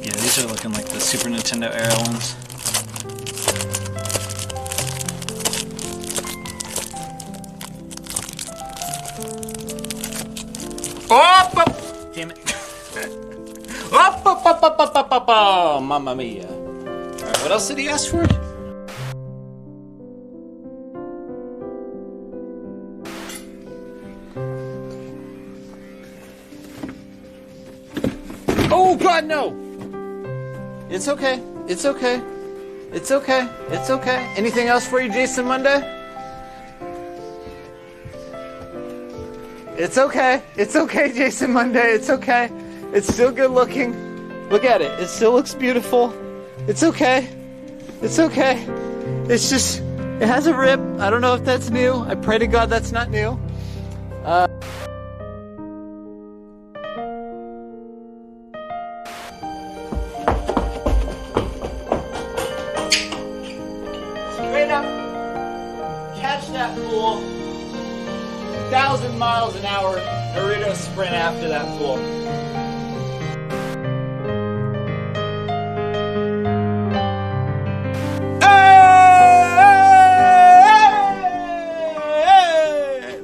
Yeah, these are looking like the Super Nintendo era ones. Oh! Damn it. Oh, mamma mia. Alright, what else did he ask for? Oh God, no! It's okay. It's okay. It's okay. It's okay. Anything else for you, Jason Monday? It's okay. It's okay, Jason Monday. It's okay. It's still good looking. Look at it. It still looks beautiful. It's okay. It's okay. It's just, it has a rip. I don't know if that's new. I pray to God that's not new. Straight up. Catch that fool. 1,000 miles an hour Naruto sprint after that fool.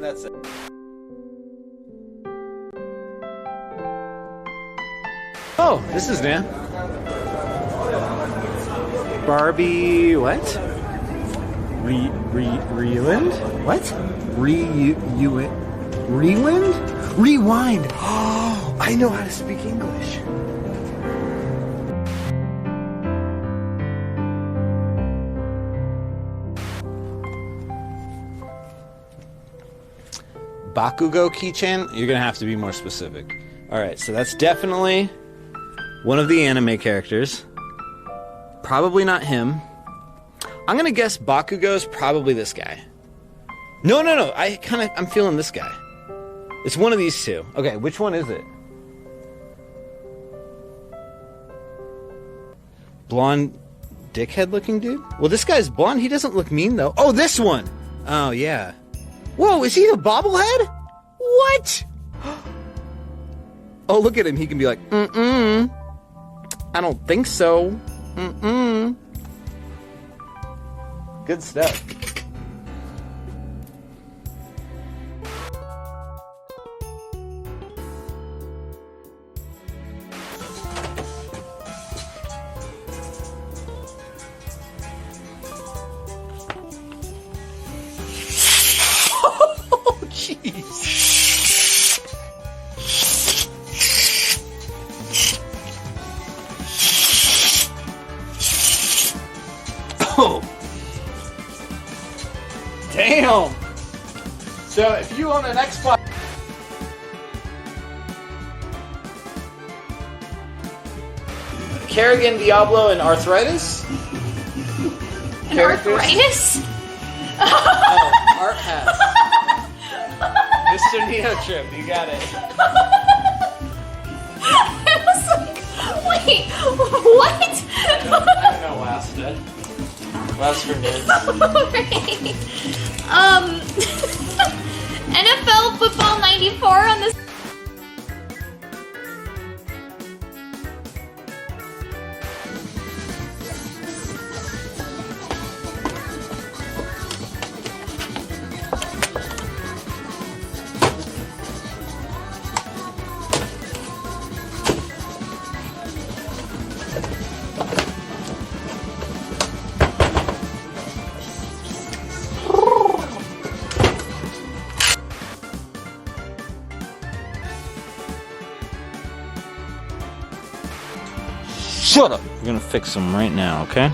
That's it. Oh, this is new. Barbie, what? Rewind? What? Rewind? Rewind! Oh, I know how to speak English. Bakugo keychain? You're gonna have to be more specific. Alright, so that's definitely one of the anime characters. Probably not him. I'm gonna guess Bakugo's probably this guy. No. I'm feeling this guy. It's one of these two. Okay, which one is it? Blonde dickhead looking dude? Well, this guy's blonde. He doesn't look mean though. Oh, this one! Oh, yeah. Whoa, is he a bobblehead? What? Oh, look at him. He can be like, I don't think so. Good stuff. Oh, jeez. Oh. Damn! So if you own an Xbox... Kerrigan, Diablo, and Arthritis? And Arthritis? Oh, Art Pass. Mr. Neo Trip, you got it. I was like, wait, what? I don't know, Wasta. Last for nerds. Alright. NFL Football 94 on this. Shut up! We're gonna fix them right now, okay?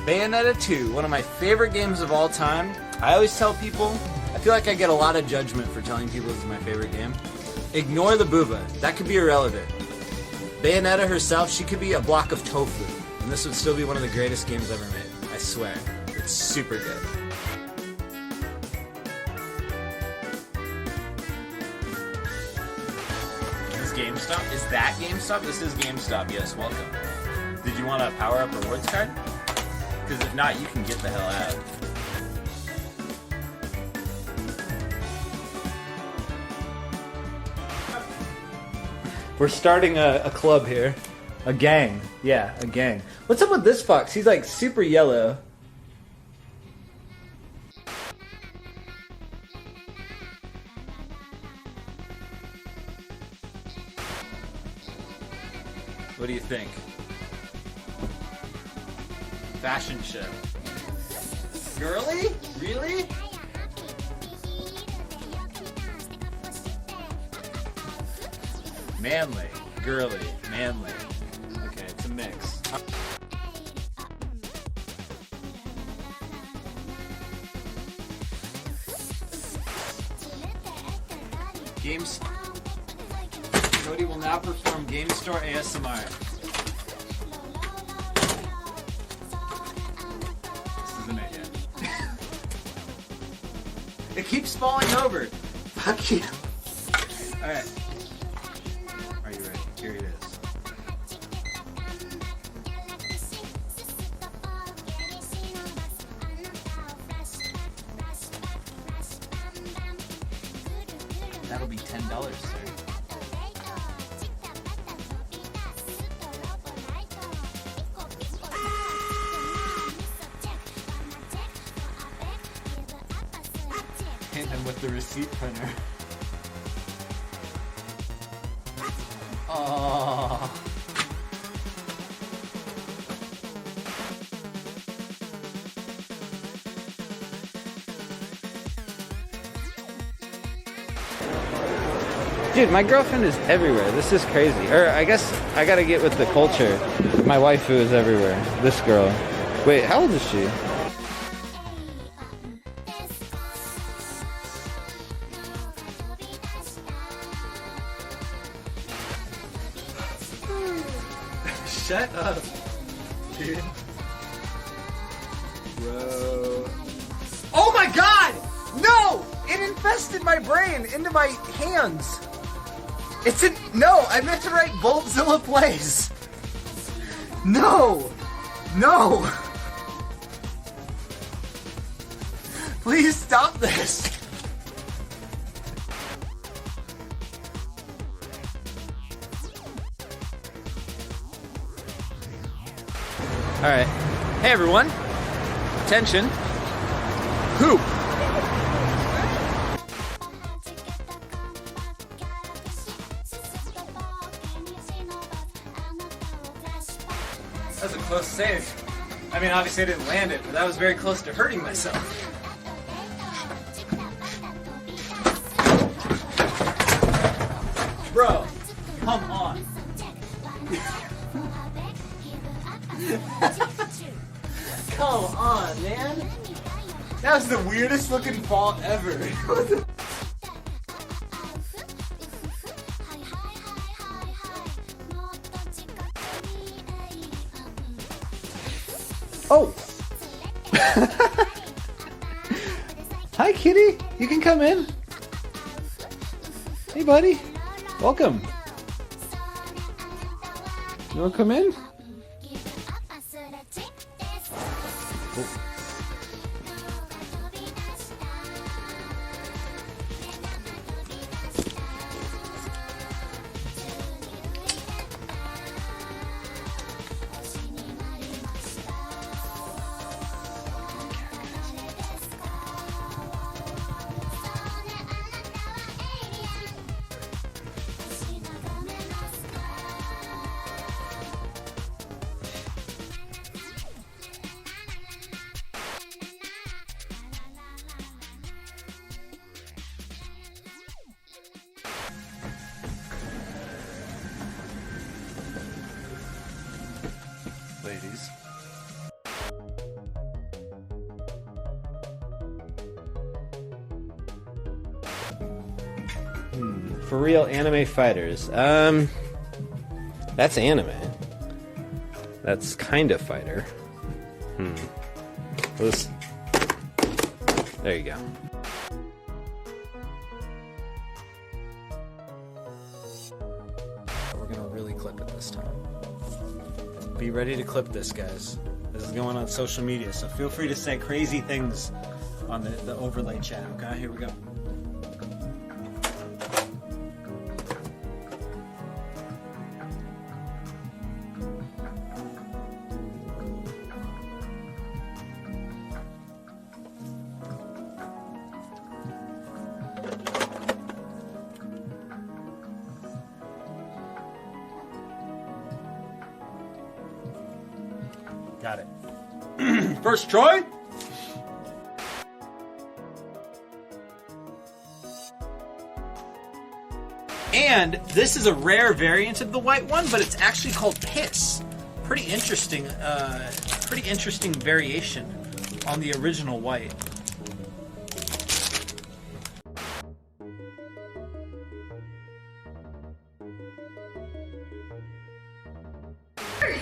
Bayonetta 2, one of my favorite games of all time. I always tell people, I feel like I get a lot of judgment for telling people this is my favorite game. Ignore the booba. That could be irrelevant. Bayonetta herself, she could be a block of tofu. And this would still be one of the greatest games ever made. I swear. It's super good. GameStop? Is that GameStop? This is GameStop, yes, welcome. Did you want a power-up rewards card? Because if not, you can get the hell out. We're starting a club here. A gang. Yeah, a gang. What's up with this fox? He's like super yellow. What do you think? Fashion show. Girly? Really? Manly. Girly. Manly. Okay, it's a mix. Games. Cody will now perform Game Store ASMR. This isn't it yet. It keeps falling over. Fuck you. Alright. Are you ready? Here it is. That'll be $10, sir. Hit him with the receipt printer. Oh. Dude, my girlfriend is everywhere. This is crazy. Or I guess I gotta get with the culture. My waifu is everywhere. This girl. Wait, how old is she? Shut up, dude. Bro. Oh my god! No! It infested my brain into my hands. It's in. No, I meant to write Boltzilla Plays. No! No! Please stop this. Alright. Hey everyone. Attention. Hoop. That was a close save. I mean, obviously I didn't land it, but that was very close to hurting myself. Bro, come on. Come on, man. That was the weirdest looking fall ever. Oh! Hi, kitty. You can come in. Hey, buddy. Welcome. You want to come in? Oh. Ladies. For real anime fighters. That's anime. That's kind of fighter. Let's... There you go. We're gonna really clip it this time. Be ready to clip this, guys. This is going on social media, so feel free to say crazy things on the overlay chat, okay? Here we go. Got it. First try. And this is a rare variant of the white one, but it's actually called Piss. Pretty interesting variation on the original white.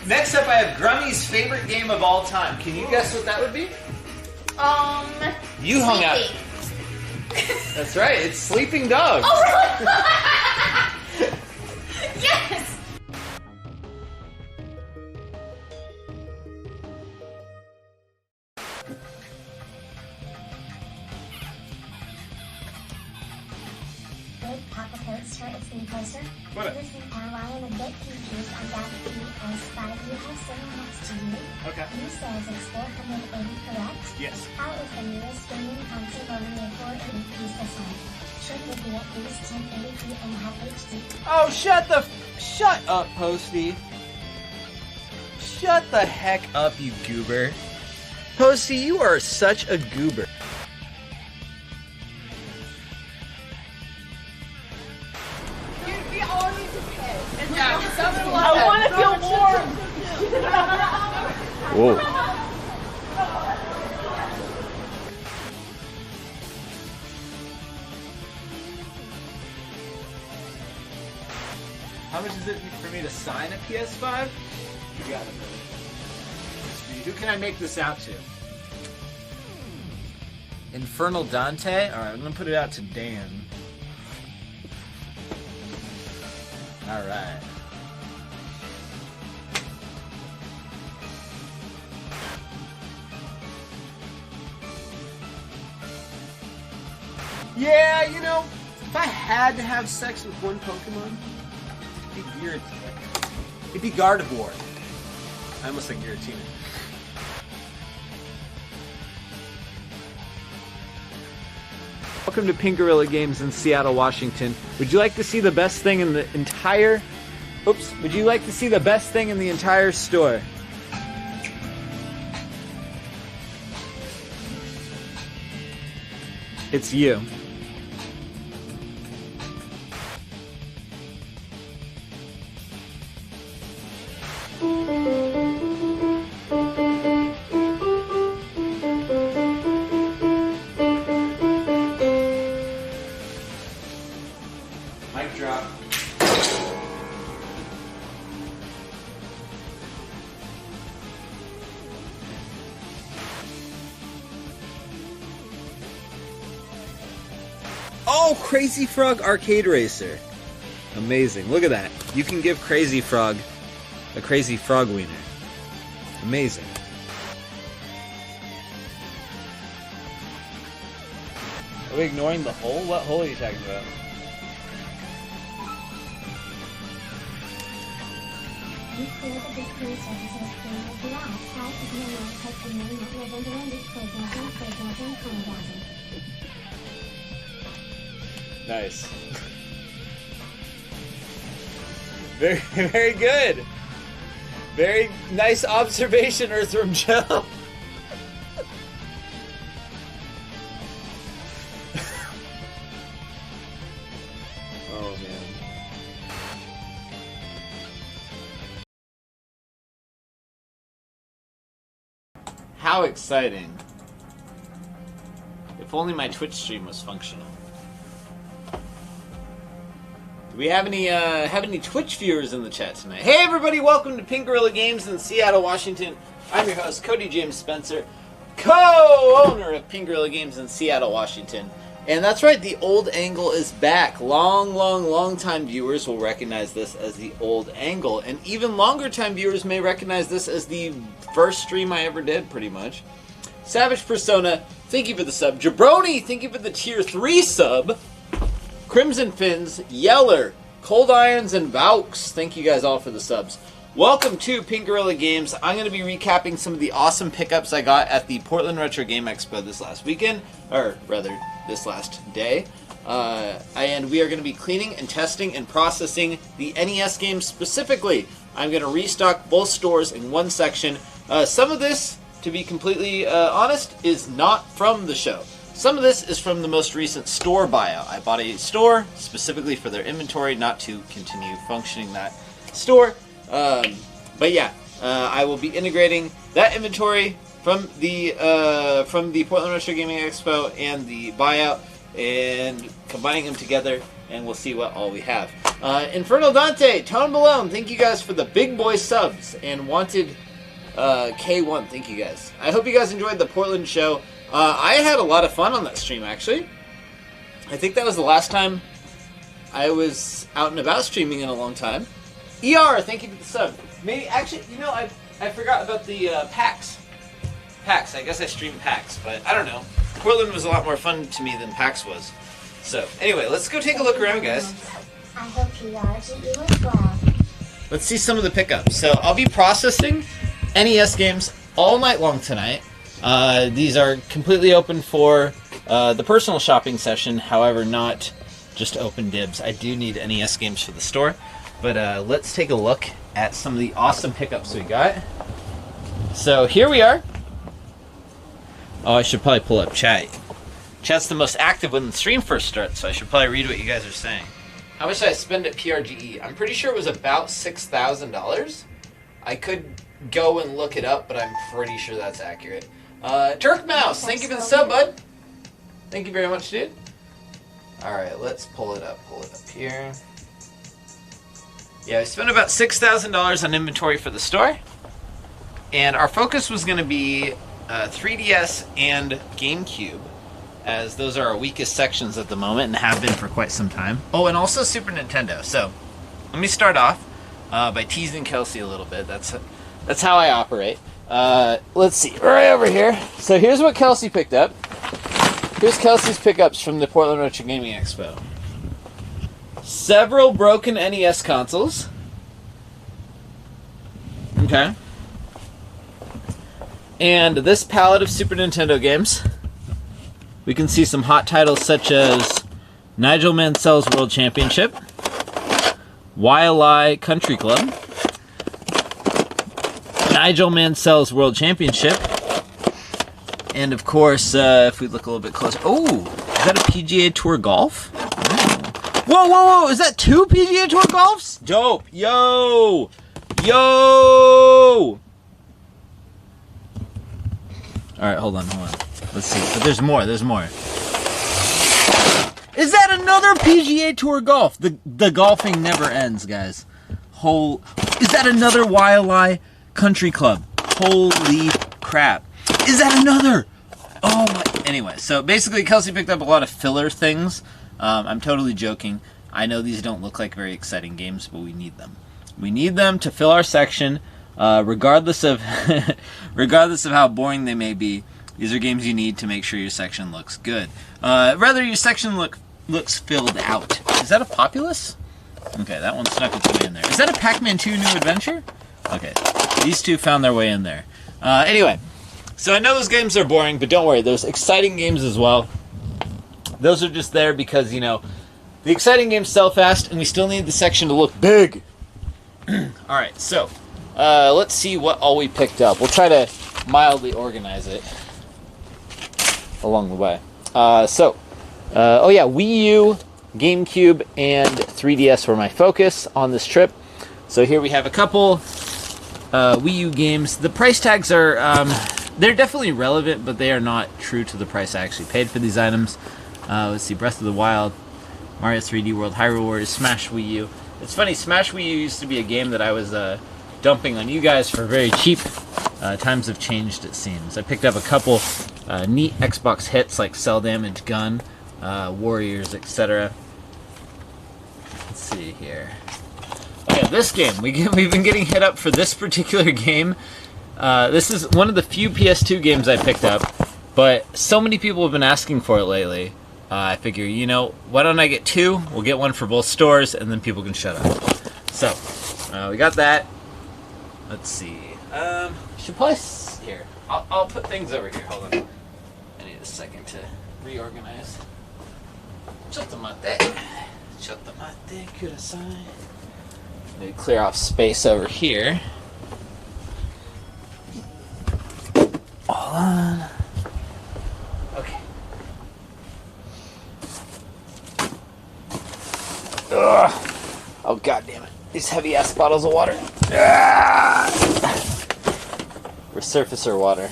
Next up, I have Grummy's favorite game of all time. Can you guess what that would be? You hung out. That's right. It's Sleeping Dogs. Oh, really? Yes. Big Papa Post for its new poster. What? This is how I am a bit confused on that PS5 you have sitting next to you. Okay. You says it's 480, correct? Yes. How is the newest gaming console only a 480p system? Should it be at least 1080p and have HD? Oh, shut up, Posty. Shut the heck up, you goober. Posty, you are such a goober. We all need to piss. Yeah. I want to feel warm. Whoa. How much is it for me to sign a PS5? You got it, buddy. Who can I make this out to? Infernal Dante? Alright, I'm gonna put it out to Dan. Alright. Yeah, you know, if I had to have sex with one Pokemon, it'd be Gardevoir. I almost said Giratina. Welcome to Pink Gorilla Games in Seattle, Washington. Would you like to see the best thing in the entire... Oops. Would you like to see the best thing in the entire store? It's you. Mic drop. Oh, Crazy Frog Arcade Racer. Amazing. Look at that. You can give Crazy Frog a Crazy Frog wiener. Amazing. Are we ignoring the hole? What hole are you talking about? Be clear that this clean surface is clean as glass. Size is minimal, type in main, November and Coingasm. Nice. Very, very good. Very nice observation, Earthworm Joe. Oh, man. How exciting. If only my Twitch stream was functional. Do we have any Twitch viewers in the chat tonight? Hey everybody, welcome to Pink Gorilla Games in Seattle, Washington. I'm your host, Cody James Spencer, co-owner of Pink Gorilla Games in Seattle, Washington. And that's right, the old angle is back. Long time viewers will recognize this as the old angle. And even longer time viewers may recognize this as the first stream I ever did, pretty much. Savage Persona, thank you for the sub. Jabroni, thank you for the tier 3 sub. Crimson Fins, Yeller, Cold Irons, and Vaux, thank you guys all for the subs. Welcome to Pink Gorilla Games. I'm going to be recapping some of the awesome pickups I got at the Portland Retro Game Expo this last weekend, or rather, this last day. And we are going to be cleaning and testing and processing the NES games specifically. I'm going to restock both stores in one section. Some of this, to be completely honest, is not from the show. Some of this is from the most recent store buyout. I bought a store specifically for their inventory, not to continue functioning that store. But yeah, I will be integrating that inventory from the Portland Retro Gaming Expo and the buyout and combining them together, and we'll see what all we have. Infernal Dante, Tone Malone, thank you guys for the big boy subs, and Wanted K1, thank you guys. I hope you guys enjoyed the Portland show. I had a lot of fun on that stream, actually. I think that was the last time I was out and about streaming in a long time. ER, thank you for the sub. Maybe, actually, you know, I forgot about the PAX. PAX, I guess I streamed PAX, but I don't know. Portland was a lot more fun to me than PAX was. So, anyway, let's go take a look around, guys. I hope you are to you as well. Let's see some of the pickups. So, I'll be processing NES games all night long tonight. These are completely open for the personal shopping session, however, not just open dibs. I do need NES games for the store. But let's take a look at some of the awesome pickups we got. So here we are. Oh, I should probably pull up chat. Chat's the most active when the stream first starts, so I should probably read what you guys are saying. How much did I spend at PRGE? I'm pretty sure it was about $6,000. I could go and look it up, but I'm pretty sure that's accurate. Turk Mouse, thank you for the sub, bud. Thank you very much, dude. Alright, let's pull it up here. Yeah, I spent about $6,000 on inventory for the store, and our focus was going to be 3DS and GameCube, as those are our weakest sections at the moment and have been for quite some time. Oh, and also Super Nintendo. So, let me start off by teasing Kelsey a little bit. That's how I operate. Let's see, right over here. So here's what Kelsey picked up. Here's Kelsey's pickups from the Portland Retro Gaming Expo. Several broken NES consoles. Okay. And this palette of Super Nintendo games. We can see some hot titles such as Nigel Mansell's World Championship, Wile Country Club, Nigel Mansell's World Championship, and of course, if we look a little bit closer, oh, is that a PGA Tour Golf? Whoa, is that 2 PGA Tour Golfs? Dope. Yo! Alright, hold on. Let's see. But there's more. Is that another PGA Tour Golf? The golfing never ends, guys. Is that another Wile Country Club? Holy crap. Is that another? Oh my. Anyway, so basically Kelsey picked up a lot of filler things. I'm totally joking. I know these don't look like very exciting games, but we need them. We need them to fill our section, regardless of how boring they may be. These are games you need to make sure your section looks good. Rather, your section looks filled out. Is that a Populous? Okay, that one snuck its way in there. Is that a Pac-Man 2 New Adventure? Okay, these two found their way in there. Anyway, so I know those games are boring, but don't worry, there's exciting games as well. Those are just there because, you know, the exciting games sell fast, and we still need the section to look big. Alright, so, let's see what all we picked up. We'll try to mildly organize it along the way. Oh yeah, Wii U, GameCube, and 3DS were my focus on this trip. So here we have a couple Wii U games. The price tags are, they're definitely relevant, but they are not true to the price I actually paid for these items. Let's see, Breath of the Wild, Mario 3D World, Hyrule Warriors, Smash Wii U. It's funny, Smash Wii U used to be a game that I was dumping on you guys for very cheap. Times have changed, it seems. I picked up a couple neat Xbox hits like Cell Damage Gun warriors, etc. Let's see here. Okay, this game. We've been getting hit up for this particular game. This is one of the few PS2 games I picked up, but so many people have been asking for it lately. I figure, you know, why don't I get two? We'll get one for both stores, and then people can shut up. So, we got that. Let's see. Should probably here. I'll put things over here. Hold on. I need a second to reorganize. Chotomate. Chotomate kudasai. Need to clear off space over here. Hold on. Okay. Ugh. Oh, god damn it. These heavy ass bottles of water. Resurfacer water.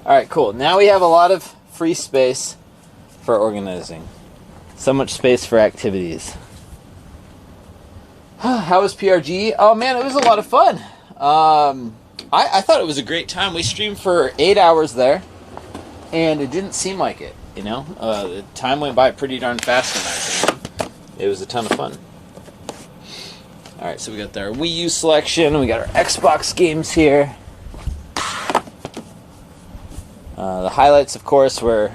Alright, cool. Now we have a lot of free space for organizing. So much space for activities. How was PRG? Oh man, it was a lot of fun. I thought it was a great time. We streamed for 8 hours there, and it didn't seem like it, you know? The time went by pretty darn fast in my opinion. It was a ton of fun. Alright, so we got our Wii U selection, we got our Xbox games here. The highlights, of course, were,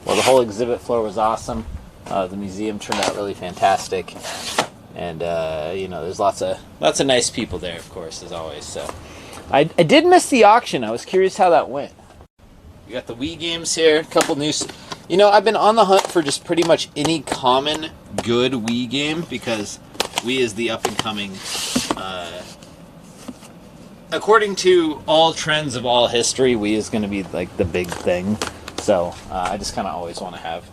well, the whole exhibit floor was awesome. The museum turned out really fantastic. And, you know, there's lots of nice people there, of course, as always, so. I did miss the auction. I was curious how that went. We got the Wii games here, a couple new... You know, I've been on the hunt for just pretty much any common good Wii game, because Wii is the up-and-coming... according to all trends of all history, Wii is going to be, like, the big thing. So, I just kind of always want to have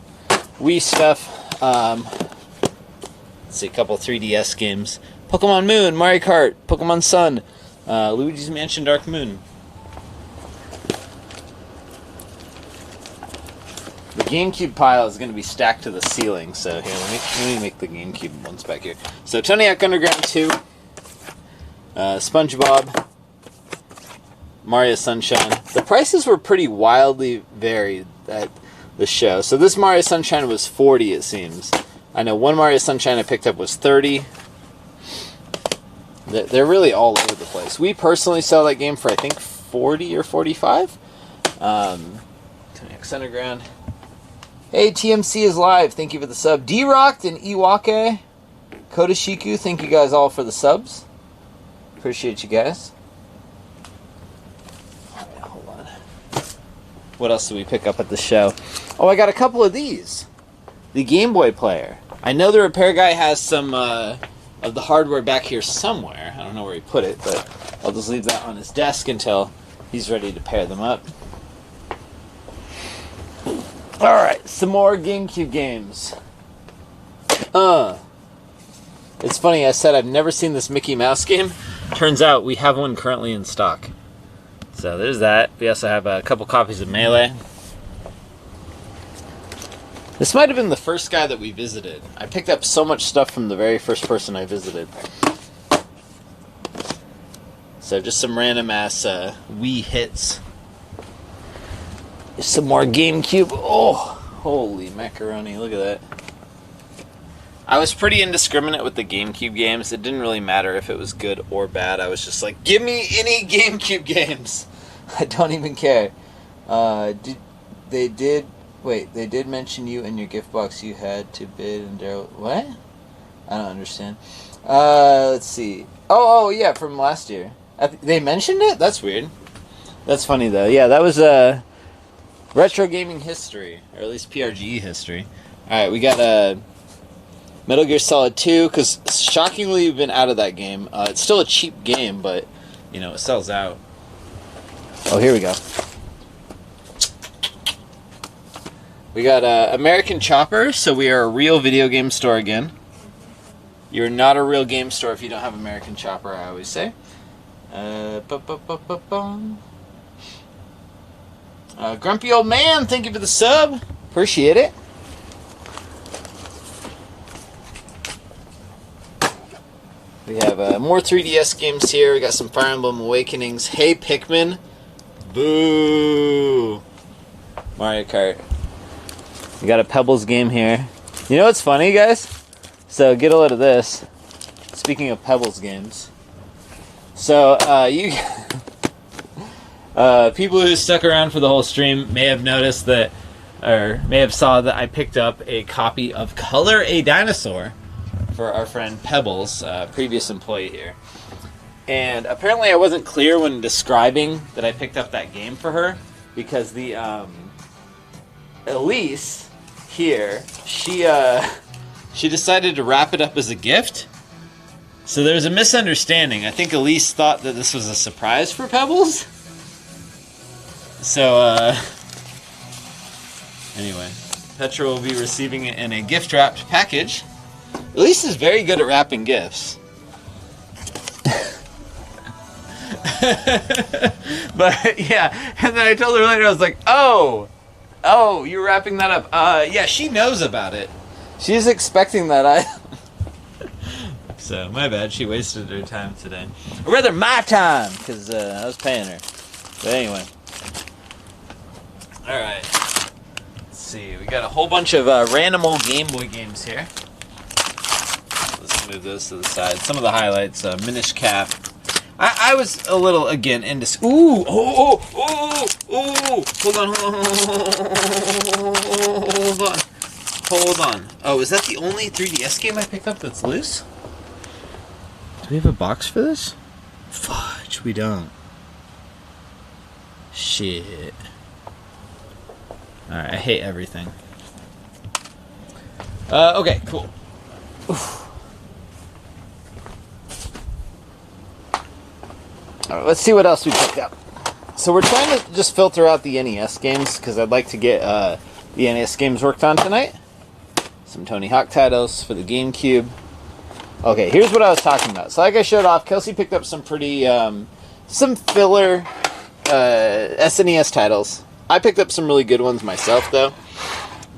Wii stuff. Let's see, a couple 3DS games. Pokemon Moon, Mario Kart, Pokemon Sun, Luigi's Mansion Dark Moon. The GameCube pile is going to be stacked to the ceiling, so here, let me make the GameCube ones back here. So, Tony Hawk Underground 2, SpongeBob, Mario Sunshine. The prices were pretty wildly varied at the show. So this Mario Sunshine was $40, it seems. I know one Mario Sunshine I picked up was $30. They're really all over the place. We personally sell that game for, I think, $40 or $45. Tony Hawk's Underground. Hey, TMC is live. Thank you for the sub. D-Rocked and Iwake. Kodashiku, thank you guys all for the subs. Appreciate you guys. Hold on. What else did we pick up at the show? Oh, I got a couple of these. The Game Boy player. I know the repair guy has some of the hardware back here somewhere. I don't know where he put it, but I'll just leave that on his desk until he's ready to pair them up. Alright, some more GameCube games. It's funny, I said I've never seen this Mickey Mouse game. Turns out we have one currently in stock. So there's that. We also have a couple copies of Melee. This might have been the first guy that we visited. I picked up so much stuff from the very first person I visited. So just some random ass Wii hits. There's some more GameCube. Oh, holy macaroni, look at that. I was pretty indiscriminate with the GameCube games. It didn't really matter if it was good or bad. I was just like, give me any GameCube games. I don't even care. They did mention you in your gift box. You had to bid and Daryl. What? I don't understand. Let's see. Oh, yeah, from last year. They mentioned it? That's weird. That's funny, though. Yeah, that was retro gaming history, or at least PRGE history. Alright, we got Metal Gear Solid 2, because shockingly we've been out of that game. It's still a cheap game, but, you know, it sells out. Oh, here we go. We got American Chopper, so we are a real video game store again. You're not a real game store if you don't have American Chopper, I always say. Grumpy Old Man, thank you for the sub. Appreciate it. We have more 3DS games here. We got some Fire Emblem Awakenings. Hey, Pikmin. Boo. Mario Kart. We got a Pebbles game here. You know what's funny, guys? So get a load of this. Speaking of Pebbles games. So, you... people who stuck around for the whole stream may have noticed that, or may have saw that I picked up a copy of Color a Dinosaur for our friend Pebbles, previous employee here. And apparently I wasn't clear when describing that I picked up that game for her, because the, Elise here, she decided to wrap it up as a gift. So there's a misunderstanding. I think Elise thought that this was a surprise for Pebbles. So, anyway, Petra will be receiving it in a gift-wrapped package. Elise is very good at wrapping gifts. But, yeah, and then I told her later, I was like, oh, you're wrapping that up. Yeah, she knows about it. She's expecting that I... So, my bad, she wasted her time today. Or rather, my time, because I was paying her. But anyway. Alright. Let's see, we got a whole bunch of random old Game Boy games here. Let's move those to the side. Some of the highlights, Minish Cap. I was a little, again, into... Ooh! Hold on. Oh, is that the only 3DS game I picked up that's loose? Do we have a box for this? Fudge, we don't. Shit. Alright, I hate everything. Okay, cool. Oof. Alright, let's see what else we picked up. So we're trying to just filter out the NES games, because I'd like to get the NES games worked on tonight. Some Tony Hawk titles for the GameCube. Okay, here's what I was talking about. So like I showed off, Kelsey picked up some pretty, some filler SNES titles. I picked up some really good ones myself, though.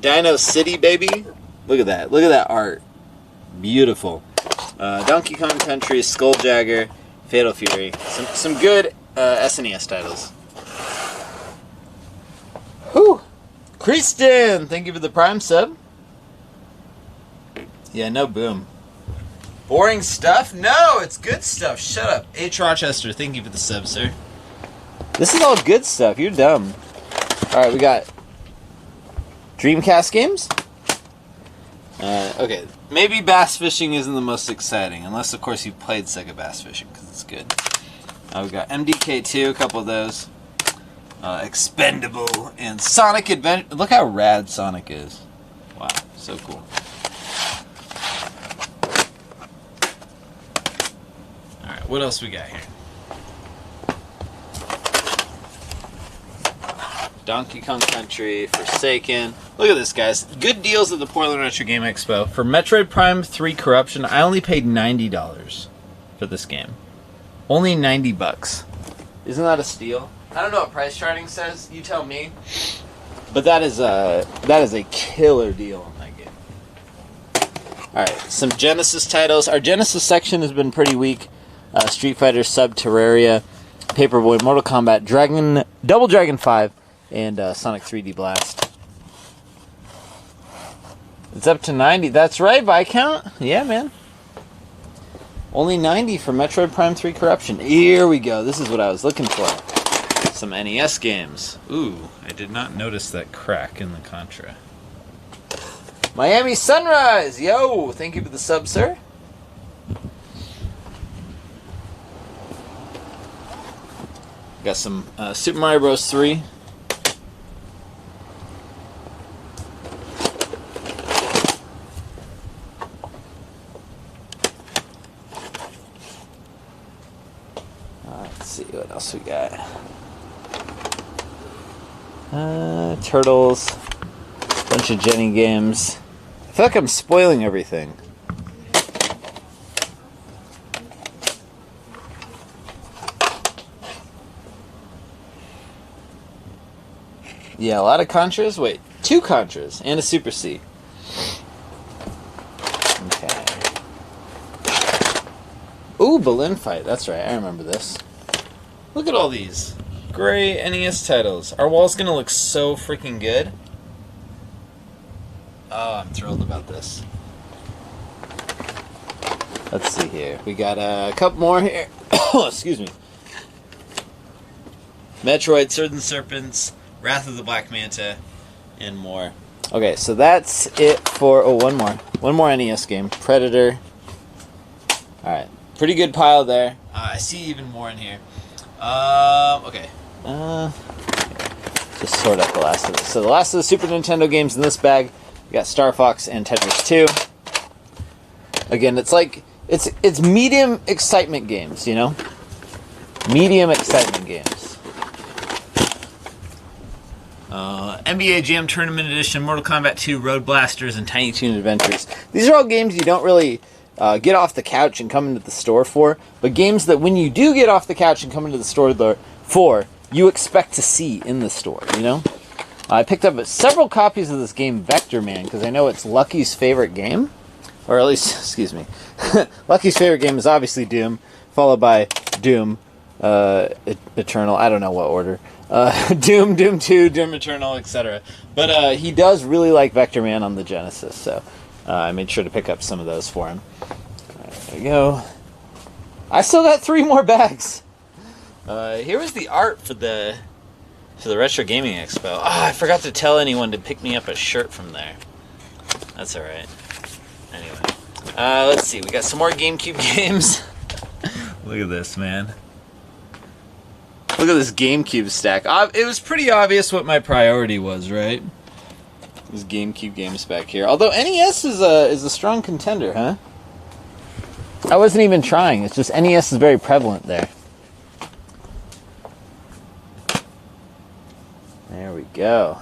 Dino City, baby. Look at that. Look at that art. Beautiful. Donkey Kong Country, Skulljagger, Fatal Fury. Some good SNES titles. Whew. Kristen, thank you for the Prime sub. Yeah, no boom. Boring stuff? No, it's good stuff. Shut up. H. Rochester, thank you for the sub, sir. This is all good stuff. You're dumb. Alright, we got Dreamcast games. Okay, maybe Bass Fishing isn't the most exciting, unless, of course, you played Sega Bass Fishing, because it's good. We got MDK2, a couple of those. Expendable, and Sonic Adventure. Look how rad Sonic is. Wow, so cool. Alright, what else we got here? Donkey Kong Country, Forsaken. Look at this, guys. Good deals at the Portland Retro Game Expo. For Metroid Prime 3 Corruption, I only paid $90 for this game. Only 90 bucks. Isn't that a steal? I don't know what price charting says. You tell me. But that is a killer deal on that game. Alright, some Genesis titles. Our Genesis section has been pretty weak. Street Fighter, Sub Terraria, Paperboy, Mortal Kombat, Double Dragon 5, and Sonic 3D Blast. It's up to 90. That's right, Viscount. Yeah, man. Only 90 for Metroid Prime 3 Corruption. Here we go. This is what I was looking for. Some NES games. Ooh, I did not notice that crack in the Contra. Miami Sunrise. Yo, thank you for the sub, sir. Got some Super Mario Bros. 3. Let's see what else we got. Turtles. Bunch of Jenny games. I feel like I'm spoiling everything. Yeah, a lot of Contras. Wait, 2 Contras and a Super C. Okay. Ooh, Balloon Fight. That's right, I remember this. Look at all these great NES titles. Our wall's gonna look so freaking good. Oh, I'm thrilled about this. Let's see here. We got a couple more here. Excuse me. Metroid, Sword and Serpents, Wrath of the Black Manta, and more. Okay, so that's it for... Oh, one more. One more NES game. Predator. Alright. Pretty good pile there. I see even more in here. Okay. Just sort out the last of it. So the last of the Super Nintendo games in this bag. We got Star Fox and Tetris 2. Again, it's like... It's medium excitement games, you know? Medium excitement games. NBA Jam Tournament Edition, Mortal Kombat 2, Road Blasters, and Tiny Toon Adventures. These are all games you don't really get off the couch and come into the store for, but games that when you do get off the couch and come into the store for, you expect to see in the store, you know? I picked up several copies of this game, Vector Man, because I know it's Lucky's favorite game. Or at least, excuse me. Lucky's favorite game is obviously Doom, followed by Doom, Eternal, I don't know what order. Doom, Doom 2, Doom Eternal, etc. But he does really like Vector Man on the Genesis, so I made sure to pick up some of those for him. There we go. I still got 3 more bags. Here was the art for the Retro Gaming Expo. Oh, I forgot to tell anyone to pick me up a shirt from there. That's alright. Anyway. Let's see. We got some more GameCube games. Look at this, man. Look at this GameCube stack. It was pretty obvious what my priority was, right? This GameCube games back here. Although NES is a strong contender, huh? I wasn't even trying. It's just NES is very prevalent there. There we go.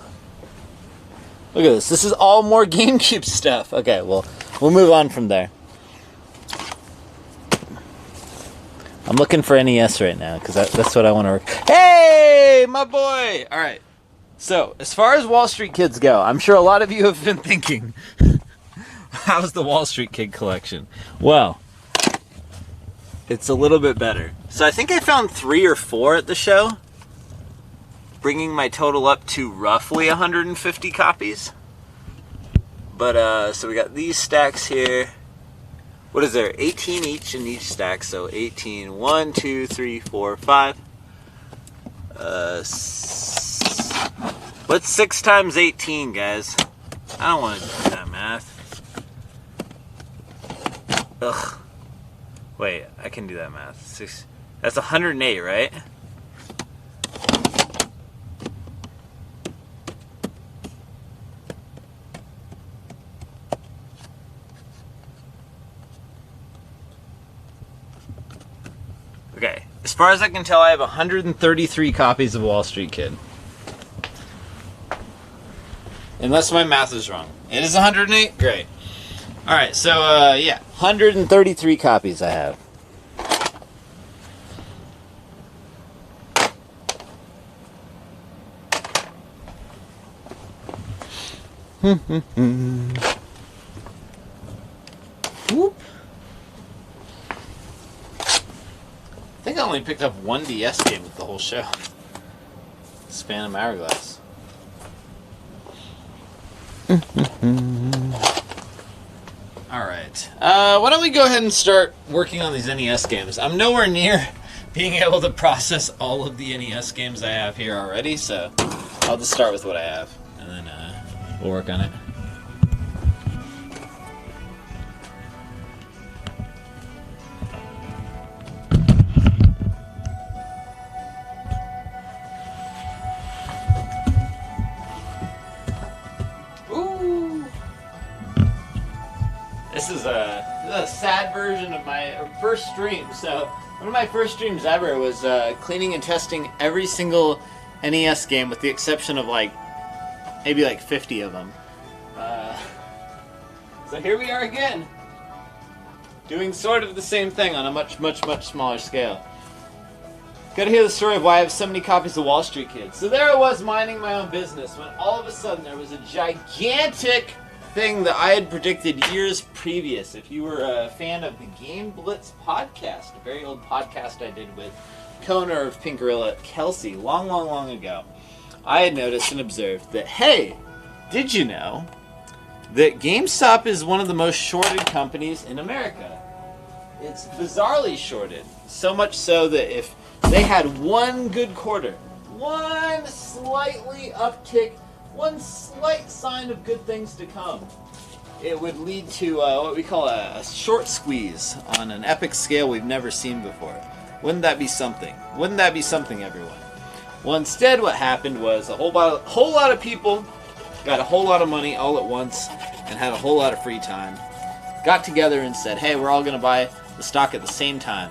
Look at this. This is all more GameCube stuff. Okay, well, we'll move on from there. I'm looking for NES right now, because that's what I want to work. Hey, my boy! Alright, so, as far as Wall Street Kids go, I'm sure a lot of you have been thinking, how's the Wall Street Kid collection? Well, it's a little bit better. So I think I found 3 or 4 at the show, bringing my total up to roughly 150 copies. But, so we got these stacks here. What is there? 18 each in each stack, so 18. 1, 2, 3, 4, 5. What's 6 times 18, guys? I don't want to do that math. Ugh. Wait, I can do that math. 6. That's 108, right? Okay, as far as I can tell, I have 133 copies of Wall Street Kid. Unless my math is wrong. It is 108? Great. Alright, so, yeah. 133 copies I have. Whoop. I think I only picked up 1 DS game with the whole show. Span of Hourglass. Alright. Why don't we go ahead and start working on these NES games? I'm nowhere near being able to process all of the NES games I have here already, so I'll just start with what I have, and then we'll work on it. This is a sad version of my first stream. So one of my first streams ever was cleaning and testing every single NES game, with the exception of maybe 50 of them. So here we are again, doing sort of the same thing on a much smaller scale. Gotta hear the story of why I have so many copies of Wall Street Kid. So there I was minding my own business when all of a sudden there was a gigantic thing that I had predicted years previous. If you were a fan of the Game Blitz podcast, a very old podcast I did with co-owner of Pink Gorilla, Kelsey, long ago, I had noticed and observed that, hey, did you know that GameStop is one of the most shorted companies in America. It's bizarrely shorted. So much so that if they had one good quarter, one slightly uptick, one slight sign of good things to come, it would lead to what we call a short squeeze on an epic scale we've never seen before. Wouldn't that be something? Wouldn't that be something, everyone? Well, instead what happened was a whole lot of people got a whole lot of money all at once and had a whole lot of free time, got together and said, hey, we're all going to buy the stock at the same time,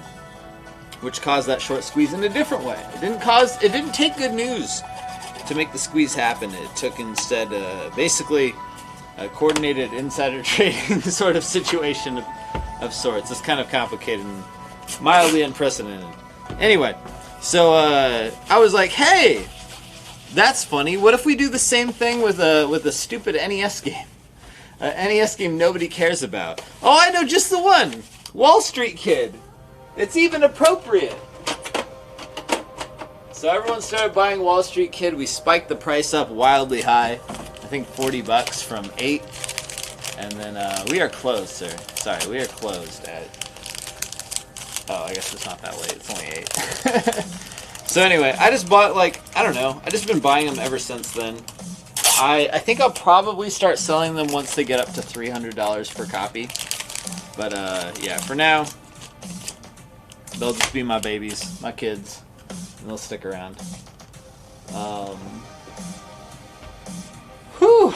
which caused that short squeeze in a different way. It didn't take good news to make the squeeze happen. It took instead basically a coordinated insider trading sort of situation of sorts. It's kind of complicated and mildly unprecedented. Anyway, so I was like, hey, that's funny. What if we do the same thing with a stupid NES game? An NES game nobody cares about. Oh, I know just the one! Wall Street Kid. It's even appropriate. So everyone started buying Wall Street Kid. We spiked the price up wildly high. I think $40 from 8. And then we are closed, sir. Sorry, we are closed at... Oh, I guess it's not that late. It's only 8. So anyway, I just bought, like, I don't know. I've just been buying them ever since then. I think I'll probably start selling them once they get up to $300 per copy. But, yeah, for now, they'll just be my babies, my kids, and they'll stick around. Whew!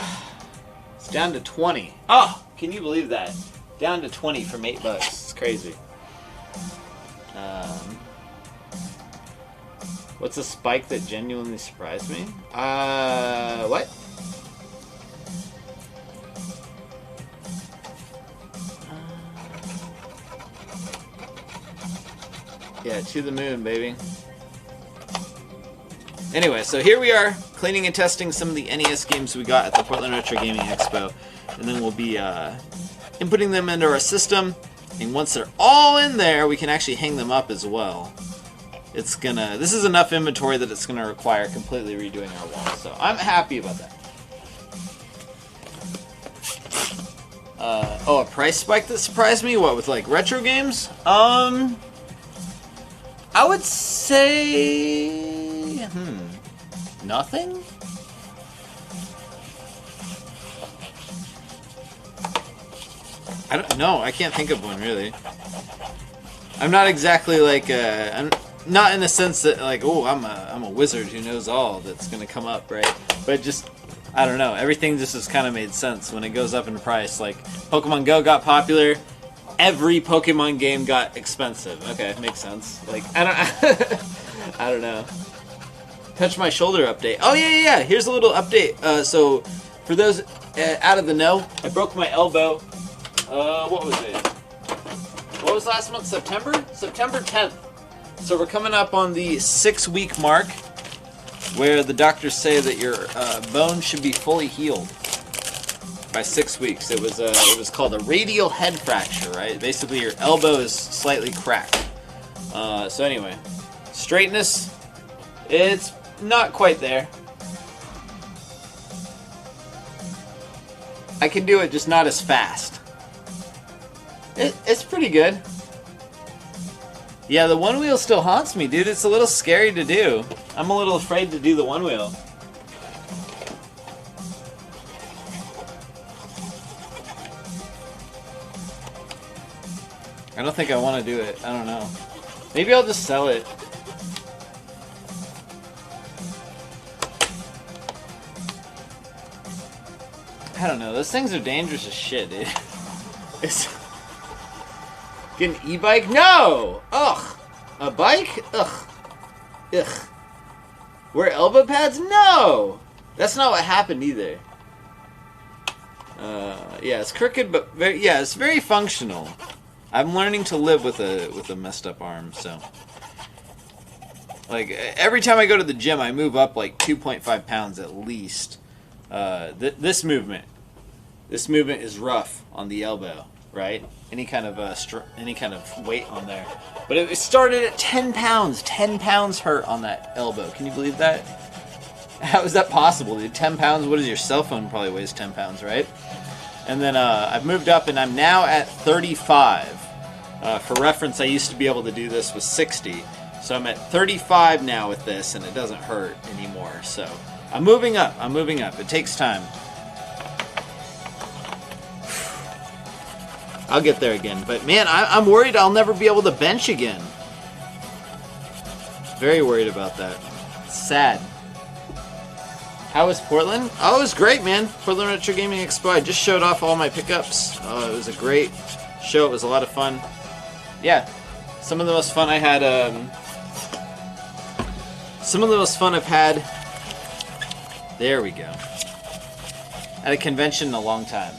It's down to 20. Oh, can you believe that? Down to 20 from $8. It's crazy. What's a spike that genuinely surprised me? What? Yeah, to the moon, baby. Anyway, so here we are, cleaning and testing some of the NES games we got at the Portland Retro Gaming Expo. And then we'll be inputting them into our system. And once they're all in there, we can actually hang them up as well. This is enough inventory that it's gonna require completely redoing our wall. So I'm happy about that. Oh, a price spike that surprised me? What, with like retro games? I would say... nothing? I don't know. I can't think of one, really. I'm not exactly like... I'm not in the sense that, like, oh, I'm a wizard who knows all that's going to come up, right? But just... I don't know. Everything just has kind of made sense when it goes up in price. Like, Pokemon Go got popular. Every Pokemon game got expensive. Okay, makes sense. Like, I don't know. Touch my shoulder update. Oh, yeah. Here's a little update. So, for those out of the know, I broke my elbow. What was it? What was last month? September? September 10th. So we're coming up on the 6-week mark where the doctors say that your bone should be fully healed by 6 weeks. It was called a radial head fracture, right? Basically, your elbow is slightly cracked. So anyway, straightness, it's not quite there. I can do it, just not as fast. It's pretty good. Yeah, the one wheel still haunts me, dude. It's a little scary to do. I'm a little afraid to do the one wheel. I don't think I want to do it. I don't know. Maybe I'll just sell it. I don't know. Those things are dangerous as shit, dude. It's... Get an e-bike? No! Ugh. A bike? Ugh. Ugh. Wear elbow pads? No! That's not what happened either. Yeah, it's crooked, but it's very functional. I'm learning to live with a messed up arm, so. Like, every time I go to the gym, I move up like 2.5 pounds at least. This movement is rough on the elbow, right? Any kind of weight on there. But it started at 10 pounds. 10 pounds hurt on that elbow. Can you believe that? How is that possible, dude? 10 pounds? What is your cell phone? Probably weighs 10 pounds, right? And then I've moved up, and I'm now at 35. For reference, I used to be able to do this with 60. So I'm at 35 now with this, and it doesn't hurt anymore. So I'm moving up. I'm moving up. It takes time. I'll get there again. But man, I'm worried I'll never be able to bench again. Very worried about that. Sad. How was Portland? Oh, it was great, man. Portland Retro Gaming Expo. I just showed off all my pickups. It was a great show. It was a lot of fun. Yeah, some of the most fun I had. Some of the most fun I've had. There we go. At a convention in a long time.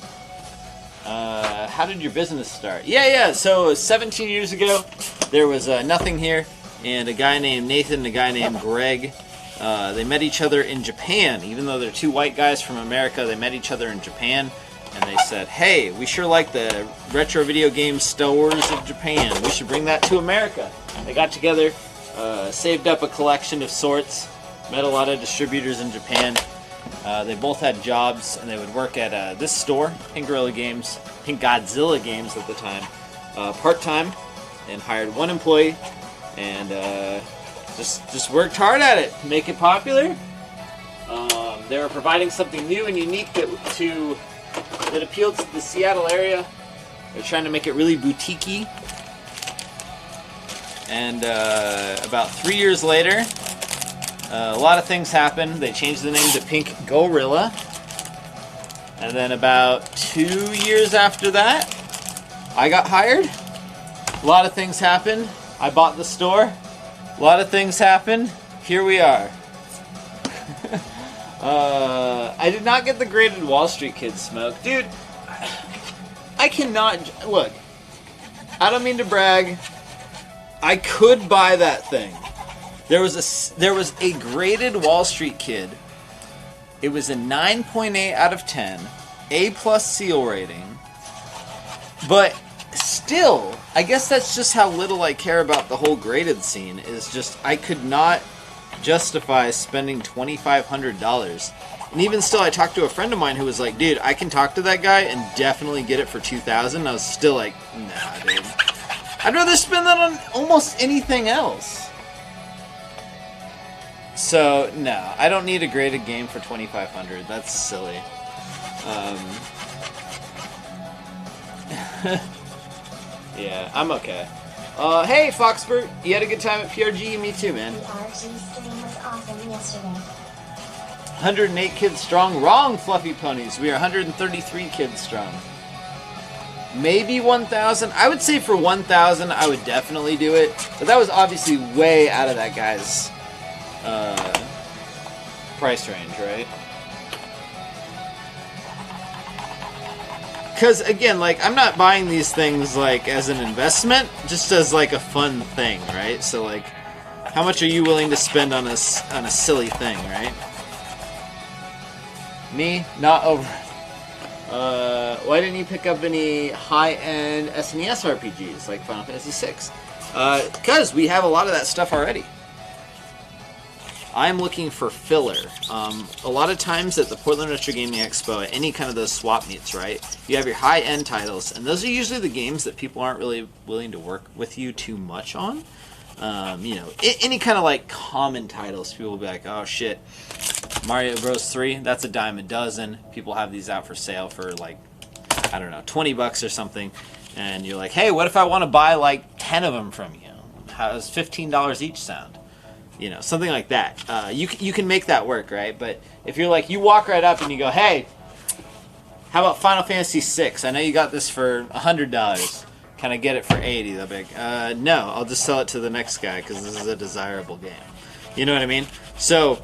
How did your business start? Yeah. So 17 years ago, there was nothing here, and a guy named Nathan and a guy named Greg. They met each other in Japan. Even though they're two white guys from America, they met each other in Japan, and they said, hey, we sure like the retro video game Star Wars of Japan. We should bring that to America. They got together, saved up a collection of sorts, met a lot of distributors in Japan. They both had jobs, and they would work at this store, Pink Godzilla Games at the time, part-time, and hired one employee, and just worked hard at it, make it popular. They were providing something new and unique that appealed to the Seattle area. They're trying to make it really boutique-y. And about 3 years later, a lot of things happened. They changed the name to Pink Gorilla. And then about 2 years after that, I got hired. A lot of things happened. I bought the store. A lot of things happened. Here we are. I did not get the graded Wall Street Kid smoke. Dude, I cannot... Look, I don't mean to brag. I could buy that thing. There was a graded Wall Street Kid. It was a 9.8 out of 10. A+ seal rating. But still, I guess that's just how little I care about the whole graded scene. Is just, I could not justify spending $2,500. And even still, I talked to a friend of mine who was like, dude, I can talk to that guy and definitely get it for $2,000. I was still like, nah, dude. I'd rather spend that on almost anything else. So, no, I don't need a graded game for $2,500. That's silly. Yeah, I'm okay. Hey, Foxbert, you had a good time at PRG? Me too, man. The RG stream was awesome yesterday. 108 kids strong. Wrong, Fluffy Ponies. We are 133 kids strong. Maybe 1,000. I would say for 1,000, I would definitely do it. But that was obviously way out of that guy's price range, right? Because, again, like, I'm not buying these things, like, as an investment, just as, like, a fun thing, right? So, like, how much are you willing to spend on a silly thing, right? Me? Not over. Why didn't you pick up any high-end SNES RPGs, like Final Fantasy VI? Because we have a lot of that stuff already. I'm looking for filler. A lot of times at the Portland Retro Gaming Expo, at any kind of those swap meets, right? You have your high-end titles, and those are usually the games that people aren't really willing to work with you too much on. You know, any kind of like common titles, people will be like, oh shit, Mario Bros. 3, that's a dime a dozen. People have these out for sale for like, I don't know, $20 or something. And you're like, hey, what if I want to buy like 10 of them from you? How does $15 each sound? You know, something like that. You can make that work, right? But if you're like, you walk right up and you go, hey, how about Final Fantasy VI? I know you got this for $100. Can I get it for $80? They'll be like, no, I'll just sell it to the next guy because this is a desirable game. You know what I mean? So,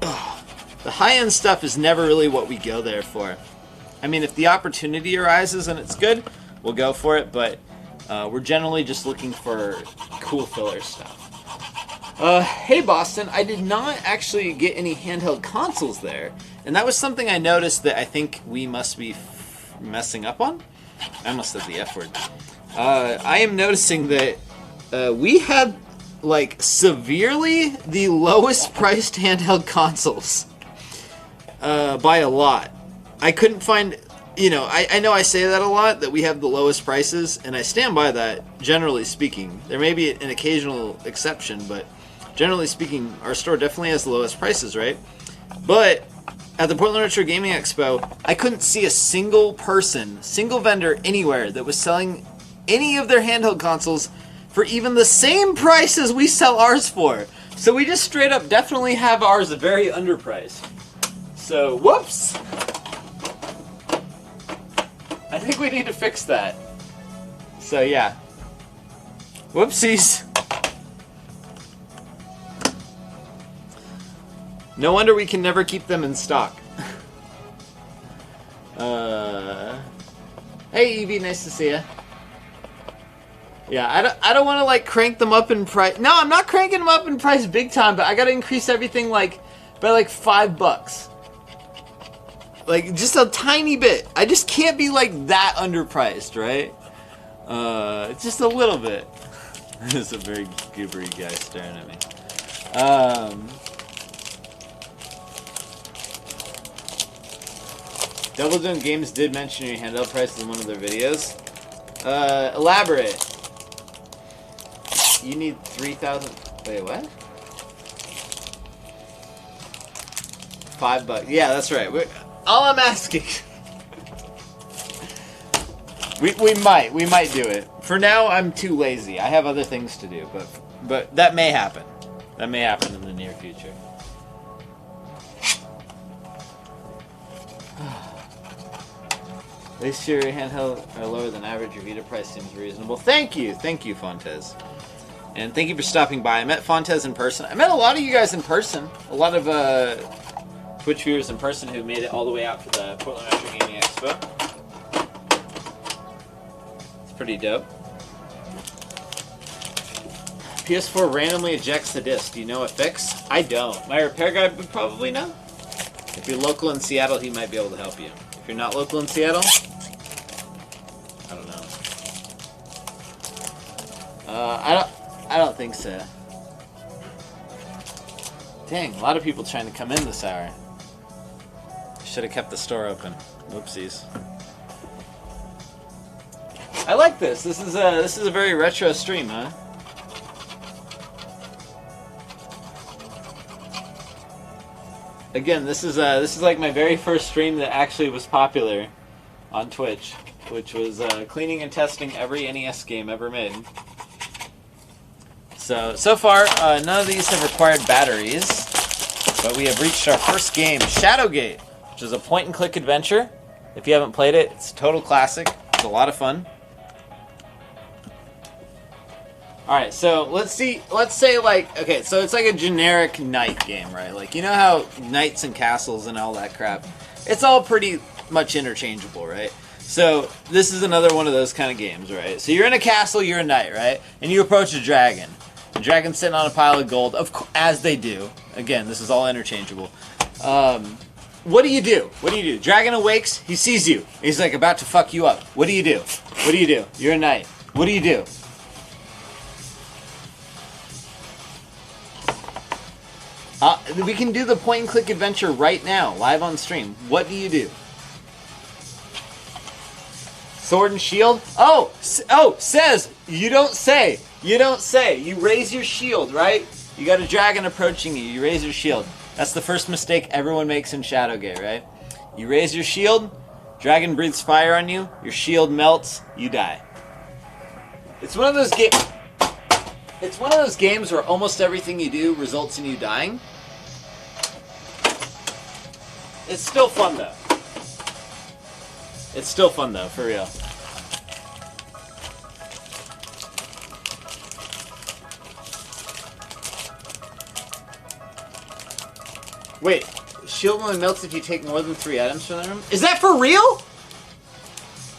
the high-end stuff is never really what we go there for. I mean, if the opportunity arises and it's good, we'll go for it, but we're generally just looking for cool filler stuff. Hey Boston, I did not actually get any handheld consoles there, and that was something I noticed that I think we must be messing up on. I almost said the F word. I am noticing that we had like severely the lowest priced handheld consoles by a lot. I couldn't find, you know, I know I say that a lot, that we have the lowest prices, and I stand by that, generally speaking. There may be an occasional exception, but generally speaking, our store definitely has the lowest prices, right? But at the Portland Retro Gaming Expo, I couldn't see a single person, single vendor anywhere that was selling any of their handheld consoles for even the same price as we sell ours for. So we just straight up definitely have ours very underpriced. So, whoops! I think we need to fix that. So yeah. Whoopsies. No wonder we can never keep them in stock. Hey Evie, nice to see ya. Yeah, I don't want to like crank them up in price. No, I'm not cranking them up in price big time, but I got to increase everything like by like $5. Like just a tiny bit. I just can't be like that underpriced, right? Just a little bit. This is a very goobery guy staring at me. Double Dome Games did mention your handheld prices in one of their videos. Elaborate. You need 3,000. Wait, what? $5. Yeah, that's right. All I'm asking. we might do it. For now, I'm too lazy. I have other things to do, but that may happen. That may happen in the near future. At least your handheld are lower than average. Your Vita price seems reasonable. Thank you, Fontes. And thank you for stopping by. I met Fontes in person. I met a lot of you guys in person. A lot of Twitch viewers in person who made it all the way out for the Portland Retro Gaming Expo. It's pretty dope. PS4 randomly ejects the disc. Do you know a fix? I don't. My repair guy would probably know. If you're local in Seattle, he might be able to help you. If you're not local in Seattle, I don't know. I don't think so. Dang, a lot of people trying to come in this hour. Should have kept the store open. Whoopsies. I like this. This is a very retro stream, huh? Again, this is like my very first stream that actually was popular on Twitch, which was cleaning and testing every NES game ever made. So far, none of these have required batteries, but we have reached our first game, Shadowgate, which is a point-and-click adventure. If you haven't played it, it's a total classic. It's a lot of fun. Alright, so let's say like, okay, so it's like a generic knight game, right? Like, you know how knights and castles and all that crap, it's all pretty much interchangeable, right? So this is another one of those kind of games, right? So you're in a castle, you're a knight, right? And you approach a dragon. The dragon's sitting on a pile of gold, as they do. Again, this is all interchangeable. What do you do? What do you do? Dragon awakes, he sees you. He's like about to fuck you up. What do you do? What do you do? You're a knight. What do you do? We can do the point-and-click adventure right now, live on stream. What do you do? Sword and shield? Oh, says, you don't say. You don't say. You raise your shield, right? You got a dragon approaching you. You raise your shield. That's the first mistake everyone makes in Shadowgate, right? You raise your shield, dragon breathes fire on you, your shield melts, you die. It's one of those games. It's one of those games where almost everything you do results in you dying. It's still fun, though. It's still fun, though, for real. Wait, shield only melts if you take more than 3 items from the room? Is that for real?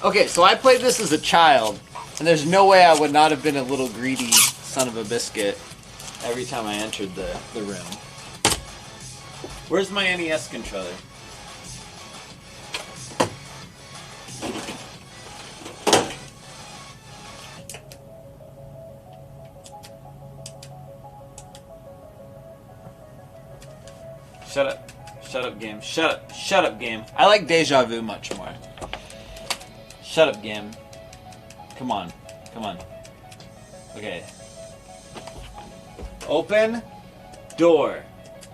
Okay, so I played this as a child, and there's no way I would not have been a little greedy son of a biscuit every time I entered the room. Where's my NES controller? Shut up. Shut up, game. Shut up. Shut up, game. I like Deja Vu much more. Shut up, game. Come on. Come on. Okay. Open door.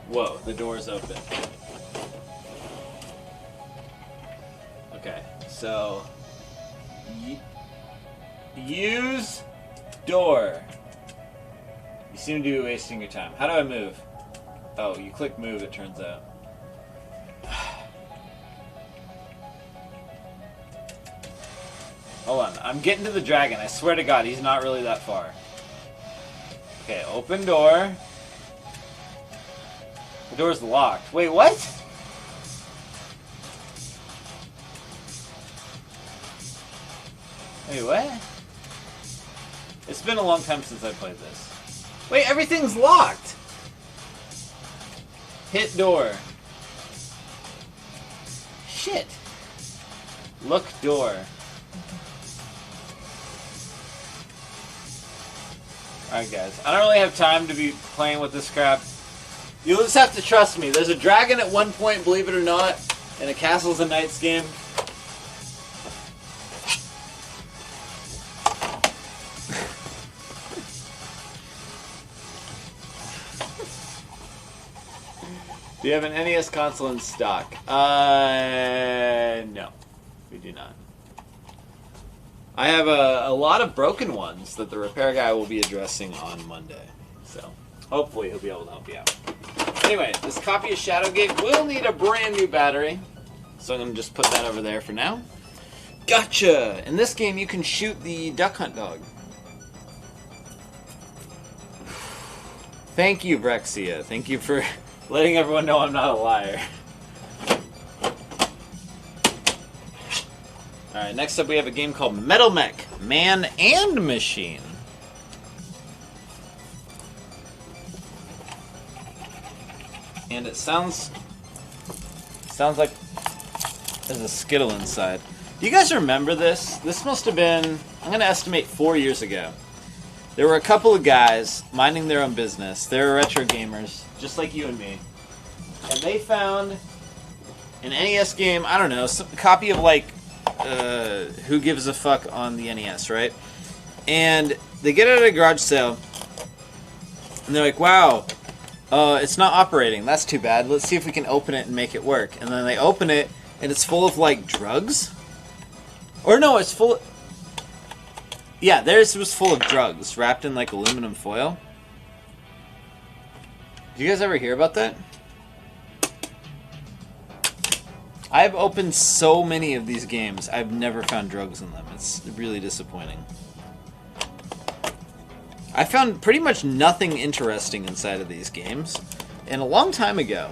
Whoa, the door is open. Okay, so use door. You seem to be wasting your time. How do I move? Oh, you click move, it turns out. Hold on, I'm getting to the dragon. I swear to God, he's not really that far. Okay, open door. The door's locked. Wait, what? Wait, what? It's been a long time since I played this. Wait, everything's locked! Hit door. Shit. Look door. Alright guys, I don't really have time to be playing with this crap. You'll just have to trust me. There's a dragon at one point, believe it or not, in a Castles and Knights game. Do you have an NES console in stock? No, we do not. I have a lot of broken ones that the repair guy will be addressing on Monday. So, hopefully he'll be able to help you out. Anyway, this copy of Shadowgate will need a brand new battery. So I'm going to just put that over there for now. Gotcha! In this game, you can shoot the duck hunt dog. Thank you, Brexia. Thank you for letting everyone know I'm not a liar. Alright, next up we have a game called Metal Mech, Man and Machine. And it sounds like there's a Skittle inside. Do you guys remember this? This must have been, I'm going to estimate 4 years ago. There were a couple of guys minding their own business. They were retro gamers, just like you and me. And they found an NES game, I don't know, a copy of like Who Gives a Fuck on the NES, right? And they get it at a garage sale, and they're like, wow, it's not operating. That's too bad. Let's see if we can open it and make it work. And then they open it, and it's full of, like, drugs? Or no, it's full of... Yeah, theirs was full of drugs, wrapped in, like, aluminum foil. Did you guys ever hear about that? I've opened so many of these games, I've never found drugs in them. It's really disappointing. I found pretty much nothing interesting inside of these games. And a long time ago,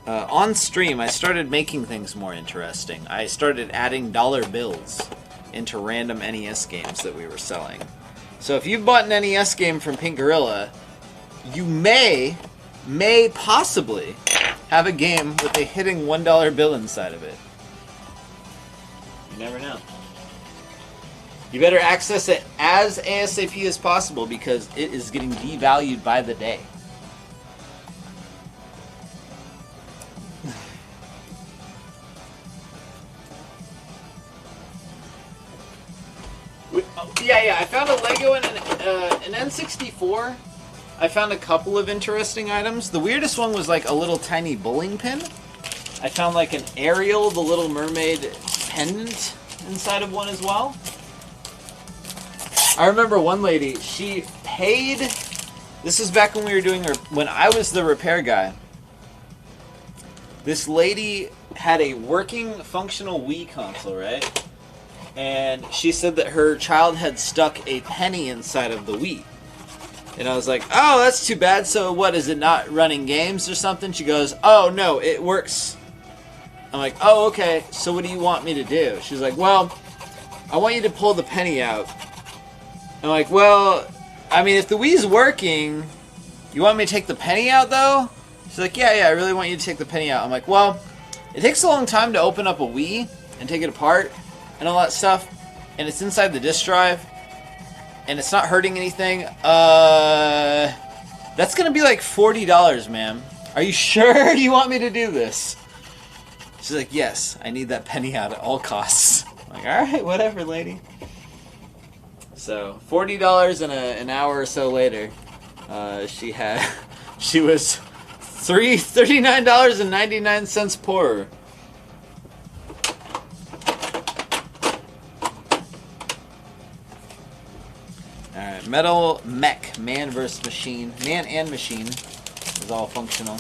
on stream, I started making things more interesting. I started adding dollar bills into random NES games that we were selling. So if you bought an NES game from Pink Gorilla, you may possibly have a game with a hidden $1 bill inside of it. You never know. You better access it as ASAP as possible because it is getting devalued by the day. Yeah, I found a Lego and an N64. I found a couple of interesting items. The weirdest one was like a little tiny bowling pin. I found like an Ariel, the Little Mermaid pendant inside of one as well. I remember one lady, she paid, this is back when we were doing when I was the repair guy. This lady had a working, functional Wii console, right? And she said that her child had stuck a penny inside of the Wii. And I was like, oh, that's too bad. So what, is it not running games or something? She goes, oh, no, it works. I'm like, oh, okay, so what do you want me to do? She's like, well, I want you to pull the penny out. I'm like, well, I mean, if the Wii's working, you want me to take the penny out, though? She's like, yeah, I really want you to take the penny out. I'm like, well, it takes a long time to open up a Wii and take it apart and all that stuff, and it's inside the disk drive, and it's not hurting anything. That's gonna be like $40, ma'am. Are you sure you want me to do this? She's like, yes, I need that penny out at all costs. I'm like, alright, whatever, lady. So, $40 and an hour or so later, she was $39.99 poorer. Alright, Metal Mech, man versus machine. Man and machine is all functional.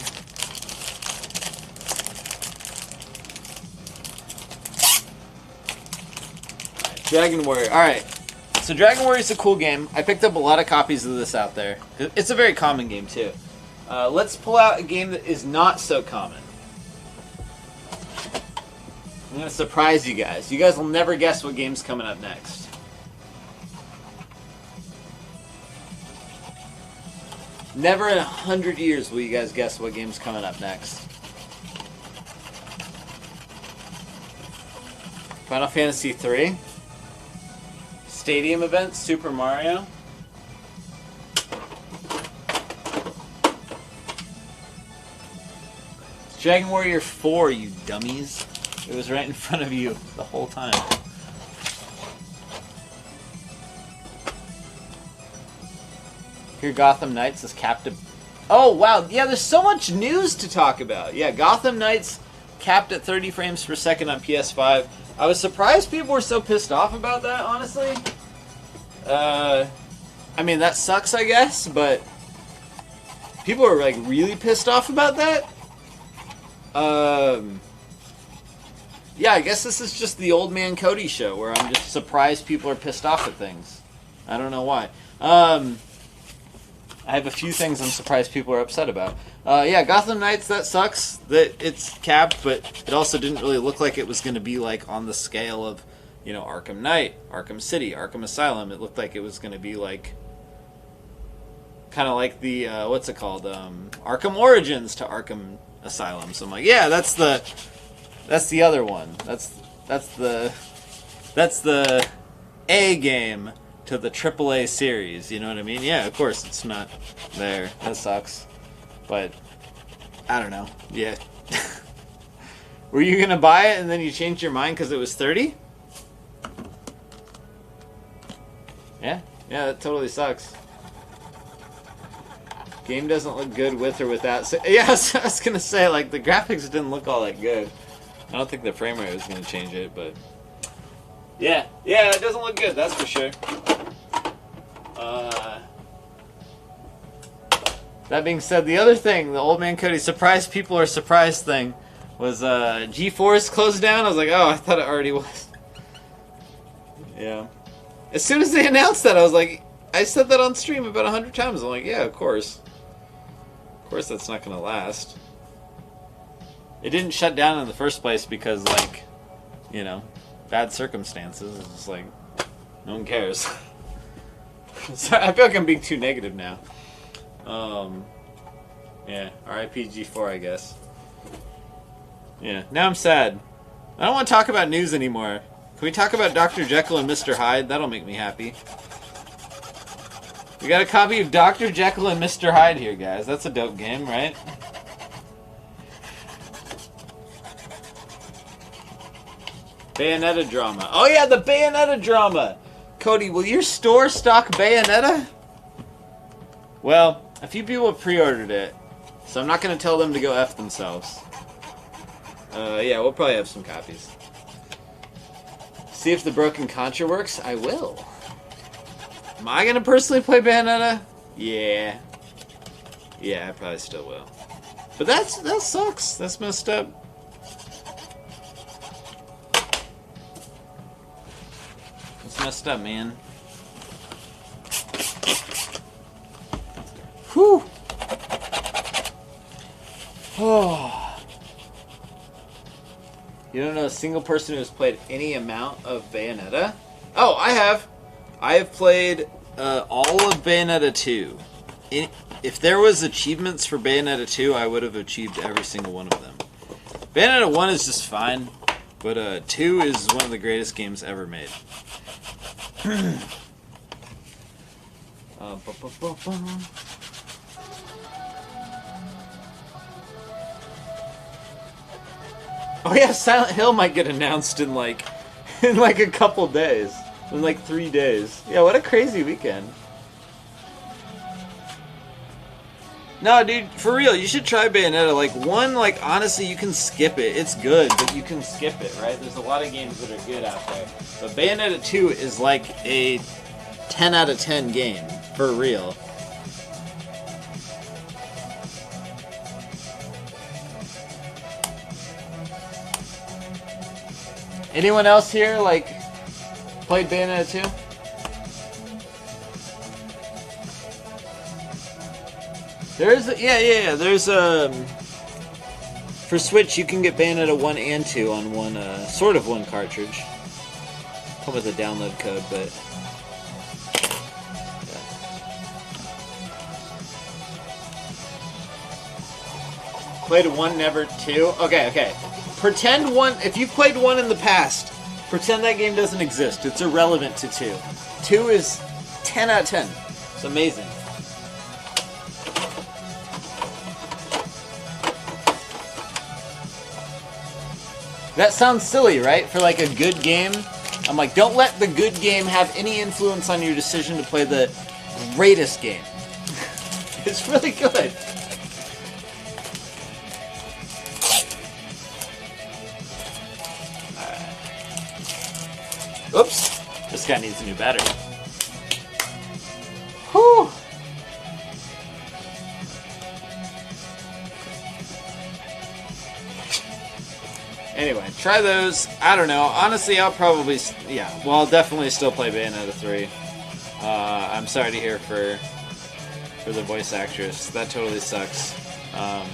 Dragon Warrior. Alright, so Dragon Warrior is a cool game. I picked up a lot of copies of this out there. It's a very common game, too. Let's pull out a game that is not so common. I'm going to surprise you guys. You guys will never guess what game's coming up next. Never in 100 years will you guys guess what game's coming up next. Final Fantasy III. Stadium event, Super Mario. It's Dragon Warrior 4, you dummies. It was right in front of you the whole time. Here, Gotham Knights is captive. Oh, wow. Yeah, there's so much news to talk about. Yeah, Gotham Knights capped at 30 frames per second on PS5. I was surprised people were so pissed off about that, honestly. I mean, that sucks, I guess, but people are, like, really pissed off about that. Yeah, I guess this is just the old man Cody show, where I'm just surprised people are pissed off at things. I don't know why. I have a few things I'm surprised people are upset about. Yeah, Gotham Knights, that sucks that it's capped, but it also didn't really look like it was going to be like on the scale of, you know, Arkham Knight, Arkham City, Arkham Asylum. It looked like it was going to be like, kind of like the, what's it called, Arkham Origins to Arkham Asylum. So I'm like, yeah, that's the other one. That's the A game to the AAA series, you know what I mean? Yeah, of course it's not there. That sucks. But I don't know. Yeah. Were you gonna buy it and then you changed your mind because it was 30? Yeah, that totally sucks. Game doesn't look good with or without. So, yeah, I was gonna say, like, the graphics didn't look all that good. I don't think the frame rate was gonna change it, but yeah, it doesn't look good. That's for sure. That being said, the other thing, the old man Cody surprised people are surprised thing was G4's closed down. I was like, oh, I thought it already was. Yeah. As soon as they announced that, I was like, I said that on stream about 100 times. I'm like, yeah, of course. Of course that's not going to last. It didn't shut down in the first place because, like, you know, bad circumstances. It's just like, no one cares. Sorry, I feel like I'm being too negative now. Yeah, RIP G4, I guess. Yeah, now I'm sad. I don't want to talk about news anymore. Can we talk about Dr. Jekyll and Mr. Hyde? That'll make me happy. We got a copy of Dr. Jekyll and Mr. Hyde here, guys. That's a dope game, right? Bayonetta drama. Oh yeah, the Bayonetta drama! Cody, will your store stock Bayonetta? Well, a few people have pre-ordered it, so I'm not going to tell them to go F themselves. Yeah, we'll probably have some copies. See if the Broken Contra works? I will. Am I going to personally play Bayonetta? Yeah. Yeah, I probably still will. But that sucks. That's messed up. That's messed up, man. Whew. Oh. You don't know a single person who has played any amount of Bayonetta? Oh, I have. I have played all of Bayonetta 2. If there was achievements for Bayonetta 2, I would have achieved every single one of them. Bayonetta 1 is just fine, but 2 is one of the greatest games ever made. Oh yeah, Silent Hill might get announced in like a couple days. In like 3 days. Yeah, what a crazy weekend. No, dude, for real, you should try Bayonetta. Like, one, like, honestly, you can skip it. It's good, but you can skip it, right? There's a lot of games that are good out there. But Bayonetta 2 is like a 10 out of 10 game. For real. Anyone else here, like, played Bayonetta 2? There's, yeah. There's, for Switch, you can get Bayonetta 1 and 2 on one, sort of one cartridge. Come with a download code, but... Yeah. Played 1, never 2? Okay. Pretend 1, if you've played 1 in the past, pretend that game doesn't exist. It's irrelevant to 2. 2 is 10 out of 10. It's amazing. That sounds silly, right? For like a good game. I'm like, don't let the good game have any influence on your decision to play the greatest game. It's really good. Alright. Oops. This guy needs a new battery. Whew. Anyway, try those. I don't know. Honestly, I'll probably... Yeah, well, I'll definitely still play Bayonetta 3. I'm sorry to hear for the voice actress. That totally sucks. I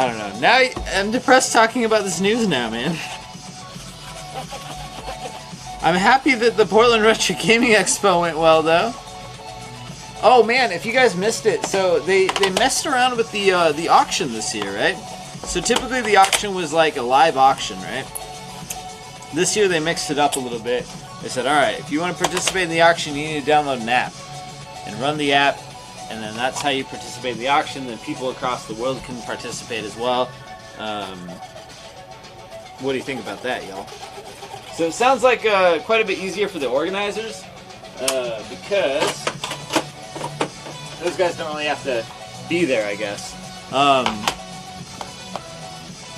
don't know. Now, I'm depressed talking about this news now, man. I'm happy that the Portland Retro Gaming Expo went well, though. Oh man, if you guys missed it, so they messed around with the auction this year, right? So typically the auction was like a live auction, right? This year they mixed it up a little bit. They said, alright, if you want to participate in the auction, you need to download an app and run the app, and then that's how you participate in the auction. Then people across the world can participate as well. What do you think about that, y'all? So it sounds like quite a bit easier for the organizers because those guys don't really have to be there, I guess.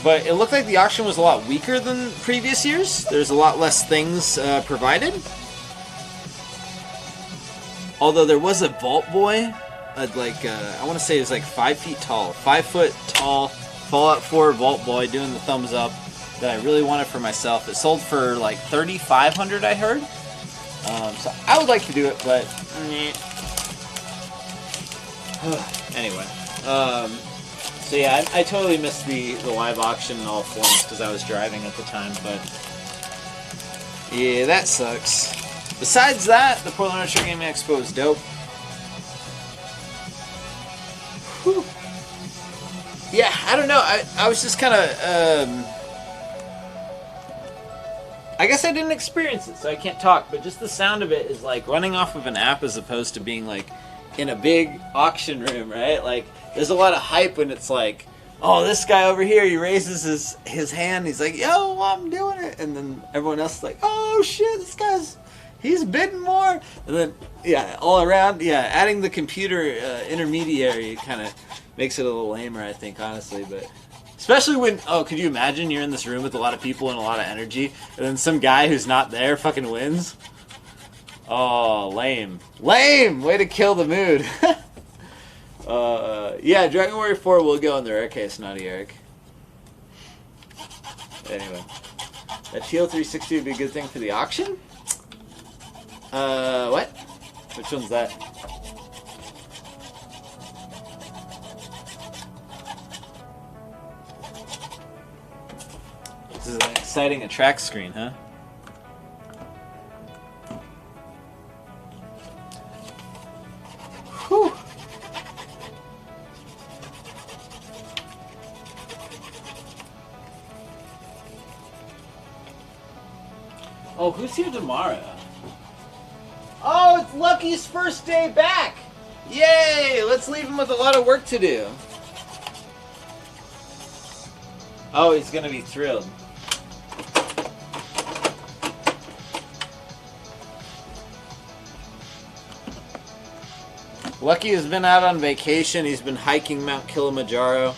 But it looked like the auction was a lot weaker than previous years. There's a lot less things provided. Although there was a Vault Boy, I want to say it was like 5 feet tall. 5 foot tall Fallout 4 Vault Boy doing the thumbs up that I really wanted for myself. It sold for like $3,500, I heard. So I would like to do it, but... Anyway, so yeah, I totally missed the live auction in all forms because I was driving at the time, but yeah, that sucks. Besides that, the Portland Retro Gaming Expo is dope. Whew. Yeah, I don't know, I was just kind of, I guess I didn't experience it, so I can't talk, but just the sound of it is like running off of an app as opposed to being like in a big auction room, right? Like, there's a lot of hype when it's like, oh, this guy over here, he raises his hand, he's like, yo, I'm doing it, and then everyone else is like, oh shit, he's bidding more, and then, yeah, all around, yeah, adding the computer intermediary kind of makes it a little lamer, I think, honestly, but... Especially when, could you imagine you're in this room with a lot of people and a lot of energy, and then some guy who's not there fucking wins? Oh, lame. Lame! Way to kill the mood. Yeah, Dragon Warrior 4 will go in the rare case, Naughty Eric. Anyway. A TL360 would be a good thing for the auction? What? Which one's that? This is an exciting attract screen, huh? Whew. Oh, who's here tomorrow? Oh, it's Lucky's first day back! Yay! Let's leave him with a lot of work to do. Oh, he's gonna be thrilled. Lucky has been out on vacation. He's been hiking Mount Kilimanjaro.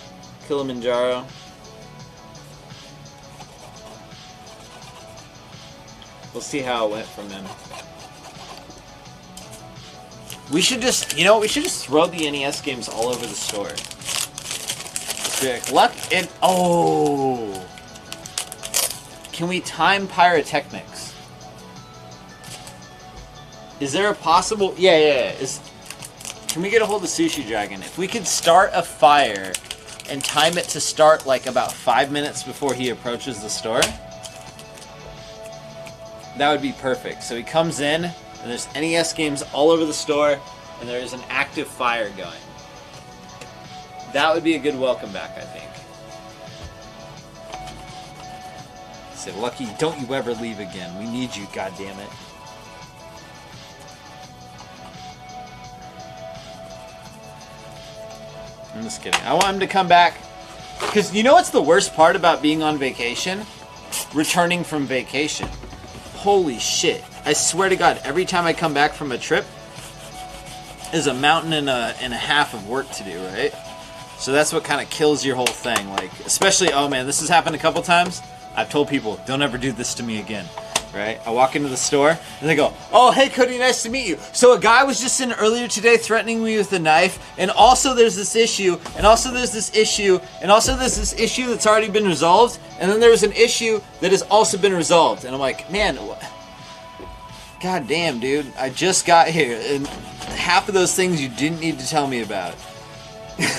We'll see how it went from him. We should just, you know, we should just throw the NES games all over the store. Luck and oh, can we time pyrotechnics? Is there a possible? Yeah. Can we get a hold of Sushi Dragon? If we could start a fire and time it to start like about 5 minutes before he approaches the store, that would be perfect. So he comes in, and there's NES games all over the store, and there is an active fire going. That would be a good welcome back, I think. Say, Lucky, don't you ever leave again. We need you, goddammit. I'm just kidding. I want him to come back. Because you know what's the worst part about being on vacation? Returning from vacation. Holy shit. I swear to God, every time I come back from a trip, is a mountain and a half of work to do, right? So that's what kind of kills your whole thing. Like, especially, oh man, this has happened a couple times. I've told people, don't ever do this to me again. Right? I walk into the store, and they go, oh, hey, Cody, nice to meet you. So a guy was just in earlier today threatening me with a knife, and also there's this issue, and also there's this issue, and also there's this issue that's already been resolved, and then there's an issue that has also been resolved. And I'm like, man, god damn, dude, I just got here, and half of those things you didn't need to tell me about.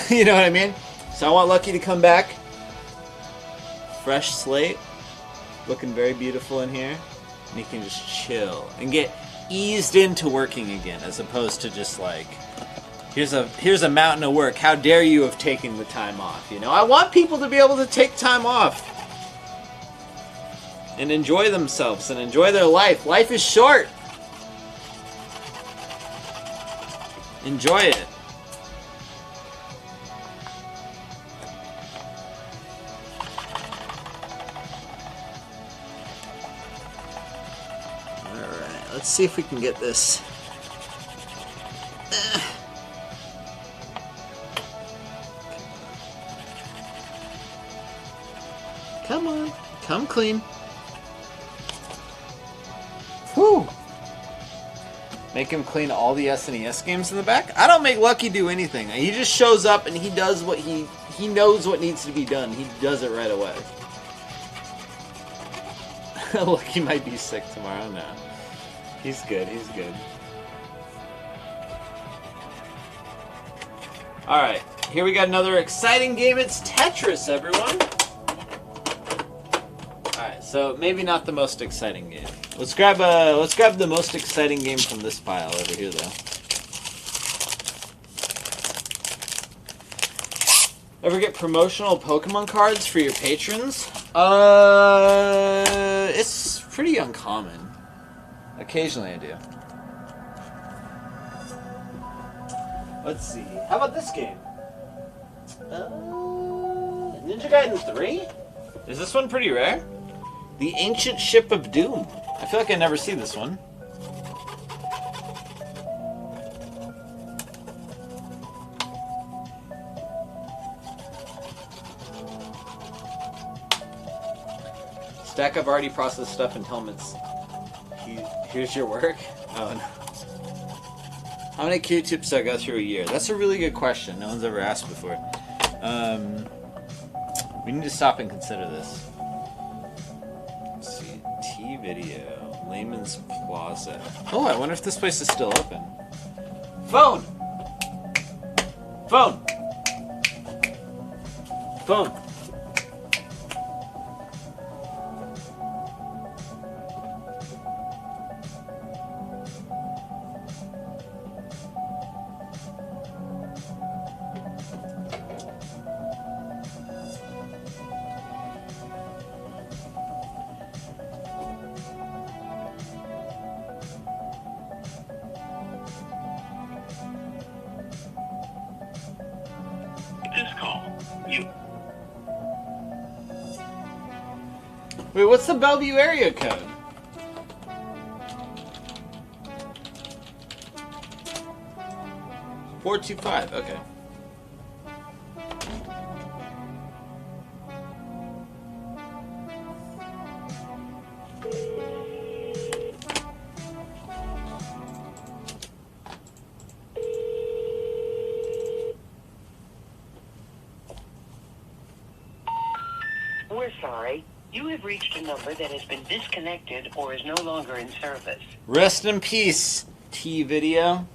You know what I mean? So I want Lucky to come back. Fresh slate. Looking very beautiful in here. And he can just chill and get eased into working again, as opposed to just like, here's a mountain of work. How dare you have taken the time off? You know, I want people to be able to take time off and enjoy themselves and enjoy their life. Life is short. Enjoy it. Let's see if we can get this. Come on. Come clean. Whew. Make him clean all the SNES games in the back? I don't make Lucky do anything. He just shows up and he does what he knows what needs to be done. He does it right away. Lucky might be sick tomorrow now. He's good, he's good. Alright, here we got another exciting game. It's Tetris, everyone! Alright, so maybe not the most exciting game. Let's grab the most exciting game from this pile over here, though. Ever get promotional Pokemon cards for your patrons? It's pretty uncommon. Occasionally I do. Let's see. How about this game? Ninja Gaiden 3? Is this one pretty rare? The Ancient Ship of Doom. I feel like I never see this one. Stack up already processed stuff and tell him it's... Here's your work? Oh no. How many Q-tips do I go through a year? That's a really good question. No one's ever asked before. We need to stop and consider this. Let's see. T-Video. Layman's Plaza. Oh, I wonder if this place is still open. Phone! Phone! Phone! Wait, what's the Bellevue area code? $425. Okay. We're sorry. You have reached a number that has been disconnected or is no longer in service. Rest in peace, T-Video.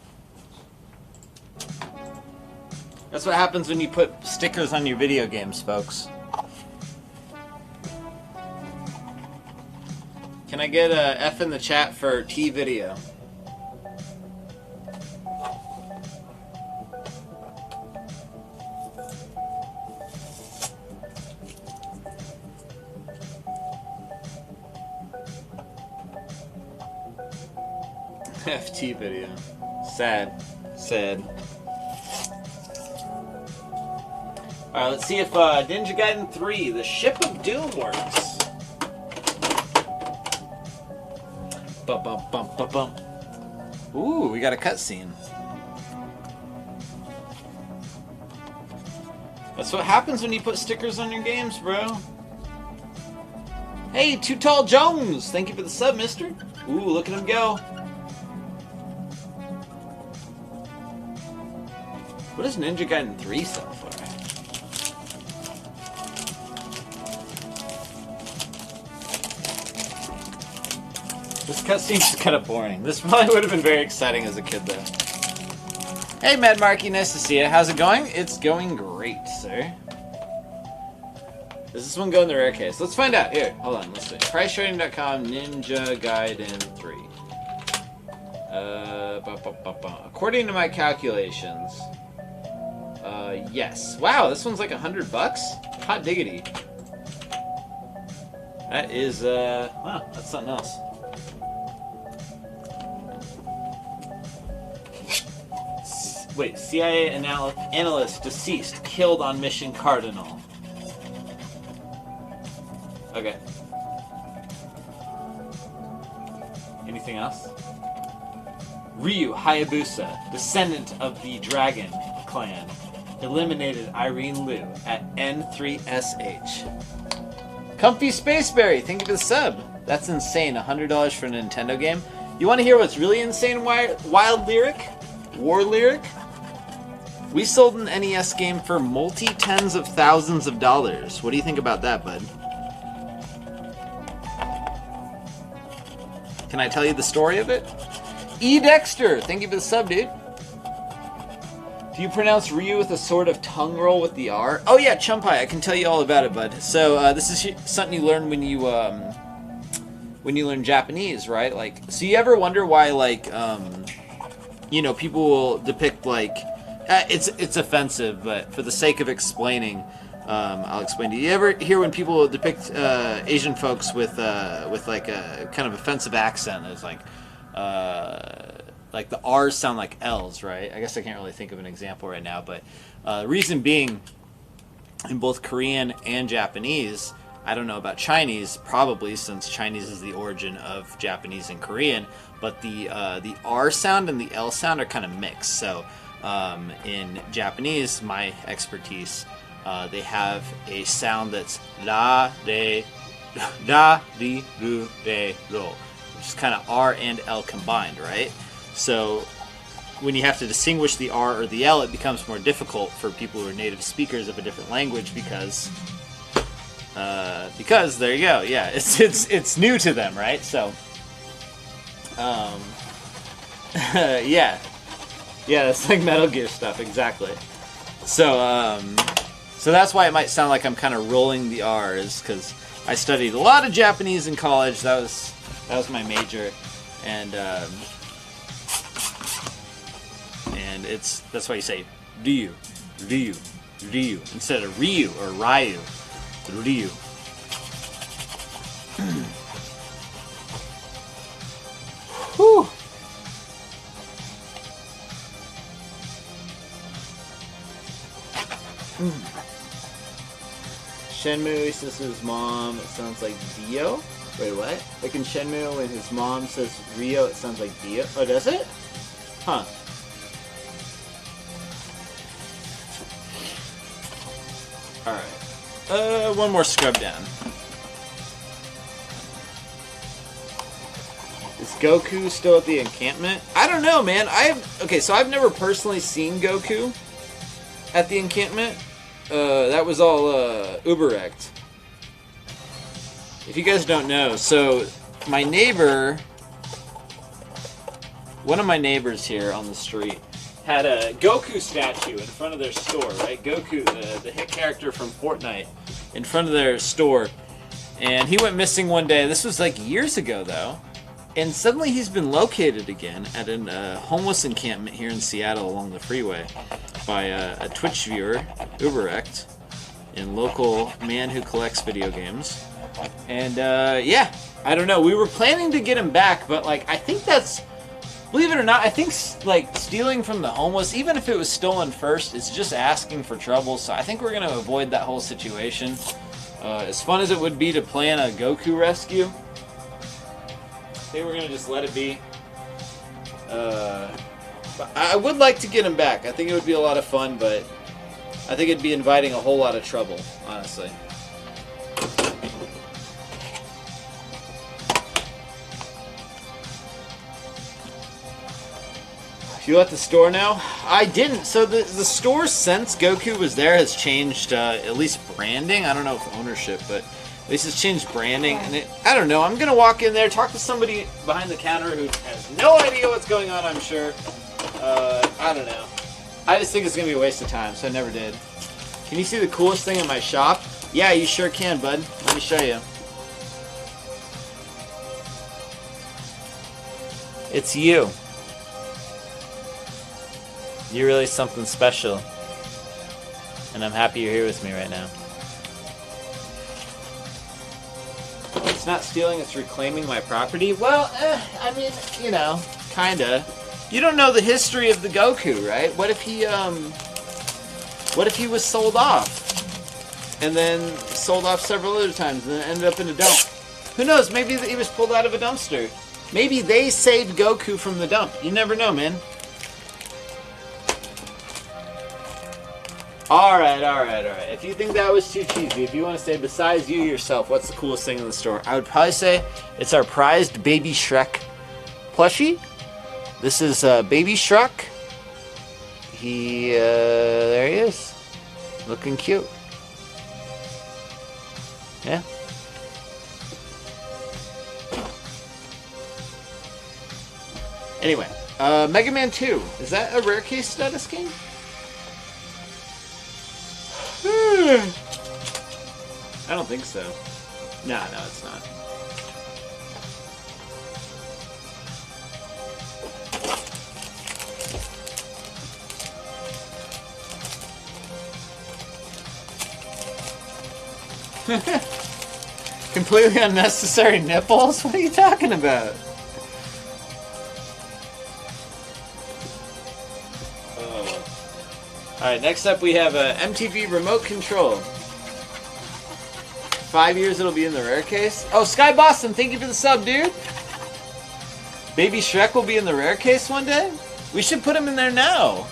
That's what happens when you put stickers on your video games, folks. Can I get a F in the chat for T-Video? FT video. Sad. Sad. Alright, let's see if Ninja Gaiden 3, the Ship of Doom works. Bum, bum, bum, bum, bum. Ooh, we got a cutscene. That's what happens when you put stickers on your games, bro. Hey, Too Tall Jones! Thank you for the sub, mister. Ooh, look at him go. What does Ninja Gaiden 3 sell for? This cutscene's kind of boring. This probably would have been very exciting as a kid, though. Hey, Mad Marky, nice to see you. How's it going? It's going great, sir. Does this one go in the rare case? Let's find out. Here, hold on. Let's see. PriceTrading.com, Ninja Gaiden 3. According to my calculations, yes. Wow, this one's like $100. Hot diggity. That is, wow, that's something else. Wait, CIA analyst deceased, killed on mission Cardinal. Okay. Anything else? Ryu Hayabusa, descendant of the Dragon clan, eliminated Irene Liu at N3SH. Comfy Spaceberry, thank you for the sub. That's insane, $100 for a Nintendo game. You want to hear what's really insane, wild lyric? War lyric? We sold an NES game for multi-tens of thousands of dollars. What do you think about that, bud? Can I tell you the story of it? E. Dexter, thank you for the sub, dude. Do you pronounce Ryu with a sort of tongue roll with the R? Oh yeah, Chumpai, I can tell you all about it, bud. So this is something you learn when you learn Japanese, right? Like, so you ever wonder why, like, you know, people will depict like, it's offensive, but for the sake of explaining, I'll explain to you. You ever hear when people depict Asian folks with like a kind of offensive accent? It's like the R's sound like L's, right? I guess I can't really think of an example right now, but the reason being, in both Korean and Japanese, I don't know about Chinese, probably, since Chinese is the origin of Japanese and Korean, but the R sound and the L sound are kind of mixed. So in Japanese, my expertise, they have a sound that's la, re, ru, re, ro, which is kind of R and L combined, right? So when you have to distinguish the R or the L, it becomes more difficult for people who are native speakers of a different language because there you go, yeah, it's new to them, right? So, yeah, it's like Metal Gear stuff, exactly. So, so that's why it might sound like I'm kind of rolling the R's, because I studied a lot of Japanese in college. That was my major, and that's why you say Ryu, Ryu, Ryu instead of Ryu or Ryu. Ryu. Whew. Shenmue, he says to his mom, it sounds like Dio. Wait, what? Like in Shenmue, when his mom says Rio, it sounds like Dio. Oh, does it? Huh. Alright. One more scrub down. Is Goku still at the encampment? I don't know, man. So I've never personally seen Goku at the encampment. That was all Uberect. If you guys don't know, so my neighbor, one of my neighbors here on the street, had a Goku statue in front of their store, right? Goku, the hit character from Fortnite, in front of their store. And he went missing one day. This was like years ago, though. And suddenly he's been located again at a homeless encampment here in Seattle along the freeway by a Twitch viewer, Uberect, and local man who collects video games. And yeah, I don't know. We were planning to get him back, but like I think that's, believe it or not, I think like stealing from the homeless, even if it was stolen first, it's just asking for trouble. So I think we're going to avoid that whole situation. As fun as it would be to plan a Goku rescue, I think we're going to just let it be. But I would like to get him back. I think it would be a lot of fun, but I think it'd be inviting a whole lot of trouble, honestly. You at the store now? I didn't. So the store, since Goku was there, has changed at least branding. I don't know if ownership, but at least it's changed branding. And I don't know. I'm going to walk in there, talk to somebody behind the counter who has no idea what's going on, I'm sure. I don't know. I just think it's going to be a waste of time, so I never did. Can you see the coolest thing in my shop? Yeah, you sure can, bud. Let me show you. It's you. You're really something special. And I'm happy you're here with me right now. It's not stealing, it's reclaiming my property? Well, I mean, you know, kinda. You don't know the history of the Goku, right? What if he was sold off? And then sold off several other times and then ended up in a dump? Who knows, maybe he was pulled out of a dumpster. Maybe they saved Goku from the dump. You never know, man. Alright. If you think that was too cheesy, if you want to say besides you yourself, what's the coolest thing in the store? I would probably say it's our prized Baby Shrek plushie. This is Baby Shrek. There he is. Looking cute. Yeah. Anyway, Mega Man 2. Is that a rare case status game? I don't think so. No, it's not. Completely unnecessary nipples? What are you talking about? Alright, next up we have a MTV remote control. 5 years it'll be in the rare case. Oh, Sky Boston, thank you for the sub, dude. Baby Shrek will be in the rare case one day? We should put him in there now.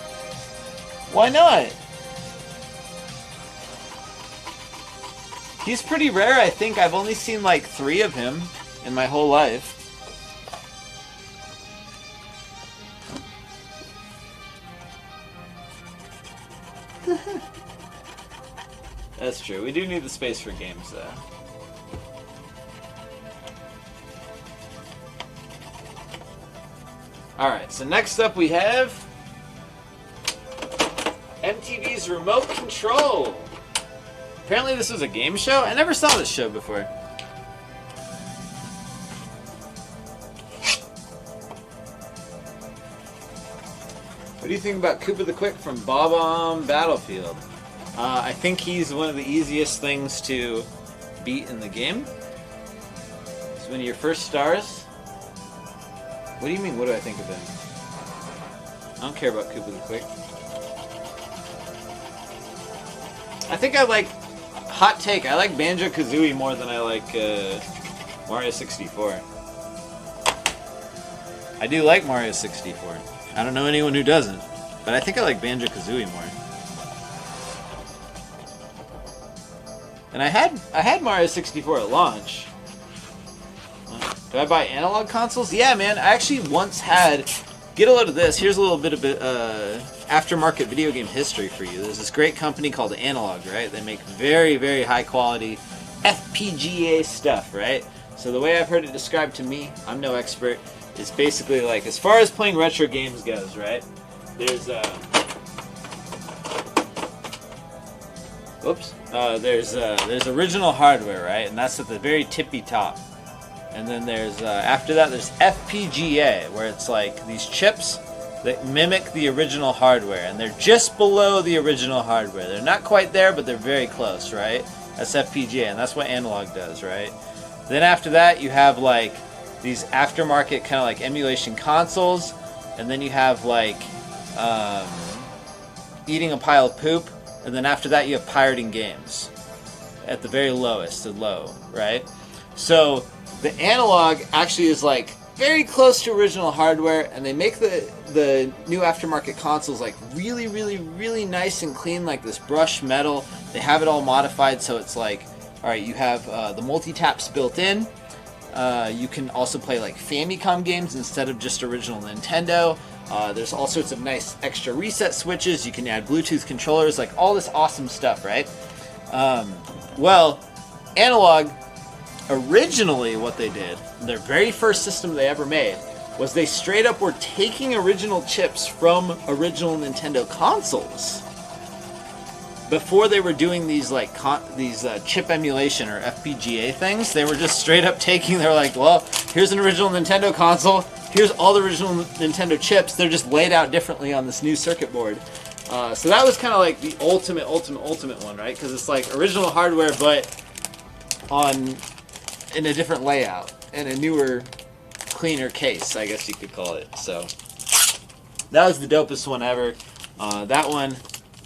Why not? He's pretty rare, I think. I've only seen like 3 of him in my whole life. That's true. We do need the space for games, though. Alright, so next up we have MTV's Remote Control. Apparently this was a game show? I never saw this show before. What do you think about Koopa the Quick from Bob-omb Battlefield? I think he's one of the easiest things to beat in the game. It's one of your first stars. What do you mean, what do I think of him? I don't care about Koopa the Quick. I think I like hot take. I like Banjo-Kazooie more than I like Mario 64. I do like Mario 64. I don't know anyone who doesn't, but I think I like Banjo-Kazooie more. And I had Mario 64 at launch. Do I buy analog consoles? Yeah, man. I actually once had. Get a load of this. Here's a little bit of aftermarket video game history for you. There's this great company called Analog, right? They make very, very high quality FPGA stuff, right? So the way I've heard it described to me, I'm no expert, is basically like as far as playing retro games goes, right? There's there's original hardware, right? And that's at the very tippy top. And then there's, after that, there's FPGA, where it's like these chips that mimic the original hardware. And they're just below the original hardware. They're not quite there, but they're very close, right? That's FPGA, and that's what Analog does, right? Then after that, you have, like, these aftermarket kind of like emulation consoles. And then you have, like, eating a pile of poop. And then after that, you have pirating games. At the very lowest, the low, right? So the Analog actually is like very close to original hardware, and they make the new aftermarket consoles like really, really, really nice and clean, like this brushed metal. They have it all modified, so it's like, all right, you have the multi-taps built in. You can also play like Famicom games instead of just original Nintendo. There's all sorts of nice extra reset switches. You can add Bluetooth controllers, like all this awesome stuff, right? Well, Analog, originally what they did, their very first system they ever made, was they straight up were taking original chips from original Nintendo consoles. Before they were doing these like chip emulation or FPGA things, they were just straight up taking, they're like, well, here's an original Nintendo console, here's all the original Nintendo chips, they're just laid out differently on this new circuit board. So that was kind of like the ultimate one, right? Because it's like original hardware, but in a different layout, and a newer, cleaner case, I guess you could call it. So that was the dopest one ever. That one,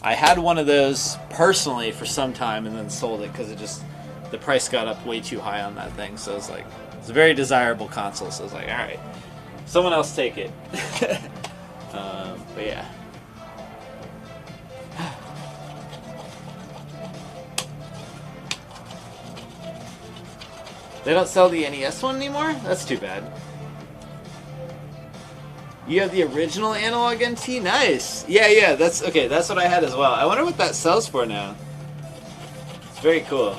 I had one of those personally for some time and then sold it because the price got up way too high on that thing. So it's like, it's a very desirable console. So I was like, all right, someone else take it. But yeah. They don't sell the NES one anymore? That's too bad. You have the original Analog NT? Nice! Yeah, that's okay, that's what I had as well. I wonder what that sells for now. It's very cool.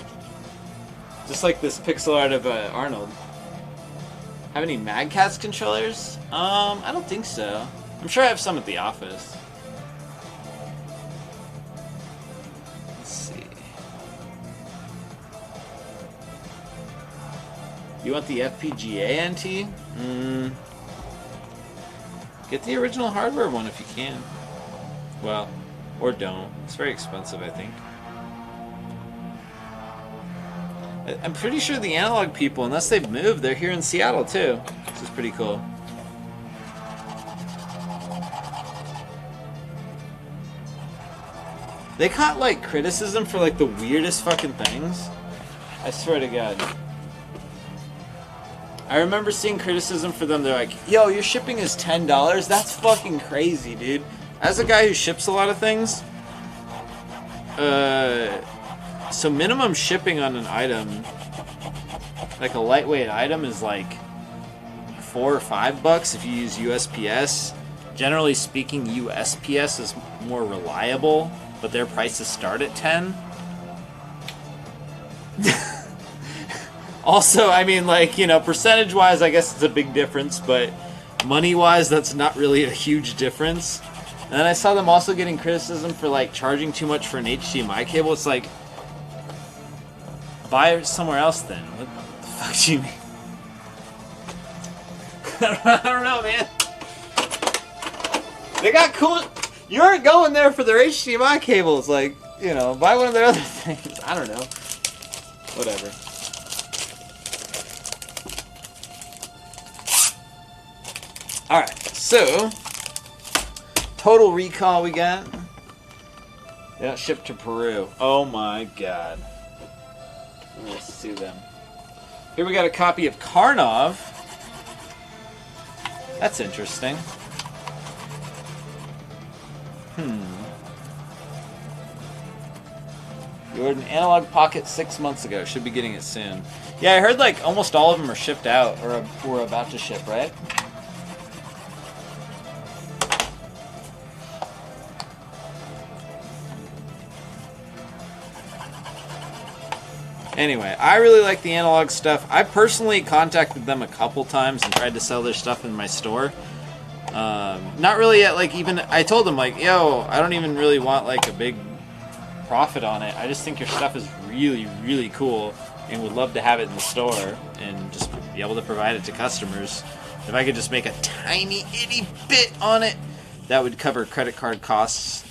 Just like this pixel art of Arnold. Have any Mad Catz controllers? I don't think so. I'm sure I have some at the office. Let's see. You want the FPGA NT? Get the original hardware one if you can. Well, or don't. It's very expensive, I think. I'm pretty sure the Analog people, unless they've moved, they're here in Seattle too. This is pretty cool. They caught like criticism for like the weirdest fucking things. I swear to God. I remember seeing criticism for them. They're like, yo, your shipping is $10? That's fucking crazy, dude. As a guy who ships a lot of things, so minimum shipping on an item, like a lightweight item, is like $4 or $5 if you use USPS. Generally speaking, USPS is more reliable, but their prices start at $10. Also, I mean, like, you know, percentage-wise, I guess it's a big difference, but money-wise, that's not really a huge difference. And then I saw them also getting criticism for, like, charging too much for an HDMI cable. It's like, buy it somewhere else then. What the fuck do you mean? I don't know, man. They got cool... You aren't going there for their HDMI cables. Like, you know, buy one of their other things. I don't know. Whatever. Alright, so Total Recall we got. They don't ship to Peru. Oh my God. We'll sue them. Here we got a copy of Karnov. That's interesting. You ordered an analog pocket 6 months ago. Should be getting it soon. Yeah, I heard like almost all of them are shipped out or were about to ship, right? Anyway, I really like the analog stuff. I personally contacted them a couple times and tried to sell their stuff in my store. Not really at like even, I told them like, yo, I don't even really want like a big profit on it. I just think your stuff is really, really cool and would love to have it in the store and just be able to provide it to customers. If I could just make a tiny itty bit on it, that would cover credit card costs.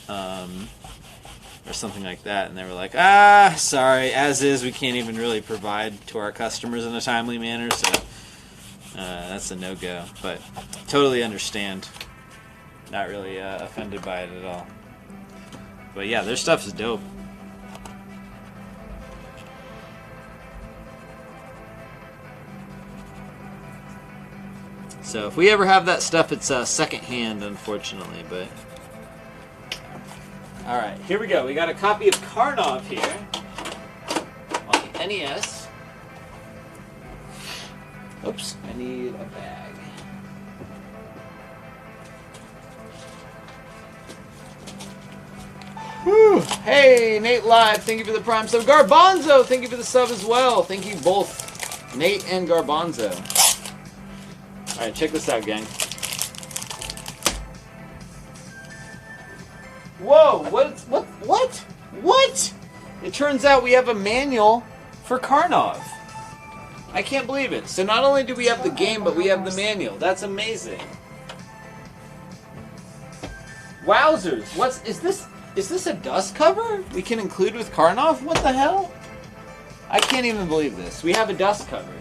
Or something like that, and they were like, sorry, as is, we can't even really provide to our customers in a timely manner, so that's a no-go, but totally understand. Not really offended by it at all. But yeah, their stuff is dope. So if we ever have that stuff, it's second-hand, unfortunately, but... Alright, here we go. We got a copy of Karnov here on the NES. Oops, I need a bag. Whew. Hey, Nate Live, thank you for the Prime sub. Garbanzo, thank you for the sub as well. Thank you both, Nate and Garbanzo. Alright, check this out, gang. Whoa, what? It turns out we have a manual for Karnov. I can't believe it. So not only do we have the game, but we have the manual. That's amazing. Wowzers. Is this a dust cover we can include with Karnov? What the hell? I can't even believe this. We have a dust cover.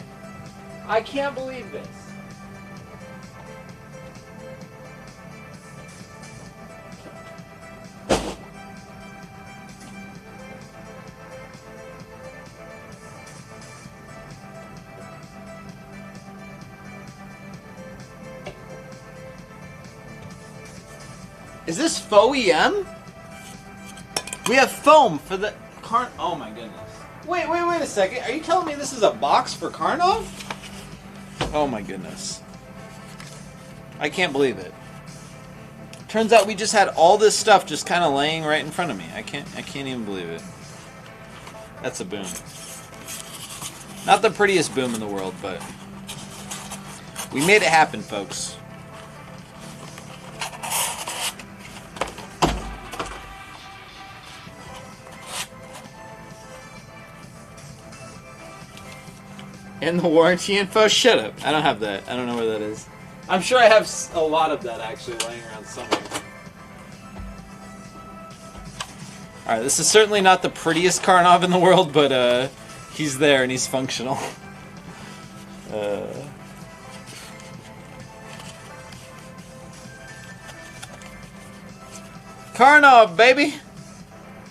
I can't believe this. Is this faux EM? We have foam for the oh my goodness. Wait a second. Are you telling me this is a box for Karnov? Oh my goodness. I can't believe it. Turns out we just had all this stuff just kind of laying right in front of me. I can't even believe it. That's a boom. Not the prettiest boom in the world, but we made it happen, folks. And the warranty info? Shut up. I don't have that. I don't know where that is. I'm sure I have a lot of that actually laying around somewhere. Alright, this is certainly not the prettiest Karnov in the world, but he's there and he's functional. Karnov, baby!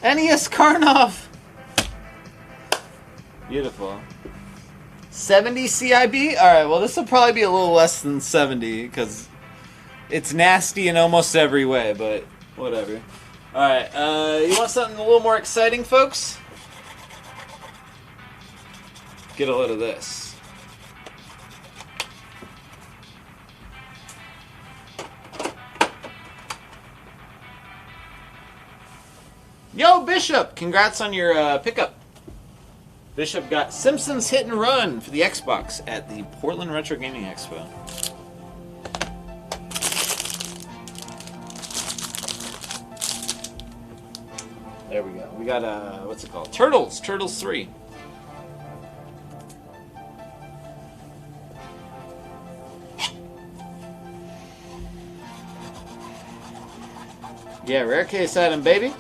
NES Karnov! Beautiful. 70 CIB? Alright, well this will probably be a little less than 70, because it's nasty in almost every way, but whatever. Alright, you want something a little more exciting, folks? Get a load of this. Yo, Bishop! Congrats on your pickup. Bishop got Simpsons Hit and Run for the Xbox at the Portland Retro Gaming Expo. There we go. We got, what's it called? Turtles! Turtles 3. Yeah, rare case item, baby.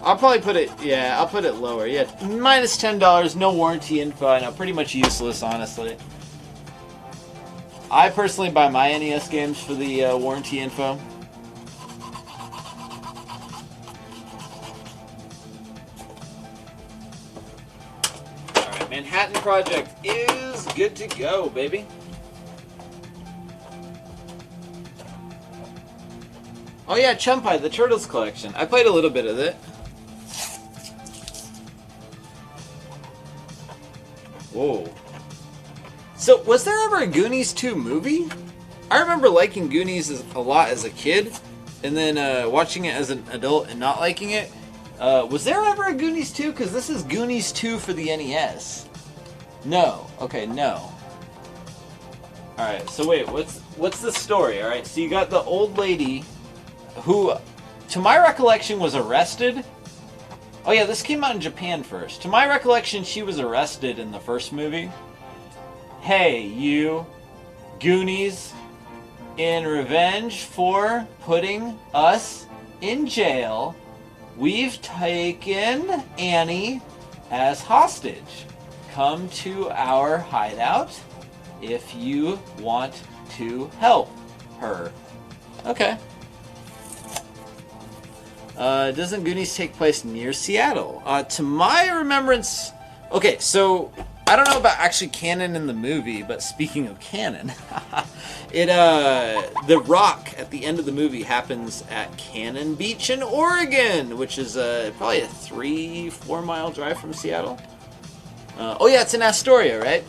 I'll probably put it, yeah, I'll put it lower. Yeah, minus $10, no warranty info. I know, pretty much useless, honestly. I personally buy my NES games for the warranty info. Alright. Manhattan Project is good to go, baby. Oh yeah, Chumpai, the Turtles collection. I played a little bit of it. Whoa. So, was there ever a Goonies 2 movie? I remember liking Goonies a lot as a kid, and then watching it as an adult and not liking it. Was there ever a Goonies 2? Because this is Goonies 2 for the NES. No. Okay, no. Alright, so wait, what's the story? Alright, so you got the old lady who, to my recollection, was arrested. Oh yeah, this came out in Japan first. To my recollection, she was arrested in the first movie. Hey, you Goonies, in revenge for putting us in jail, we've taken Annie as hostage. Come to our hideout if you want to help her. Okay. Doesn't Goonies take place near Seattle? To my remembrance... Okay, so... I don't know about actually canon in the movie, but speaking of canon... The rock at the end of the movie happens at Cannon Beach in Oregon, which is probably a 3-4 mile drive from Seattle. Oh yeah, it's in Astoria, right?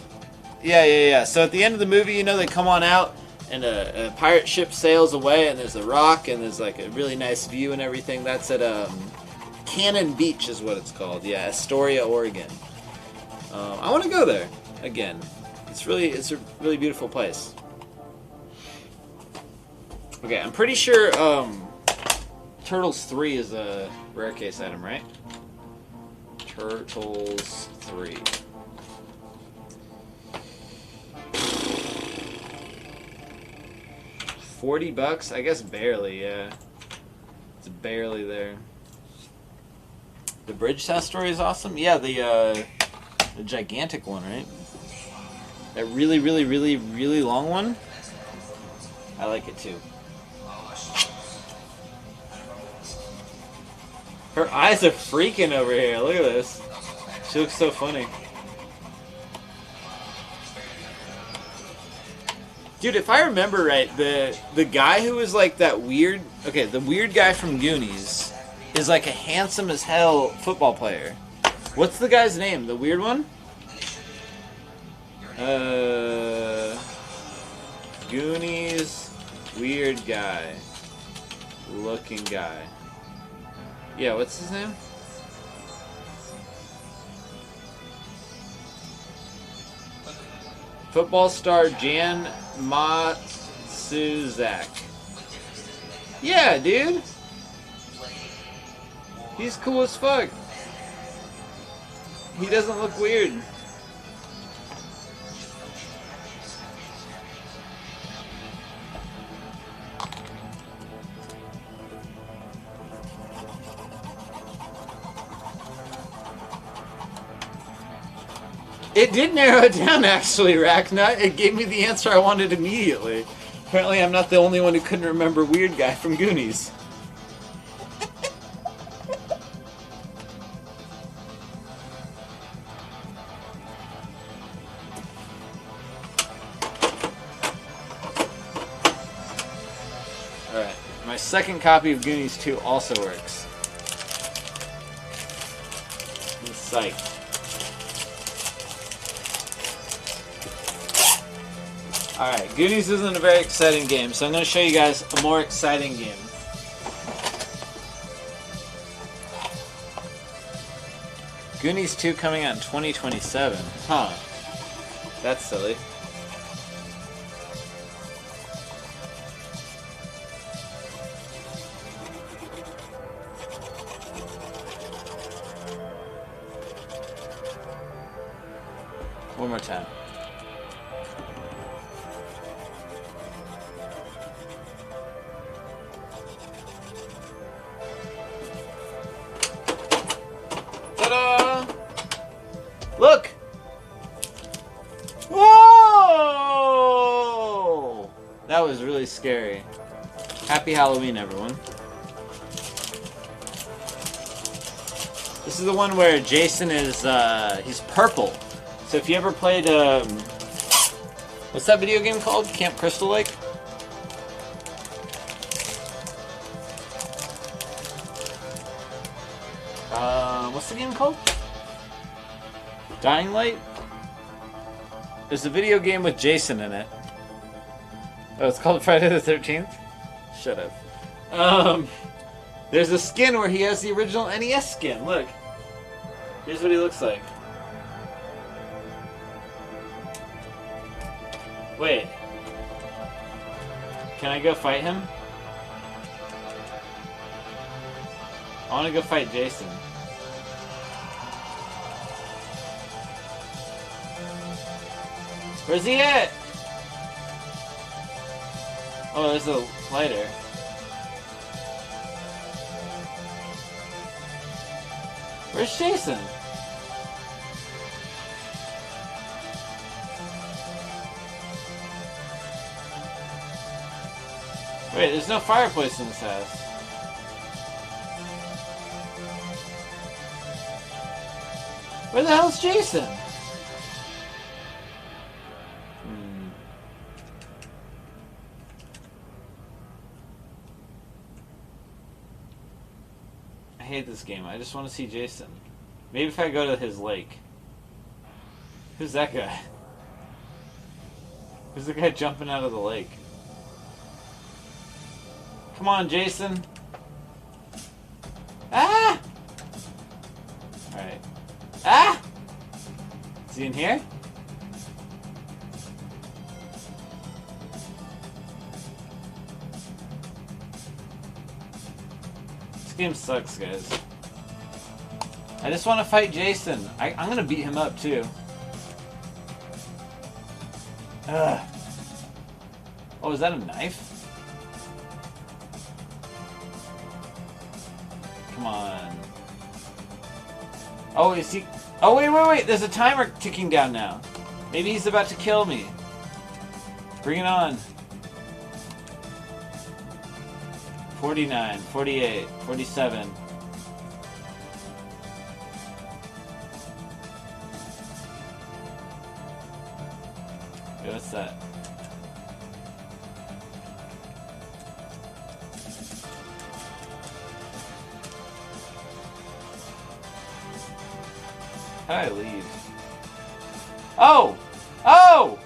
Yeah. So at the end of the movie, you know, they come on out, and a pirate ship sails away, and there's a rock, and there's like a really nice view and everything. That's at Cannon Beach is what it's called. Yeah, Astoria, Oregon. I want to go there again. It's a really beautiful place. Okay, I'm pretty sure Turtles 3 is a rare case item, right? Turtles 3. $40? I guess barely, yeah. It's barely there. The Bridge House story is awesome. Yeah, the gigantic one, right? That really, really, really, really long one. I like it too. Her eyes are freaking over here. Look at this. She looks so funny. Dude, if I remember right, the guy who was like that weird... Okay, the weird guy from Goonies is like a handsome as hell football player. What's the guy's name? The weird one? Goonies... Weird guy. Looking guy. Yeah, what's his name? Football star Jan Matsuzak. Yeah, dude. He's cool as fuck. He doesn't look weird. It did narrow it down, actually, Racknut. It gave me the answer I wanted immediately. Apparently, I'm not the only one who couldn't remember Weird Guy from Goonies. Alright, my second copy of Goonies 2 also works. I'm psyched. Alright, Goonies isn't a very exciting game, so I'm going to show you guys a more exciting game. Goonies 2 coming out in 2027. Huh. That's silly. One more time. Look! Whoa! That was really scary. Happy Halloween, everyone. This is the one where Jason is, he's purple. So if you ever played, what's that video game called? Camp Crystal Lake? What's the game called? Dying Light? There's a video game with Jason in it. Oh, it's called Friday the 13th? Shut up. There's a skin where he has the original NES skin. Look. Here's what he looks like. Wait. Can I go fight him? I want to go fight Jason. Where's he at? Oh, there's a lighter. Where's Jason? Wait, there's no fireplace in this house. Where the hell's Jason? I hate this game. I just want to see Jason. Maybe if I go to his lake. Who's that guy? Who's the guy jumping out of the lake? Come on, Jason. Ah! Alright. Ah! Is he in here? This game sucks, guys. I just want to fight Jason. I'm gonna beat him up, too. Ugh. Oh, is that a knife? Come on. Oh, is he... Oh, wait. There's a timer ticking down now. Maybe he's about to kill me. Bring it on. 49, 48, 47. Wait, what's that? How do I leave? Oh! Oh!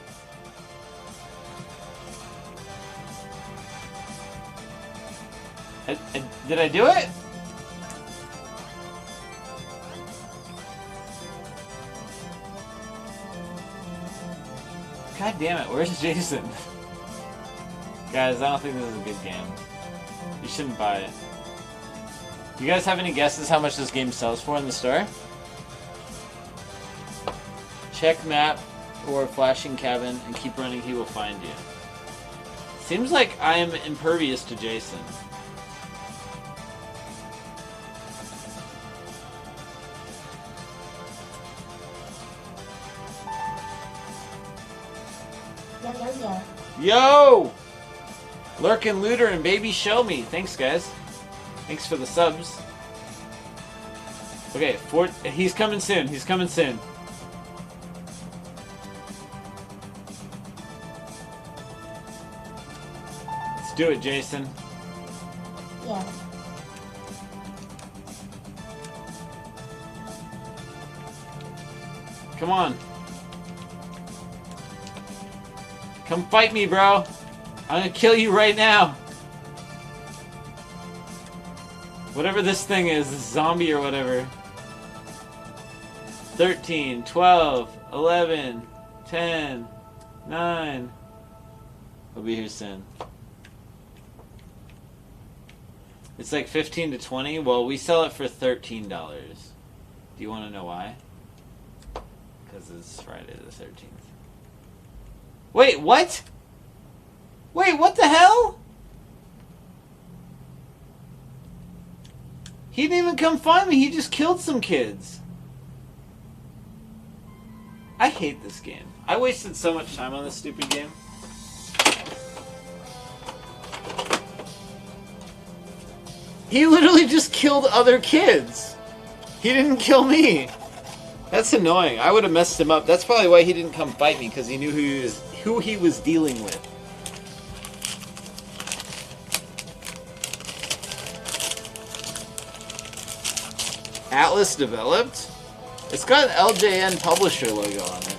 Did I do it? God damn it, where's Jason? Guys, I don't think this is a good game. You shouldn't buy it. You guys have any guesses how much this game sells for in the store? Check map or flashing cabin and keep running, he will find you. Seems like I am impervious to Jason. Yo! Lurkin' Looter and Baby Show Me. Thanks, guys. Thanks for the subs. Okay, he's coming soon. He's coming soon. Let's do it, Jason. Yeah. Come on. Come fight me, bro. I'm gonna kill you right now. Whatever this thing is, this zombie or whatever. 13, 12, 11, 10, 9. I'll be here soon. It's like 15 to 20. Well, we sell it for $13. Do you want to know why? Because it's Friday the 13th. Wait, what? Wait, what the hell? He didn't even come find me. He just killed some kids. I hate this game. I wasted so much time on this stupid game. He literally just killed other kids. He didn't kill me. That's annoying. I would have messed him up. That's probably why he didn't come fight me, because he knew who he was dealing with. Atlas developed? It's got an LJN publisher logo on it.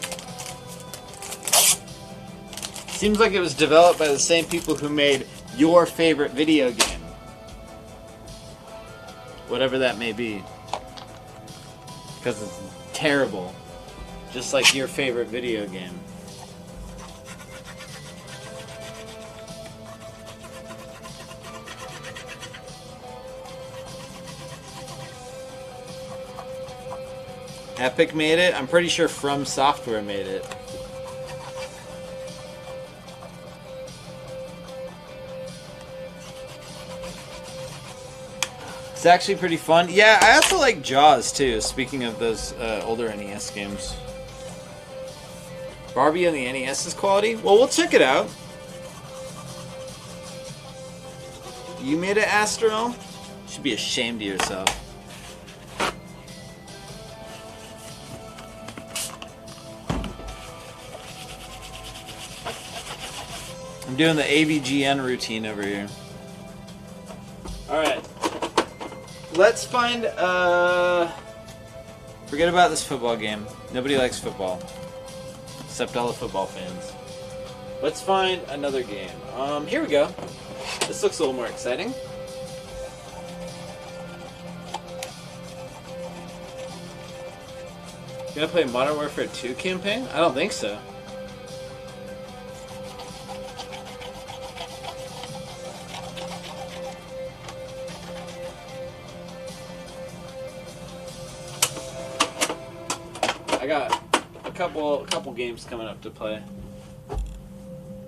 Seems like it was developed by the same people who made your favorite video game. Whatever that may be. Because it's terrible. Just like your favorite video game. Epic made it? I'm pretty sure From Software made it. It's actually pretty fun. Yeah, I also like Jaws too, speaking of those older NES games. Barbie on the NES is quality? Well, we'll check it out. You made it, Astro? You should be ashamed of yourself. I'm doing the AVGN routine over here. Alright. Let's find, forget about this football game. Nobody likes football. Except all the football fans. Let's find another game. Here we go. This looks a little more exciting. Gonna play Modern Warfare 2 campaign? I don't think so. I got a couple games coming up to play.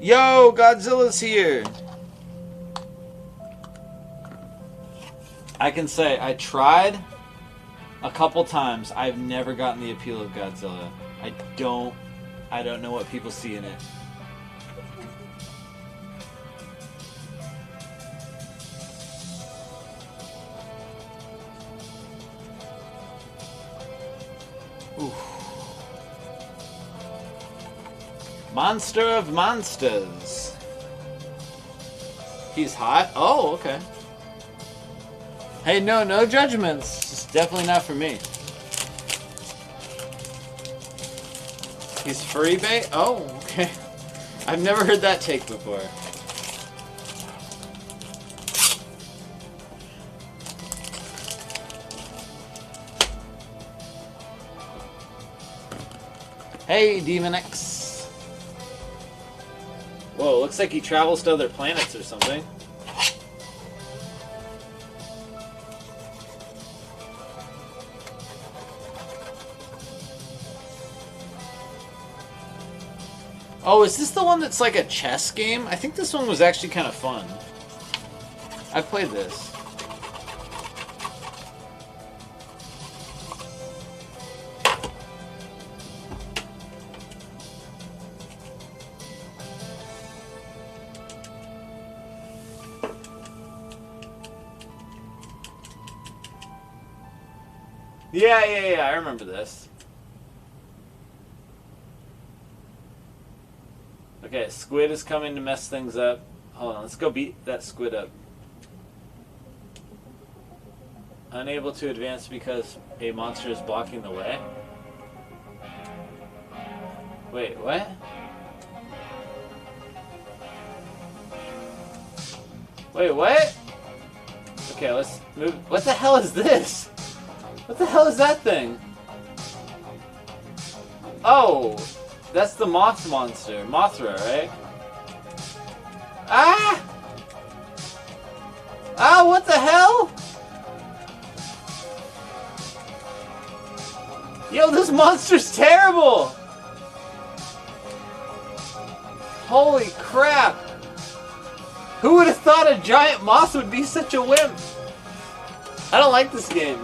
Yo, Godzilla's here! I can say, I tried a couple times. I've never gotten the appeal of Godzilla. I don't know what people see in it. Oof. Monster of Monsters. He's hot? Oh, okay. Hey, no judgments. It's definitely not for me. He's furry bait? Oh, okay. I've never heard that take before. Hey, Demon X. Whoa, looks like he travels to other planets or something. Oh, is this the one that's like a chess game? I think this one was actually kind of fun. I played this. Yeah, I remember this. Okay, Squid is coming to mess things up. Hold on, let's go beat that Squid up. Unable to advance because a monster is blocking the way? Wait, what? Wait, what? Okay, let's move. What the hell is this? What the hell is that thing? Oh, that's the moth monster. Mothra, right? Ah! Ah, what the hell? Yo, this monster's terrible! Holy crap! Who would have thought a giant moth would be such a wimp? I don't like this game.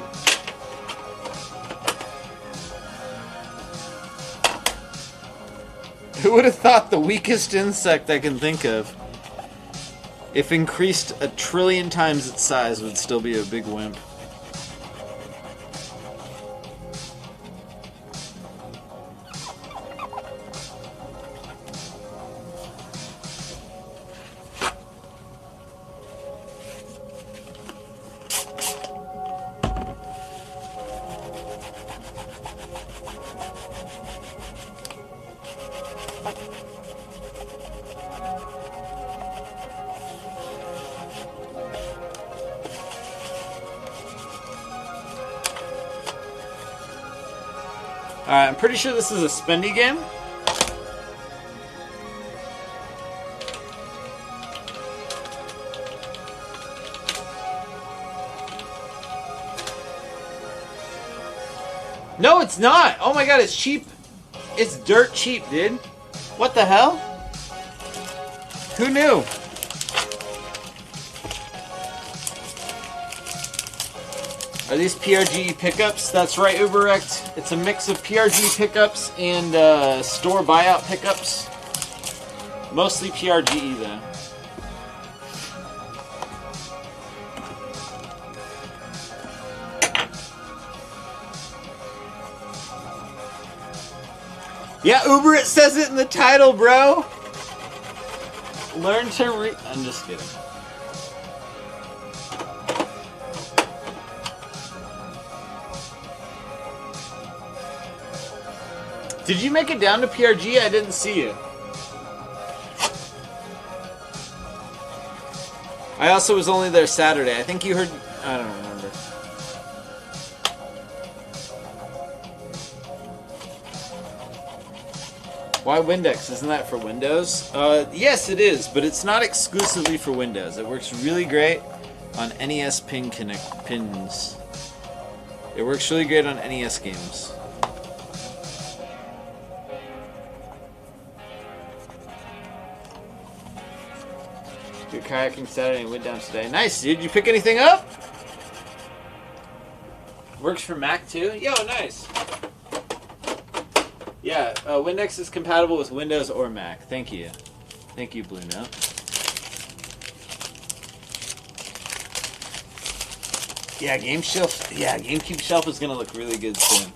Who would have thought the weakest insect I can think of, if increased 1 trillion times its size, would still be a big wimp? Alright, I'm pretty sure this is a spendy game. No, it's not! Oh my god, it's cheap. It's dirt cheap, dude. What the hell? Who knew? Are these PRGE pickups? That's right, Uberect. It's a mix of PRG pickups and store buyout pickups. Mostly PRGE though. Yeah, Uber, it says it in the title, bro. Learn to read. I'm just kidding. Did you make it down to PRG? I didn't see you. I also was only there Saturday. I think you heard. I don't remember. Why Windex? Isn't that for Windows? Yes, it is, but it's not exclusively for Windows. It works really great on NES pins. It works really great on NES games. Did kayaking Saturday and went down today. Nice, dude. Did you pick anything up? Works for Mac too? Yo, nice. Yeah, Windex is compatible with Windows or Mac. Thank you. Thank you, Blue Note. Yeah, GameCube Shelf is going to look really good soon.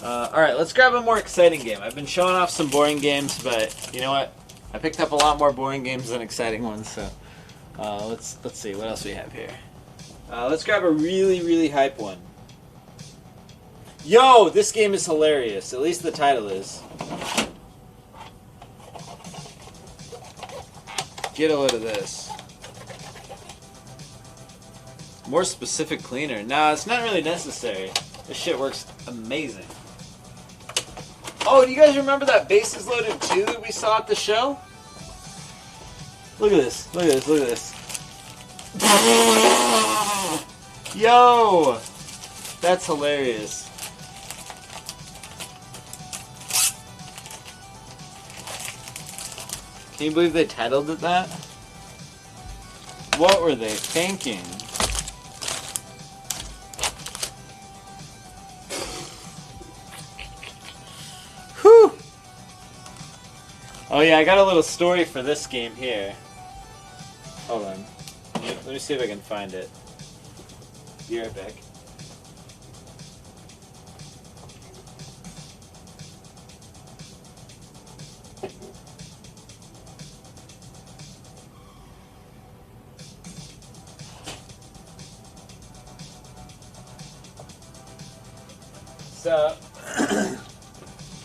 Alright, let's grab a more exciting game. I've been showing off some boring games, but you know what? I picked up a lot more boring games than exciting ones, so let's see, what else we have here? Let's grab a really, really hype one. Yo, this game is hilarious. At least the title is. Get a load of this. More specific cleaner. Nah, it's not really necessary. This shit works amazing. Oh, do you guys remember that Bases Loaded 2 that we saw at the show? Look at this. Look at this. Look at this. Yo! That's hilarious. Can you believe they titled it that? What were they thinking? Whew! Oh yeah, I got a little story for this game here. Hold on. Let me see if I can find it. Be right back. So,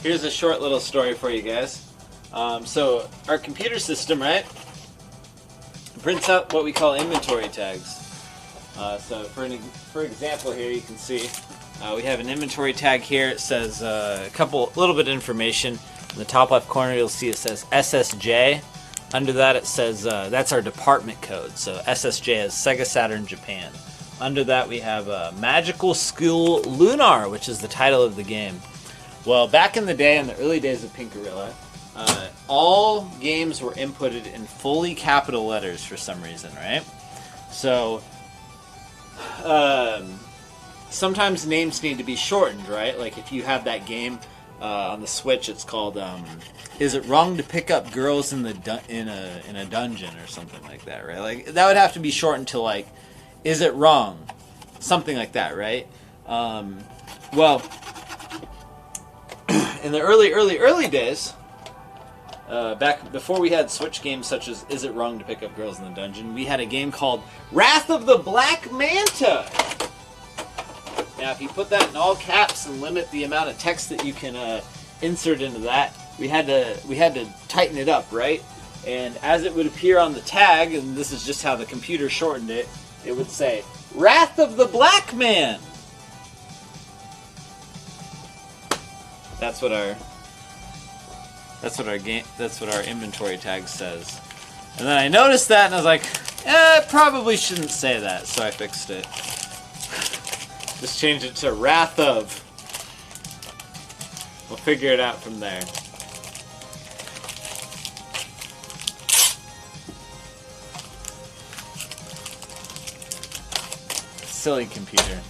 here's a short little story for you guys. So, our computer system, right, prints out what we call inventory tags. So, for example here, you can see we have an inventory tag here. It says a little bit of information. In the top left corner, you'll see it says SSJ. Under that, it says that's our department code. So, SSJ is Sega Saturn Japan. Under that, we have Magical School Lunar, which is the title of the game. Well, back in the day, in the early days of Pink Gorilla, all games were inputted in fully capital letters for some reason, right? So, sometimes names need to be shortened, right? Like if you have that game on the Switch, it's called "Is It Wrong to Pick Up Girls in a Dungeon" or something like that, right? Like that would have to be shortened to like, "Is it wrong?" Something like that, right? Well, in the early days, back before we had Switch games such as "Is It Wrong to Pick Up Girls in the Dungeon," we had a game called Wrath of the Black Manta. Now, if you put that in all caps and limit the amount of text that you can insert into that, we had to tighten it up, right? And as it would appear on the tag, and this is just how the computer shortened it, it would say, "Wrath of the Black Man." That's what our inventory tag says. And then I noticed that, and I was like, it probably shouldn't say that, so I fixed it. Just change it to Wrath of. We'll figure it out from there. Silly computer.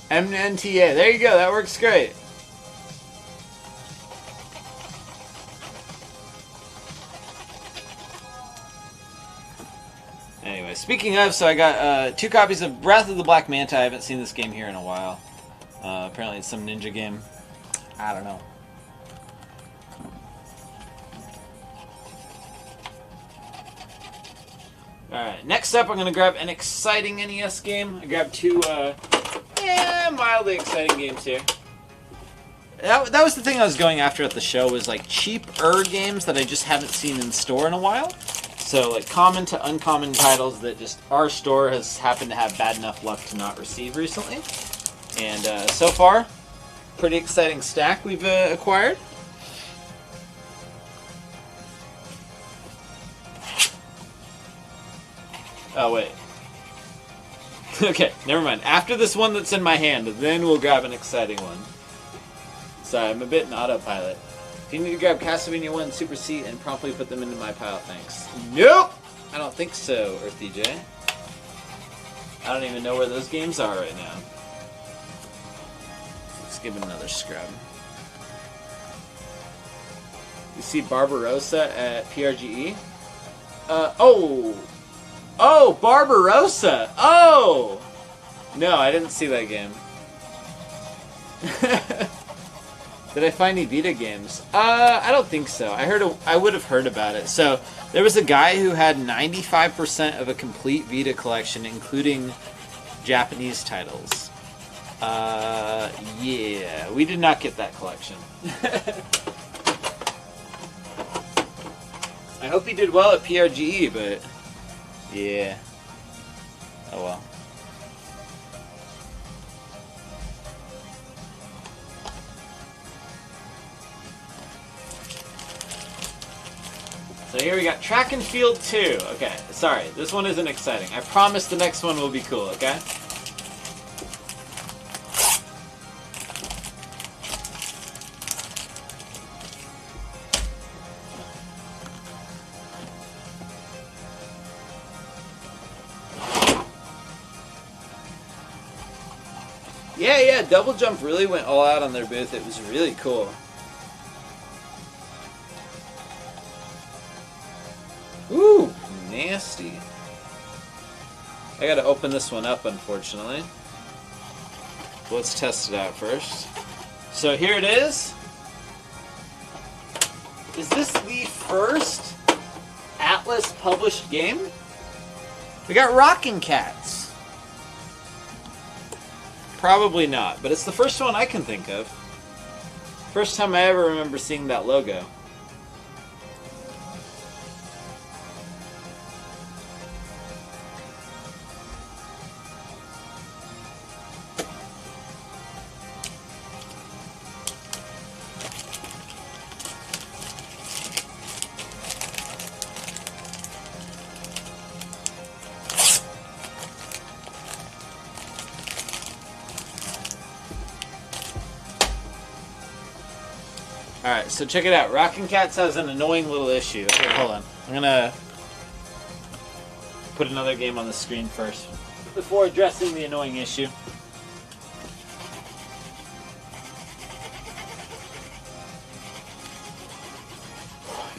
MNTA. There you go. That works great. Anyway, speaking of, so I got 2 copies of Wrath of the Black Manta. I haven't seen this game here in a while. Apparently it's some ninja game. I don't know. Alright, next up I'm going to grab an exciting NES game. I grabbed 2 mildly exciting games here. That was the thing I was going after at the show, was like cheaper games that I just haven't seen in store in a while. So like common to uncommon titles that just our store has happened to have bad enough luck to not receive recently. And so far, pretty exciting stack we've acquired. Oh, wait. Okay, never mind. After this one that's in my hand, then we'll grab an exciting one. Sorry, I'm a bit in autopilot. If you need to grab Castlevania 1 Super C and promptly put them into my pile, thanks. Nope! I don't think so, EarthDJ. I don't even know where those games are right now. Let's give it another scrub. You see Barbarossa at PRGE? Oh, Barbarossa! Oh! No, I didn't see that game. Did I find any Vita games? I don't think so. I would have heard about it. So, there was a guy who had 95% of a complete Vita collection, including Japanese titles. Yeah, we did not get that collection. I hope he did well at PRGE, but yeah. Oh well. So here we got Track and Field 2. Okay, sorry, this one isn't exciting. I promise the next one will be cool, okay? Yeah, Double Jump really went all out on their booth. It was really cool. Ooh, nasty. I gotta open this one up, unfortunately. Let's test it out first. So here it is. Is this the first Atlas published game? We got Rockin' Cats. Probably not, but it's the first one I can think of. First time I ever remember seeing that logo. Alright, so check it out. Rockin' Cats has an annoying little issue. Here, hold on. I'm gonna put another game on the screen first before addressing the annoying issue.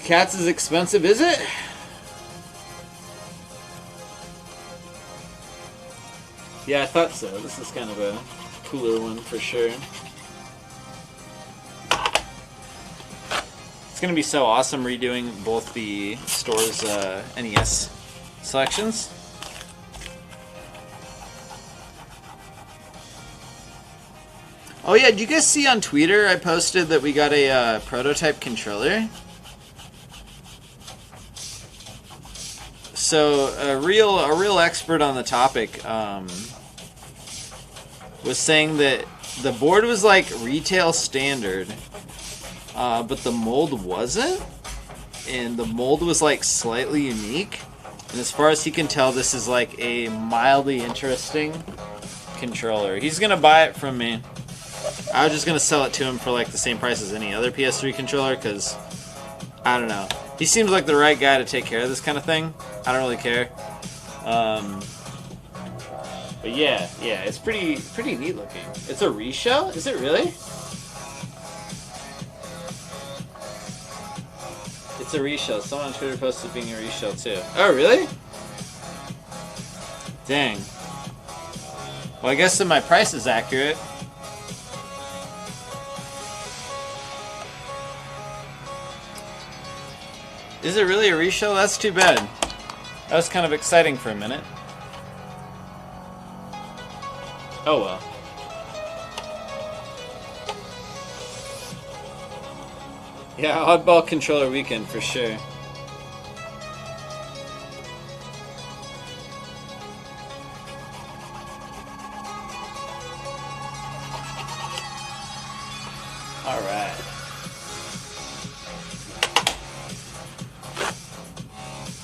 Cats is expensive, is it? Yeah, I thought so. This is kind of a cooler one for sure. It's gonna be so awesome redoing both the store's NES selections. Oh yeah, did you guys see on Twitter I posted that we got a prototype controller? So a real expert on the topic was saying that the board was like retail standard, but the mold wasn't, and the mold was like slightly unique. And as far as he can tell, this is like a mildly interesting controller. He's gonna buy it from me. I was just gonna sell it to him for like the same price as any other PS3 controller, because I don't know. He seems like the right guy to take care of this kind of thing. I don't really care. But yeah, it's pretty neat looking. It's a reshell? Is it really? It's a reshell. Someone on Twitter posted being a reshell too. Oh, really? Dang. Well, I guess that my price is accurate. Is it really a reshell? That's too bad. That was kind of exciting for a minute. Oh well. Yeah, oddball controller weekend for sure. Alright.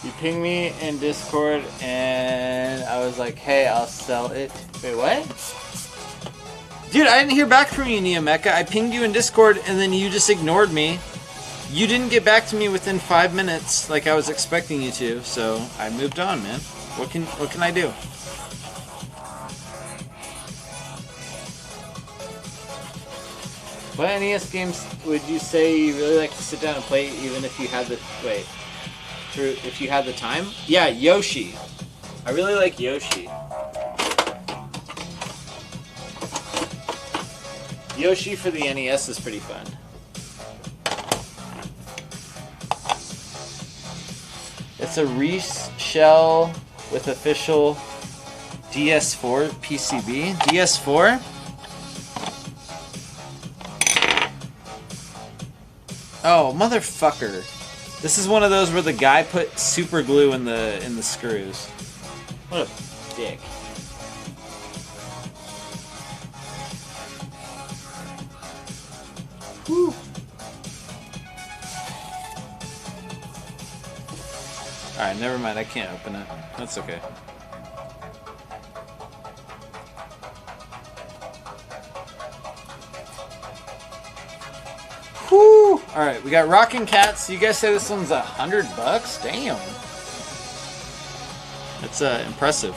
You pinged me in Discord and I was like, hey, I'll sell it. Wait, what? Dude, I didn't hear back from you, Neomecha. I pinged you in Discord and then you just ignored me. You didn't get back to me within 5 minutes like I was expecting you to, so I moved on, man. What can I do? What NES games would you say you really like to sit down and play even if you had the if you had the time? Yeah, Yoshi. I really like Yoshi. Yoshi for the NES is pretty fun. It's a Reese shell with official DS4 PCB. DS4? Oh, motherfucker. This is one of those where the guy put super glue in the screws. What a dick. Whew. Alright, never mind. I can't open it. That's okay. Whew! Alright, we got Rockin' Cats. You guys say this one's $100? Damn. That's impressive.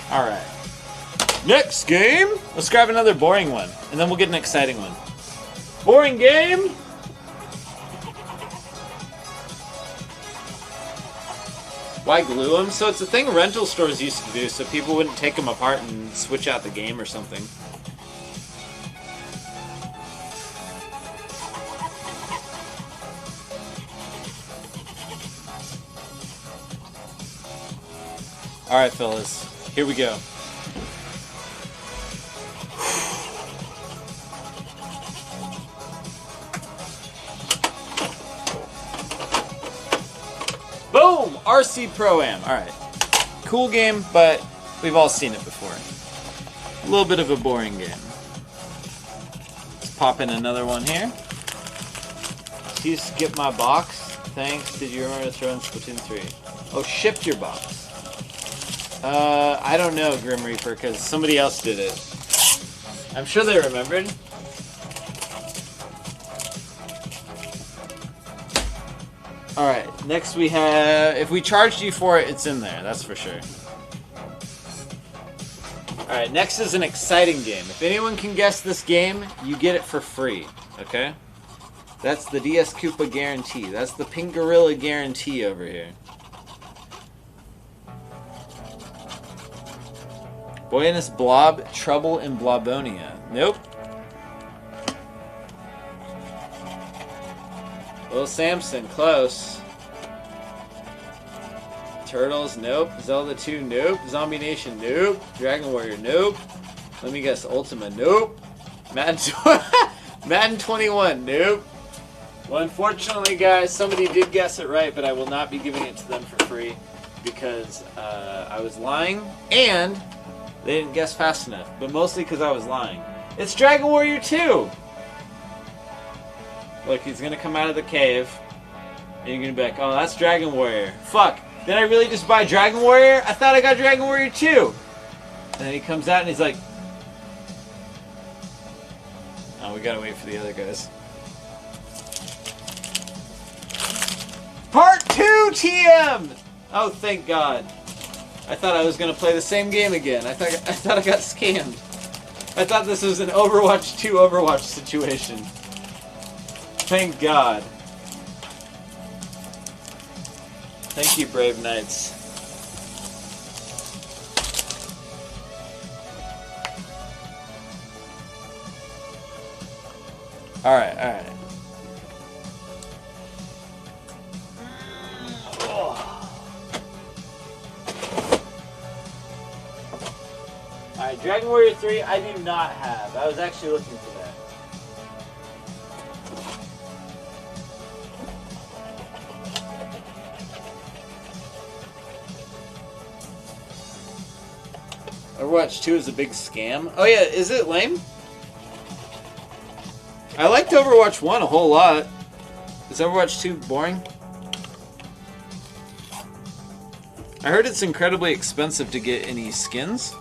Alright. Next game! Let's grab another boring one, and then we'll get an exciting one. Boring game! Why glue them? So it's a thing rental stores used to do, so people wouldn't take them apart and switch out the game or something. Alright, fellas. Here we go. Boom! RC Pro-Am. Alright. Cool game, but we've all seen it before. A little bit of a boring game. Let's pop in another one here. Do you skip my box? Thanks. Did you remember to throw in Splatoon 3? Oh, shipped your box. I don't know, Grim Reaper, because somebody else did it. I'm sure they remembered. Alright, next we have... If we charged you for it, it's in there, that's for sure. Alright, next is an exciting game. If anyone can guess this game, you get it for free, okay? That's the DSKoopa guarantee. That's the Pink Gorilla guarantee over here. Buenos Blob, Trouble in Blobonia. Nope. Little Samson, close. Turtles, nope. Zelda 2, nope. Zombie Nation, nope. Dragon Warrior, nope. Let me guess, Ultima, nope. Madden 21, nope. Well, unfortunately, guys, somebody did guess it right, but I will not be giving it to them for free because I was lying and they didn't guess fast enough, but mostly because I was lying. It's Dragon Warrior 2! Look, he's going to come out of the cave, and you're going to be like, oh, that's Dragon Warrior. Fuck, did I really just buy Dragon Warrior? I thought I got Dragon Warrior 2! And then he comes out and he's like, oh, we gotta wait for the other guys. Part 2 TM! Oh, thank God. I thought I was going to play the same game again. I thought I got scammed. I thought this was an Overwatch 2 Overwatch situation. Thank God. Thank you, Brave Knights. Alright, alright. Alright, Dragon Warrior 3, I do not have. I was actually looking for that. Overwatch 2 is a big scam. Oh yeah, is it lame? I liked Overwatch 1 a whole lot. Is Overwatch 2 boring? I heard it's incredibly expensive to get any skins.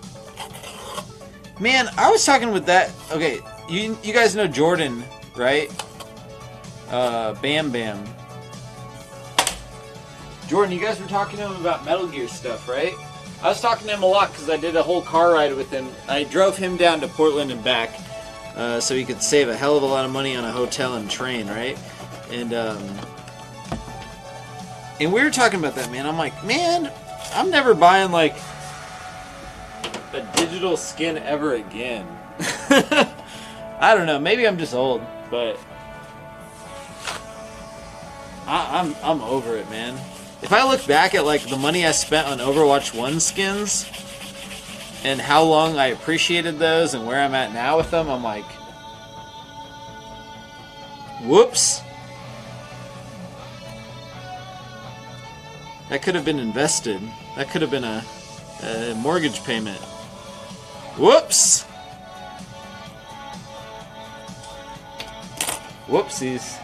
Man, I was talking with that... Okay, you guys know Jordan, right? Bam Bam. Jordan, you guys were talking to him about Metal Gear stuff, right? I was talking to him a lot because I did a whole car ride with him. I drove him down to Portland and back so he could save a hell of a lot of money on a hotel and train, right? And we were talking about that, man. I'm like, man, I'm never buying, like, a digital skin ever again. I don't know. Maybe I'm just old, but I'm over it, man. If I look back at like the money I spent on Overwatch 1 skins and how long I appreciated those and where I'm at now with them, I'm like, whoops. That could have been invested. That could have been a mortgage payment. Whoops. Whoopsies.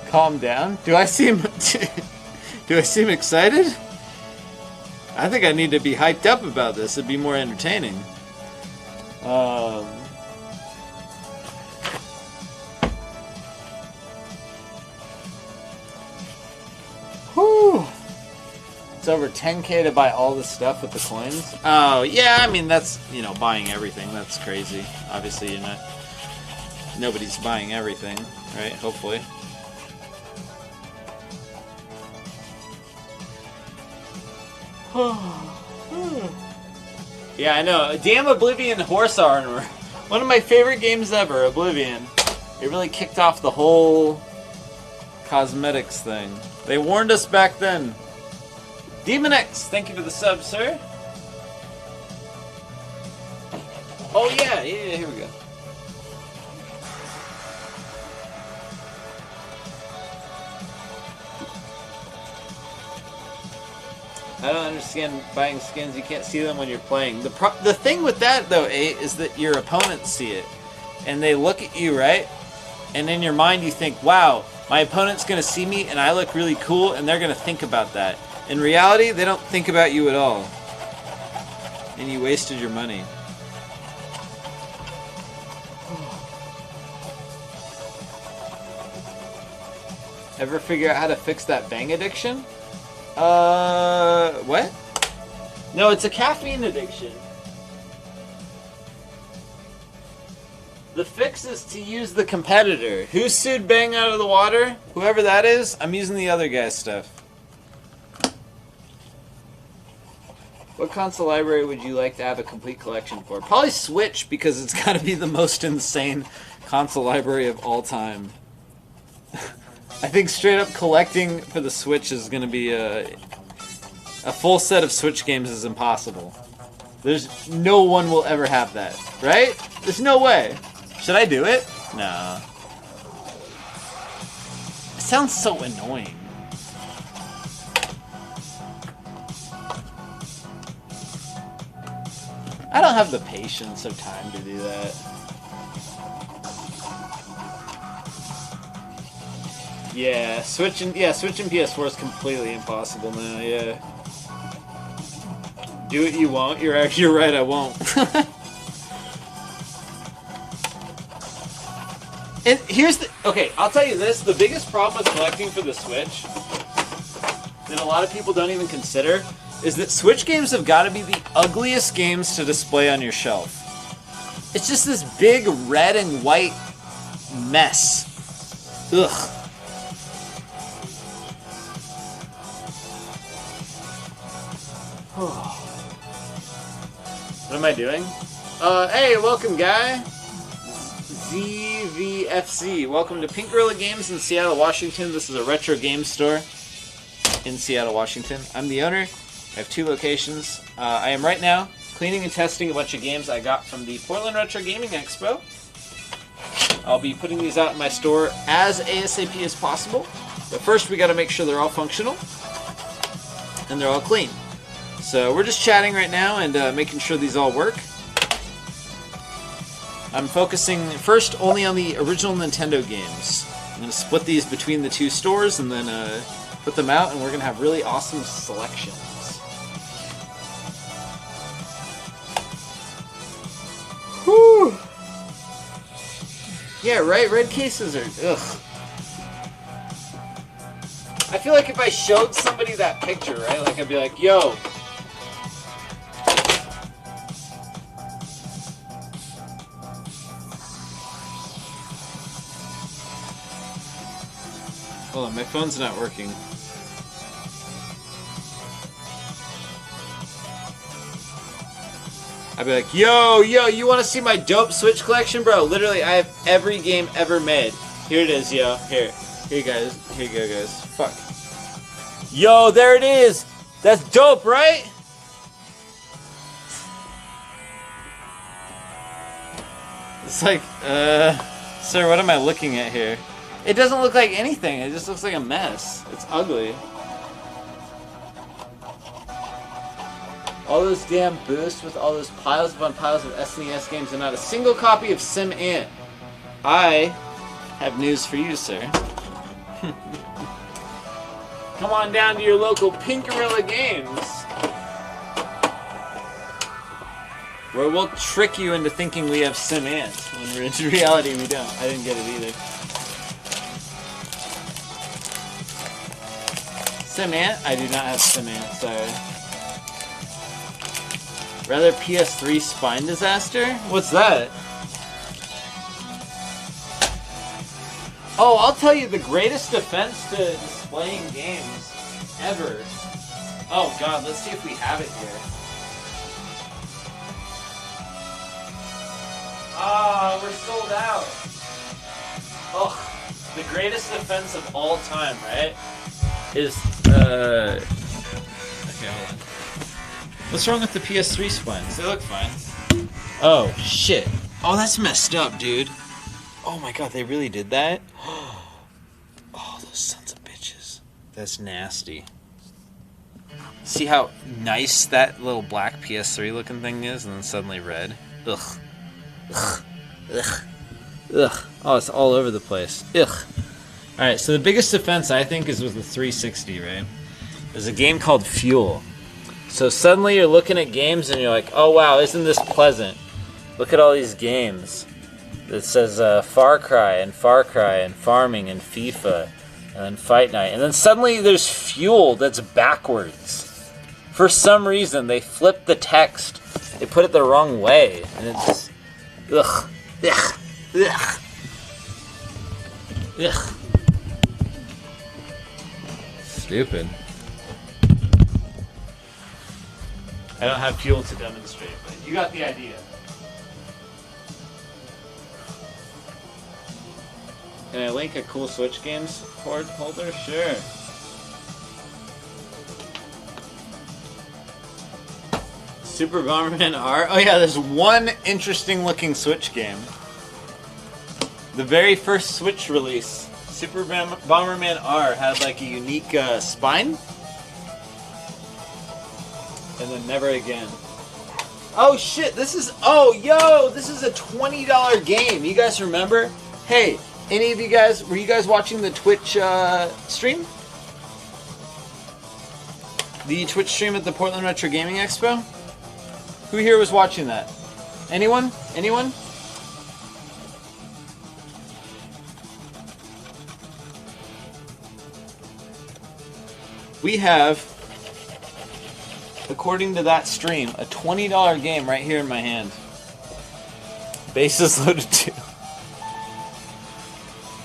Calm down. Do I seem excited? I think I need to be hyped up about this. It'd be more entertaining. Whew. It's over 10K to buy all the stuff with the coins. Oh, yeah, I mean, that's, you know, buying everything. That's crazy. Obviously, you're not... Nobody's buying everything, right? Hopefully. Yeah, I know. Damn Oblivion Horse Armor. One of my favorite games ever, Oblivion. It really kicked off the whole cosmetics thing. They warned us back then. Demon X, thank you for the sub, sir. Oh yeah, here we go. I don't understand buying skins. You can't see them when you're playing. The thing with that, though, is that your opponents see it. And they look at you, right? And in your mind you think, wow, my opponent's going to see me and I look really cool, and they're going to think about that. In reality, they don't think about you at all. And you wasted your money. Ever figure out how to fix that bang addiction? What? No, it's a caffeine addiction. The fix is to use the competitor. Who sued Bang out of the water? Whoever that is, I'm using the other guy's stuff. What console library would you like to have a complete collection for? Probably Switch, because it's got to be the most insane console library of all time. I think straight up collecting for the Switch is going to be a full set of Switch games is impossible. There's no one will ever have that, right? There's no way. Should I do it? No. It sounds so annoying. I don't have the patience or time to do that. Yeah, Switch and PS4 is completely impossible now. Yeah. Do it, you won't. You're right. I won't. And here's the okay. I'll tell you this: the biggest problem with collecting for the Switch that a lot of people don't even consider is that Switch games have got to be the ugliest games to display on your shelf. It's just this big red and white mess. Ugh. What am I doing? Hey, welcome, guy. ZVFC. Welcome to Pink Gorilla Games in Seattle, Washington. This is a retro game store in Seattle, Washington. I'm the owner. I have 2 locations. I am right now cleaning and testing a bunch of games I got from the Portland Retro Gaming Expo. I'll be putting these out in my store as ASAP as possible. But first, we got to make sure they're all functional and they're all clean. So we're just chatting right now and making sure these all work. I'm focusing first only on the original Nintendo games. I'm going to split these between the 2 stores and then put them out, and we're going to have really awesome selections. Whew! Yeah, right? Red cases are... ugh. I feel like if I showed somebody that picture, right? Like, I'd be like, yo... Hold on, my phone's not working. I'd be like, yo, you want to see my dope Switch collection? Bro, literally, I have every game ever made. Here it is, yo. Here you guys. Here you go, guys. Fuck. Yo, there it is! That's dope, right? It's like, sir, what am I looking at here? It doesn't look like anything. It just looks like a mess. It's ugly. All those damn boosts with all those piles upon piles of SNES games and not a single copy of Sim Ant. I have news for you, sir. Come on down to your local Pink Gorilla Games, where we'll trick you into thinking we have Sim Ant, when in reality we don't. I didn't get it either. Sim Ant? I do not have Sim Ant, sorry. Rather PS3 Spine Disaster? What's that? Oh, I'll tell you the greatest defense to displaying games ever. Oh god, let's see if we have it here. Ah, we're sold out. Oh, the greatest defense of all time, right? Is, okay, hold on. What's wrong with the PS3 spines? They look fine. Oh, shit. Oh, that's messed up, dude. Oh my god, they really did that? Oh, those sons of bitches. That's nasty. See how nice that little black PS3 looking thing is, and then suddenly red? Ugh. Ugh. Ugh. Ugh. Oh, it's all over the place. Ugh. Alright, so the biggest defense, I think, is with the 360, right? There's a game called Fuel. So suddenly you're looking at games and you're like, oh wow, isn't this pleasant? Look at all these games. It says Far Cry and Farming and FIFA And then Fight Night. And then suddenly there's Fuel that's backwards. For some reason, they flipped the text. They put it the wrong way. And it's... Ugh. Ugh. Ugh. Ugh. Stupid. I don't have Fuel to demonstrate, but you got the idea. Can I link a cool Switch games cord holder? Sure. Super Bomberman R. Oh yeah, there's one interesting looking Switch game. The very first Switch release, Super Bomberman R had like a unique spine. And then never again. Oh shit, this is, oh yo, this is a $20 game. You guys remember? Hey, any of you guys, were you guys watching the Twitch stream? The Twitch stream at the Portland Retro Gaming Expo? Who here was watching that? Anyone? Anyone? We have, according to that stream, a $20 game right here in my hand. Bases Loaded 2.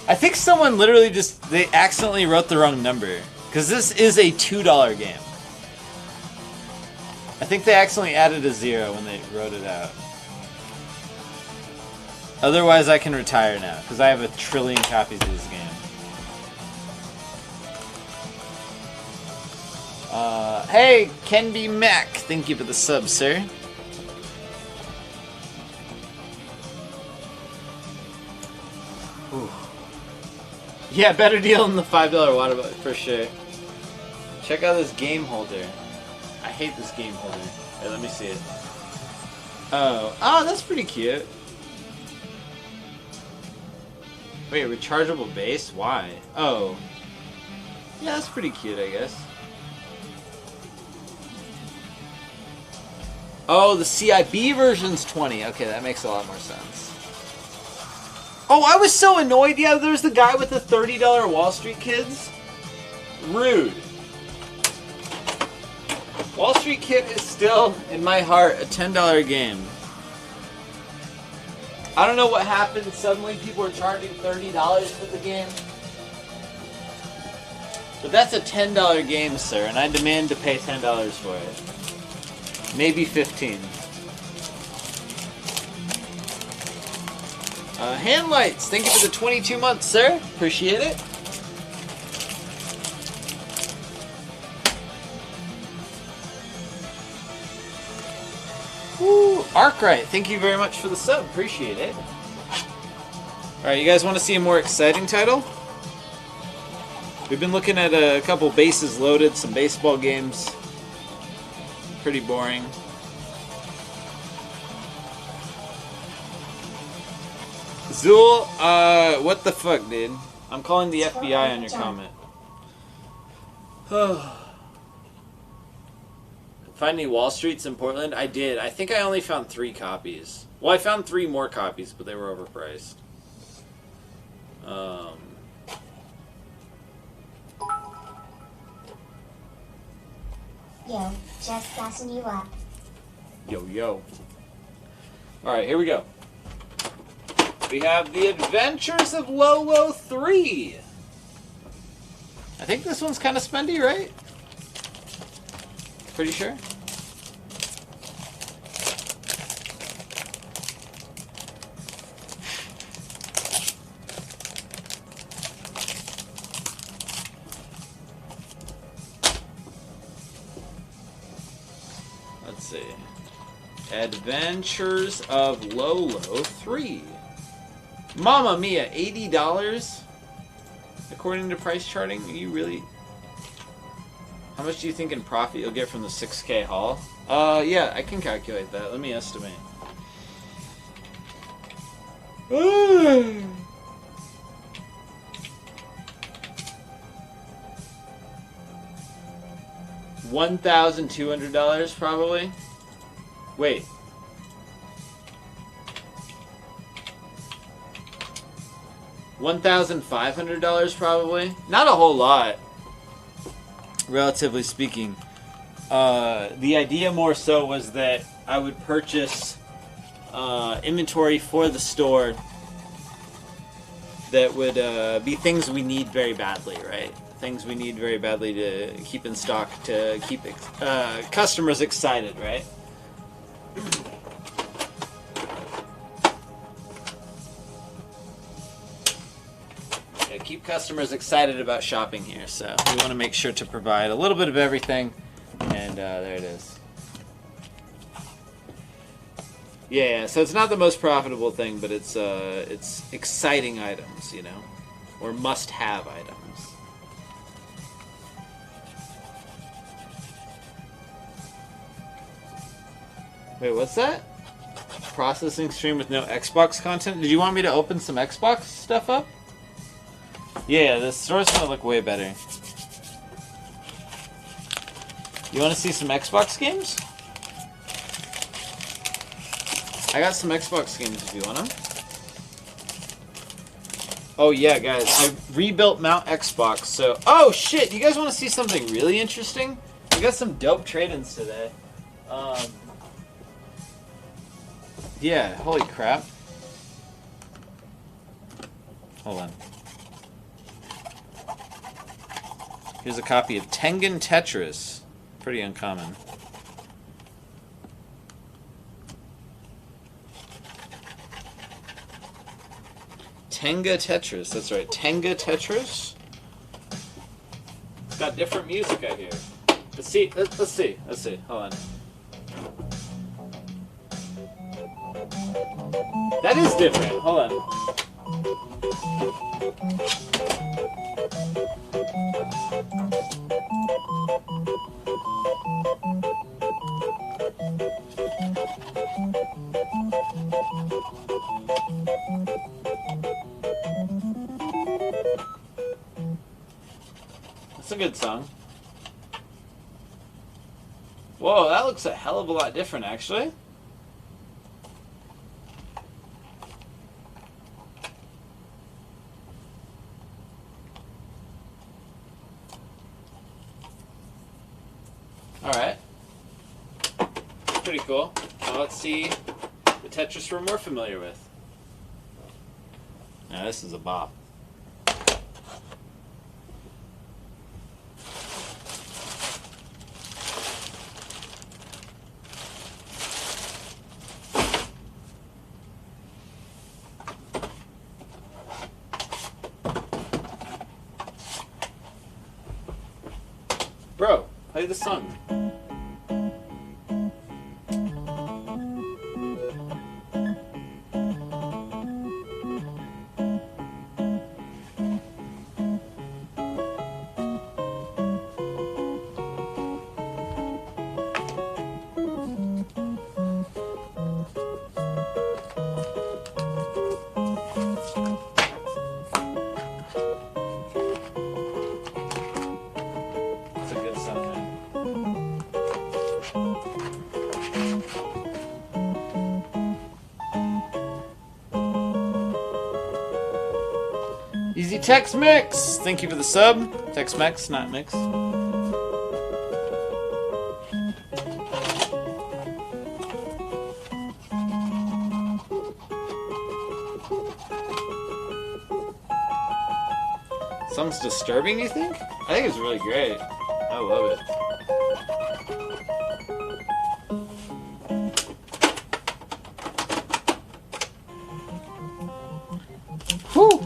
I think someone literally just, they accidentally wrote the wrong number. Because this is a $2 game. I think they accidentally added a 0 when they wrote it out. Otherwise I can retire now, because I have a trillion copies of this game. Hey, Ken B. Mac, thank you for the sub, sir. Ooh. Yeah, better deal than the $5 water bottle, for sure. Check out this game holder. I hate this game holder. Hey, let me see it. Oh, that's pretty cute. Wait, rechargeable base? Why? Oh. Yeah, that's pretty cute, I guess. Oh, the CIB version's 20. Okay, that makes a lot more sense. Oh, I was so annoyed. Yeah, there's the guy with the $30 Wall Street Kids. Rude. Wall Street Kid is still, in my heart, a $10 game. I don't know what happened. Suddenly people are charging $30 for the game. But that's a $10 game, sir, and I demand to pay $10 for it. Maybe 15. Handlights, thank you for the 22 months, sir. Appreciate it. Woo, Arkwright, thank you very much for the sub. Appreciate it. Alright, you guys want to see a more exciting title? We've been looking at a couple bases loaded, some baseball games. Pretty boring. Zool, what the fuck, dude? I'm calling the FBI on your comment. Find any Wall Streets in Portland? I did. I think I only found 3 copies. Well, I found 3 more copies, but they were overpriced. Yo, just gassing you up. Yo, yo. Alright, here we go. We have The Adventures of Lolo 3. I think this one's kind of spendy, right? Pretty sure. Let's see. Adventures of Lolo 3. Mamma mia, $80? According to price charting, are you really... How much do you think in profit you'll get from the 6K haul? Yeah, I can calculate that. Let me estimate. $1,200 probably. Wait. $1,500 probably. Not a whole lot, relatively speaking. The idea more so was that I would purchase inventory for the store that would be things we need very badly, right? Things we need very badly to keep in stock to keep customers excited, right? Yeah, keep customers excited about shopping here, so we want to make sure to provide a little bit of everything, and there it is. Yeah, so it's not the most profitable thing, but it's exciting items, you know, or must-have items. Wait, what's that? Processing stream with no Xbox content? Did you want me to open some Xbox stuff up? Yeah, the store's gonna look way better. You want to see some Xbox games? I got some Xbox games if you want them. Oh yeah, guys, I rebuilt Mount Xbox, so... Oh shit, you guys want to see something really interesting? I got some dope trade-ins today. Yeah, holy crap. Hold on. Here's a copy of Tengen Tetris. Pretty uncommon. Tenga Tetris, that's right. Tenga Tetris. It's got different music I hear. Let's see. Let's see. Hold on. That is different. Hold on. That's a good song. Whoa, that looks a hell of a lot different, actually. Alright. Pretty cool. Now let's see the Tetris we're more familiar with. Now this is a bop. Bro, play the song. Easy Tex Mix! Thank you for the sub. Tex Mex, not Mix. Song's disturbing, you think? I think it's really great. I love it. Whew!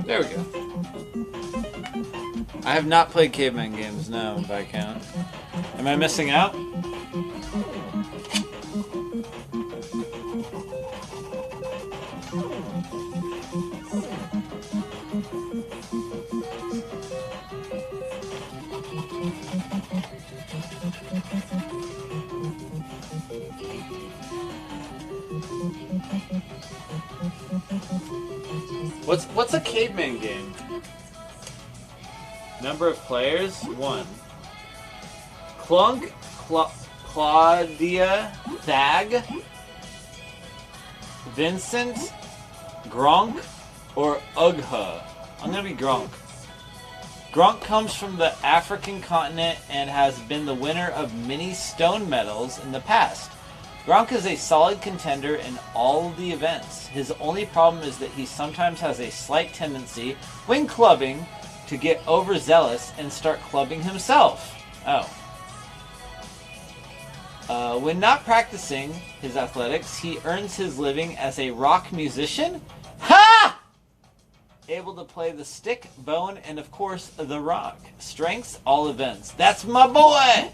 There we go. I have not played caveman games, no, if I count. Am I missing out? What's a caveman game? Number of players? 1. Clunk, Claudia, Thag, Vincent, Gronk, or Ugha? I'm gonna be Gronk. Gronk comes from the African continent and has been the winner of many stone medals in the past. Gronk is a solid contender in all of the events. His only problem is that he sometimes has a slight tendency, when clubbing, to get overzealous and start clubbing himself. When not practicing his athletics, he earns his living as a rock musician. Ha! Able to play the stick, bone, and of course the rock. Strengths, all events. That's my boy!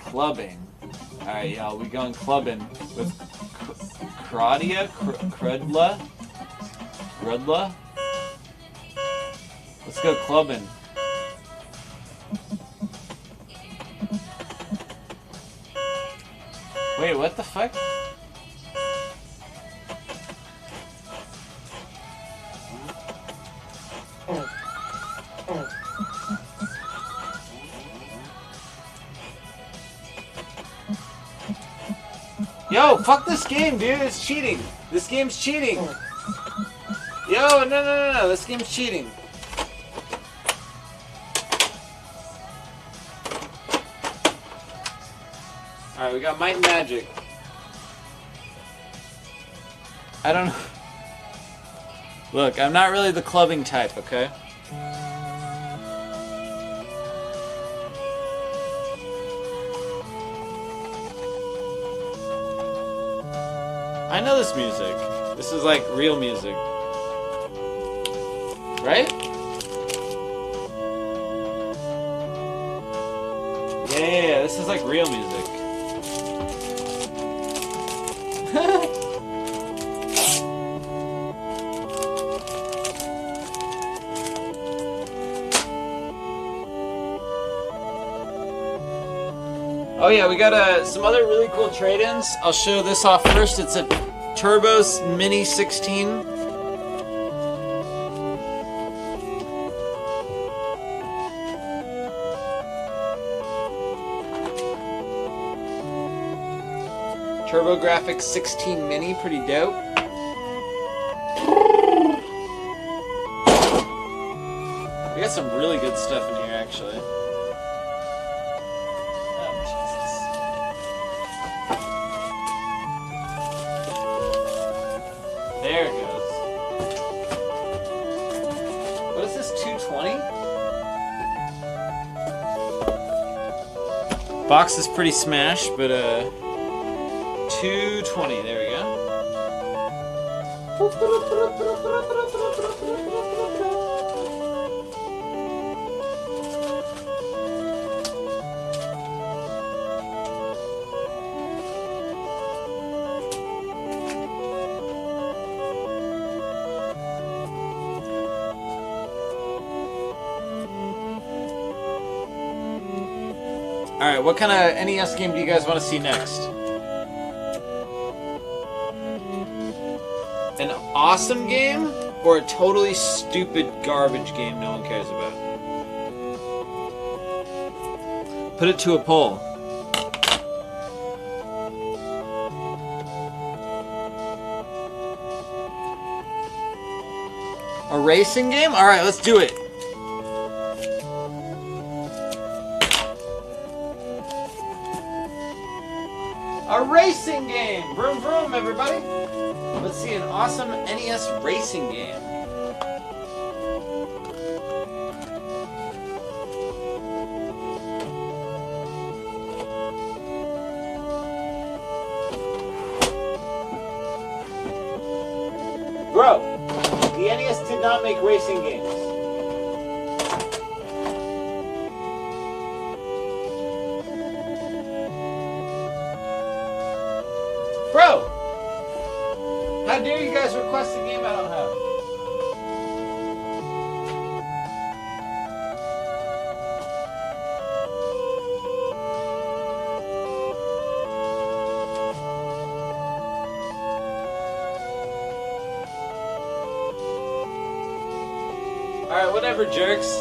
Clubbing. Alright, y'all, we going clubbing with Crudla? Crudla? Let's go clubbing. Wait, what the fuck? Yo, fuck this game, dude. It's cheating. This game's cheating. Yo, no. This game's cheating. Alright, we got Might and Magic. I don't know. Look, I'm not really the clubbing type, okay? I know this music. This is like real music. Right? Yeah, this is like real music. Oh yeah, we got some other really cool trade-ins. I'll show this off first. It's a Turbos Mini 16. TurboGrafx 16 Mini, pretty dope. We got some really good stuff in here, actually. There it goes. What is this, 220? Box is pretty smashed, but 220, there we go. Alright, what kind of NES game do you guys want to see next? An awesome game or a totally stupid garbage game no one cares about? Put it to a poll. A racing game? Alright, let's do it. A racing game! Vroom vroom, everybody! Let's see an awesome NES racing game. Bro, the NES did not make racing games. Bro! How dare you guys request a game I don't have? Alright, whatever, jerks.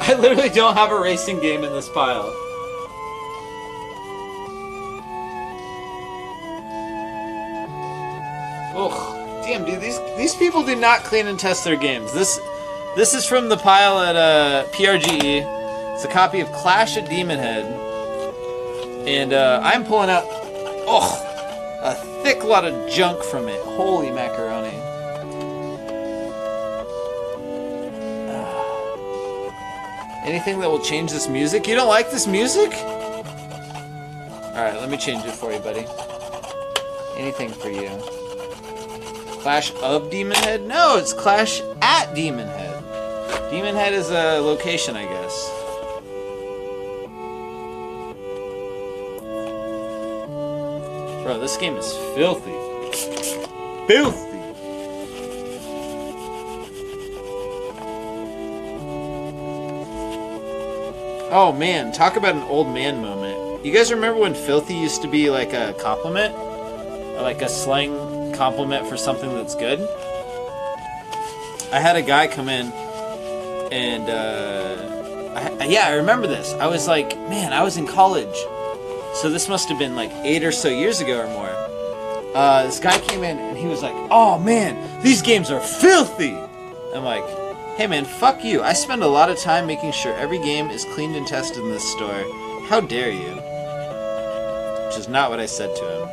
I literally don't have a racing game in this pile. Ugh. Damn, dude, these people do not clean and test their games. This is from the pile at PRGE. It's a copy of Clash at Demon Head. And I'm pulling out a thick lot of junk from it. Holy macaroni. Anything that will change this music? You don't like this music? Alright, let me change it for you, buddy. Anything for you. Clash of Demon Head? No, it's Clash at Demon Head. Demon Head is a location, I guess. Bro, this game is filthy. Filthy! Oh man, talk about an old man moment. You guys remember when filthy used to be like a compliment? Or like a slang compliment for something that's good? I had a guy come in and I remember this. I was like, man, I was in college. So this must have been like 8 or so years ago or more. This guy came in and he was like, oh man, these games are filthy. I'm like, hey man, fuck you. I spend a lot of time making sure every game is cleaned and tested in this store. How dare you? Which is not what I said to him.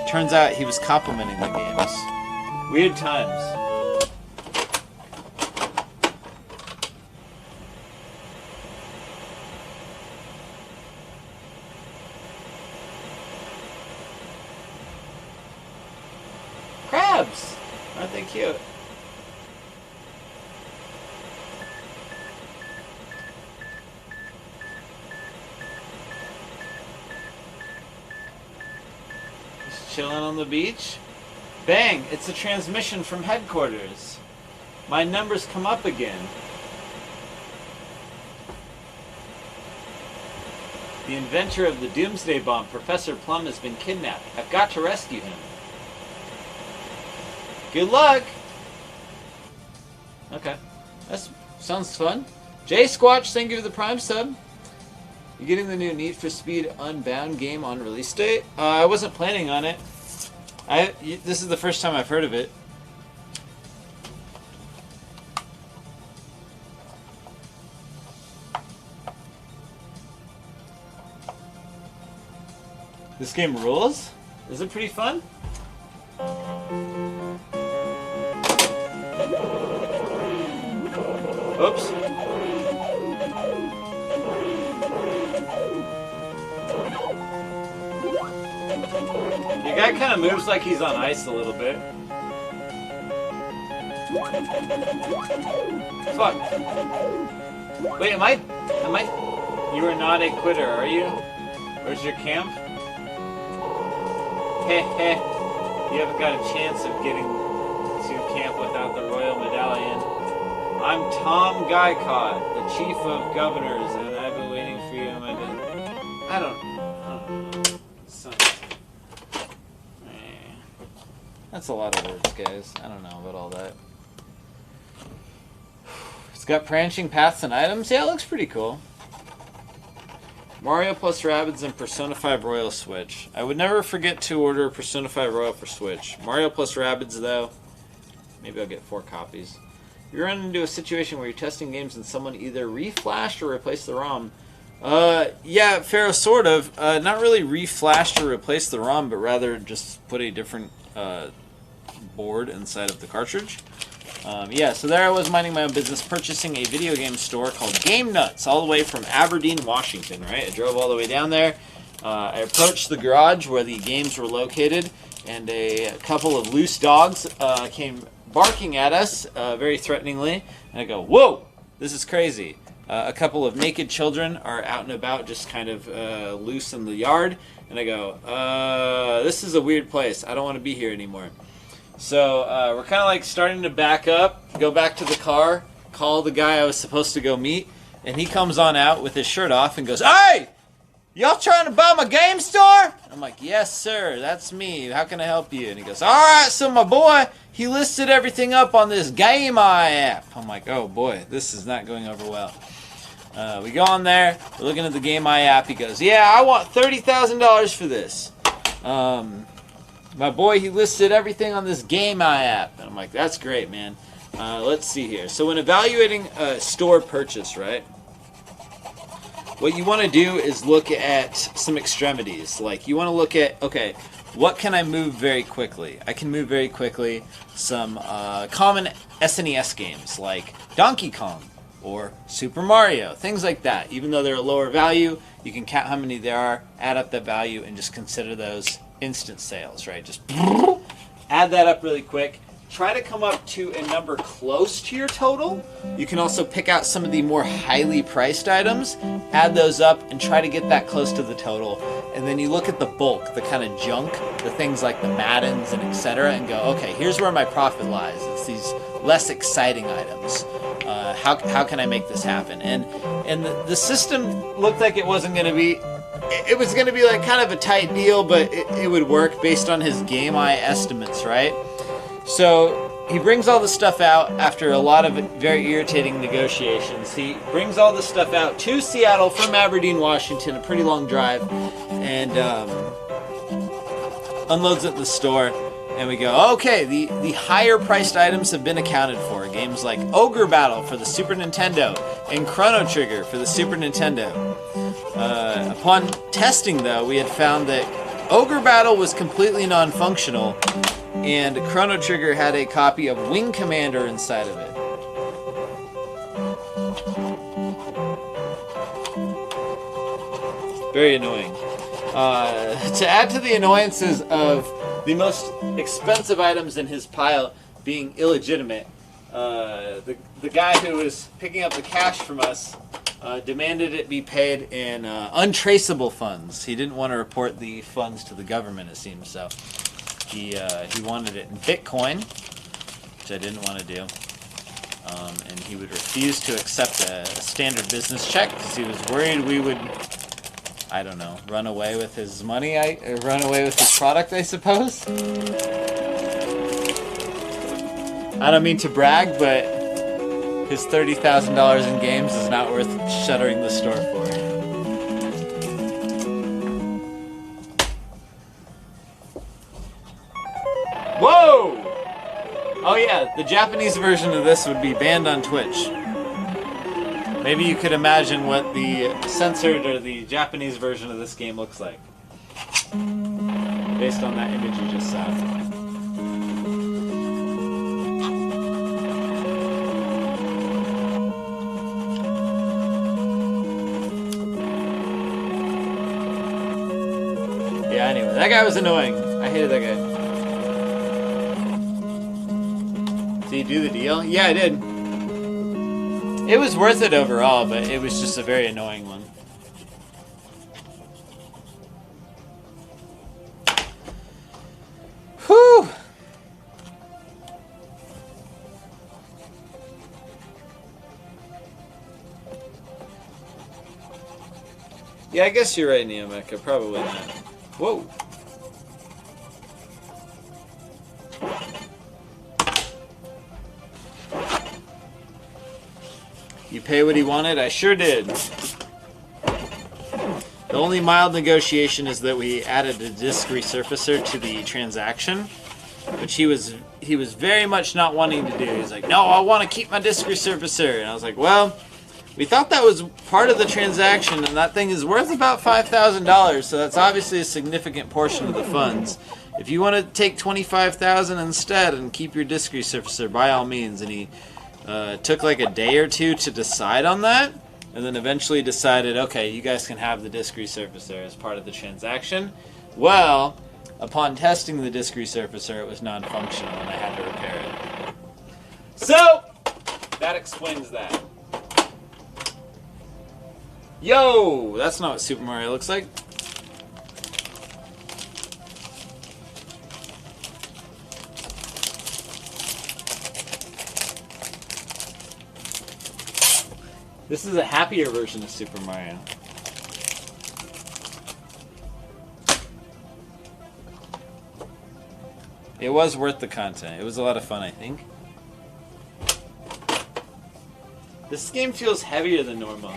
Turns out he was complimenting the games. Weird times. Crabs! Aren't they cute? Chilling on the beach. Bang! It's a transmission from headquarters. My numbers come up again. The inventor of the Doomsday Bomb, Professor Plum, has been kidnapped. I've got to rescue him. Good luck! Okay. That sounds fun. Jay Squatch, thank you for the Prime sub. You getting the new Need for Speed Unbound game on release date? I wasn't planning on it. This is the first time I've heard of it. This game rules? Is it pretty fun? Oops. Your guy kind of moves like he's on ice a little bit. Fuck. Wait, am I? You are not a quitter, are you? Where's your camp? Heh heh. You haven't got a chance of getting to camp without the Royal Medallion. I'm Tom Guycott, the Chief of Governors, and I've been waiting for you in my den. I don't know. That's a lot of words, guys. I don't know about all that. It's got branching paths and items. Yeah, it looks pretty cool. Mario plus Rabbids and Persona 5 Royal Switch. I would never forget to order Persona 5 Royal for Switch. Mario plus Rabbids, though, maybe I'll get 4 copies. You run into a situation where you're testing games and someone either reflashed or replaced the ROM. Yeah, Pharaoh, sort of. Not really reflashed or replaced the ROM, but rather just put a different board inside of the cartridge. Yeah, so there I was minding my own business, purchasing a video game store called Game Nuts, all the way from Aberdeen, Washington, right? I drove all the way down there. I approached the garage where the games were located, and a couple of loose dogs came barking at us very threateningly. And I go, whoa, this is crazy. A couple of naked children are out and about, just kind of loose in the yard. And I go, this is a weird place. I don't want to be here anymore. So we're kind of like starting to back up, go back to the car, call the guy I was supposed to go meet, and he comes on out with his shirt off and goes, "Hey! y'all trying to buy my game store? I'm like, yes, sir, that's me. How can I help you? And he goes, all right, so my boy, he listed everything up on this Game Eye app. I'm like, oh boy, this is not going over well. We go on there, we're looking at the Game Eye app. He goes, yeah, I want $30,000 for this. My boy, he listed everything on this Game Eye app. And I'm like, that's great, man. Let's see here. So when evaluating a store purchase, right? What you want to do is look at some extremities. Like, you want to look at, okay, what can I move very quickly? I can move very quickly some common SNES games like Donkey Kong or Super Mario, things like that. Even though they're a lower value, you can count how many there are, add up the value, and just consider those instant sales, right? Just add that up really quick. Try to come up to a number close to your total. You can also pick out some of the more highly priced items, add those up, and try to get that close to the total. And then you look at the bulk, the kind of junk, the things like the Maddens and etc., and go, okay, here's where my profit lies. It's these less exciting items. How can I make this happen? And the system looked like it wasn't going to be. It was going to be like kind of a tight deal, but it would work based on his Game Eye estimates, right? So he brings all the stuff out after a lot of very irritating negotiations. He brings all the stuff out to Seattle from Aberdeen, Washington, a pretty long drive, and unloads it at the store. And we go, okay, the higher priced items have been accounted for. Games like Ogre Battle for the Super Nintendo and Chrono Trigger for the Super Nintendo. Upon testing, though, we had found that Ogre Battle was completely non-functional, and Chrono Trigger had a copy of Wing Commander inside of it. Very annoying. To add to the annoyances of the most expensive items in his pile being illegitimate, the guy who was picking up the cash from us demanded it be paid in untraceable funds. He didn't want to report the funds to the government, it seems, so he wanted it in Bitcoin, which I didn't want to do. And he would refuse to accept a standard business check because he was worried we would, I don't know, run away with his money, run away with his product, I suppose. I don't mean to brag, but his $30,000 in games is not worth shuttering the store for. Whoa! Oh yeah, the Japanese version of this would be banned on Twitch. Maybe you could imagine what the censored or the Japanese version of this game looks like. Based on that image you just saw. Yeah, anyway, that guy was annoying. I hated that guy. Did you do the deal? Yeah, I did. It was worth it overall, but it was just a very annoying one. Whew! Yeah, I guess you're right, Neomeka. Probably not. Whoa! You pay what he wanted? I sure did. The only mild negotiation is that we added a disk resurfacer to the transaction, which he was very much not wanting to do. He's like, no, I want to keep my disk resurfacer. And I was like, well, we thought that was part of the transaction, and that thing is worth about $5,000, so that's obviously a significant portion of the funds. If you want to take $25,000 instead and keep your disk resurfacer, by all means. And he took like a day or two to decide on that, and then eventually decided, okay, you guys can have the disk resurfacer as part of the transaction. Well, upon testing the disk resurfacer, it was non-functional, and I had to repair it. So, that explains that. Yo! That's not what Super Mario looks like. This is a happier version of Super Mario. It was worth the content. It was a lot of fun, I think. This game feels heavier than normal.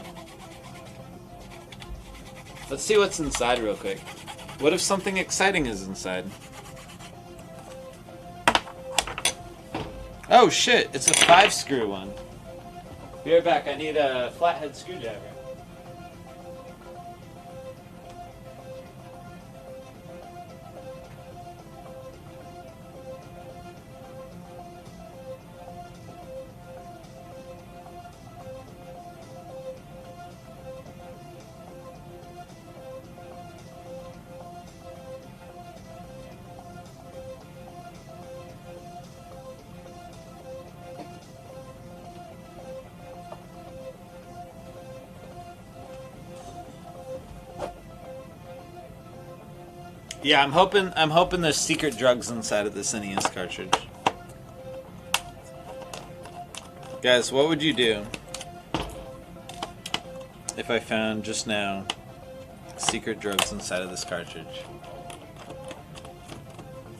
Let's see what's inside real quick. What if something exciting is inside? Oh shit, it's a 5-screw one. Be right back, I need a flathead screwdriver. Yeah, I'm hoping there's secret drugs inside of this NES cartridge. Guys, what would you do if I found just now secret drugs inside of this cartridge?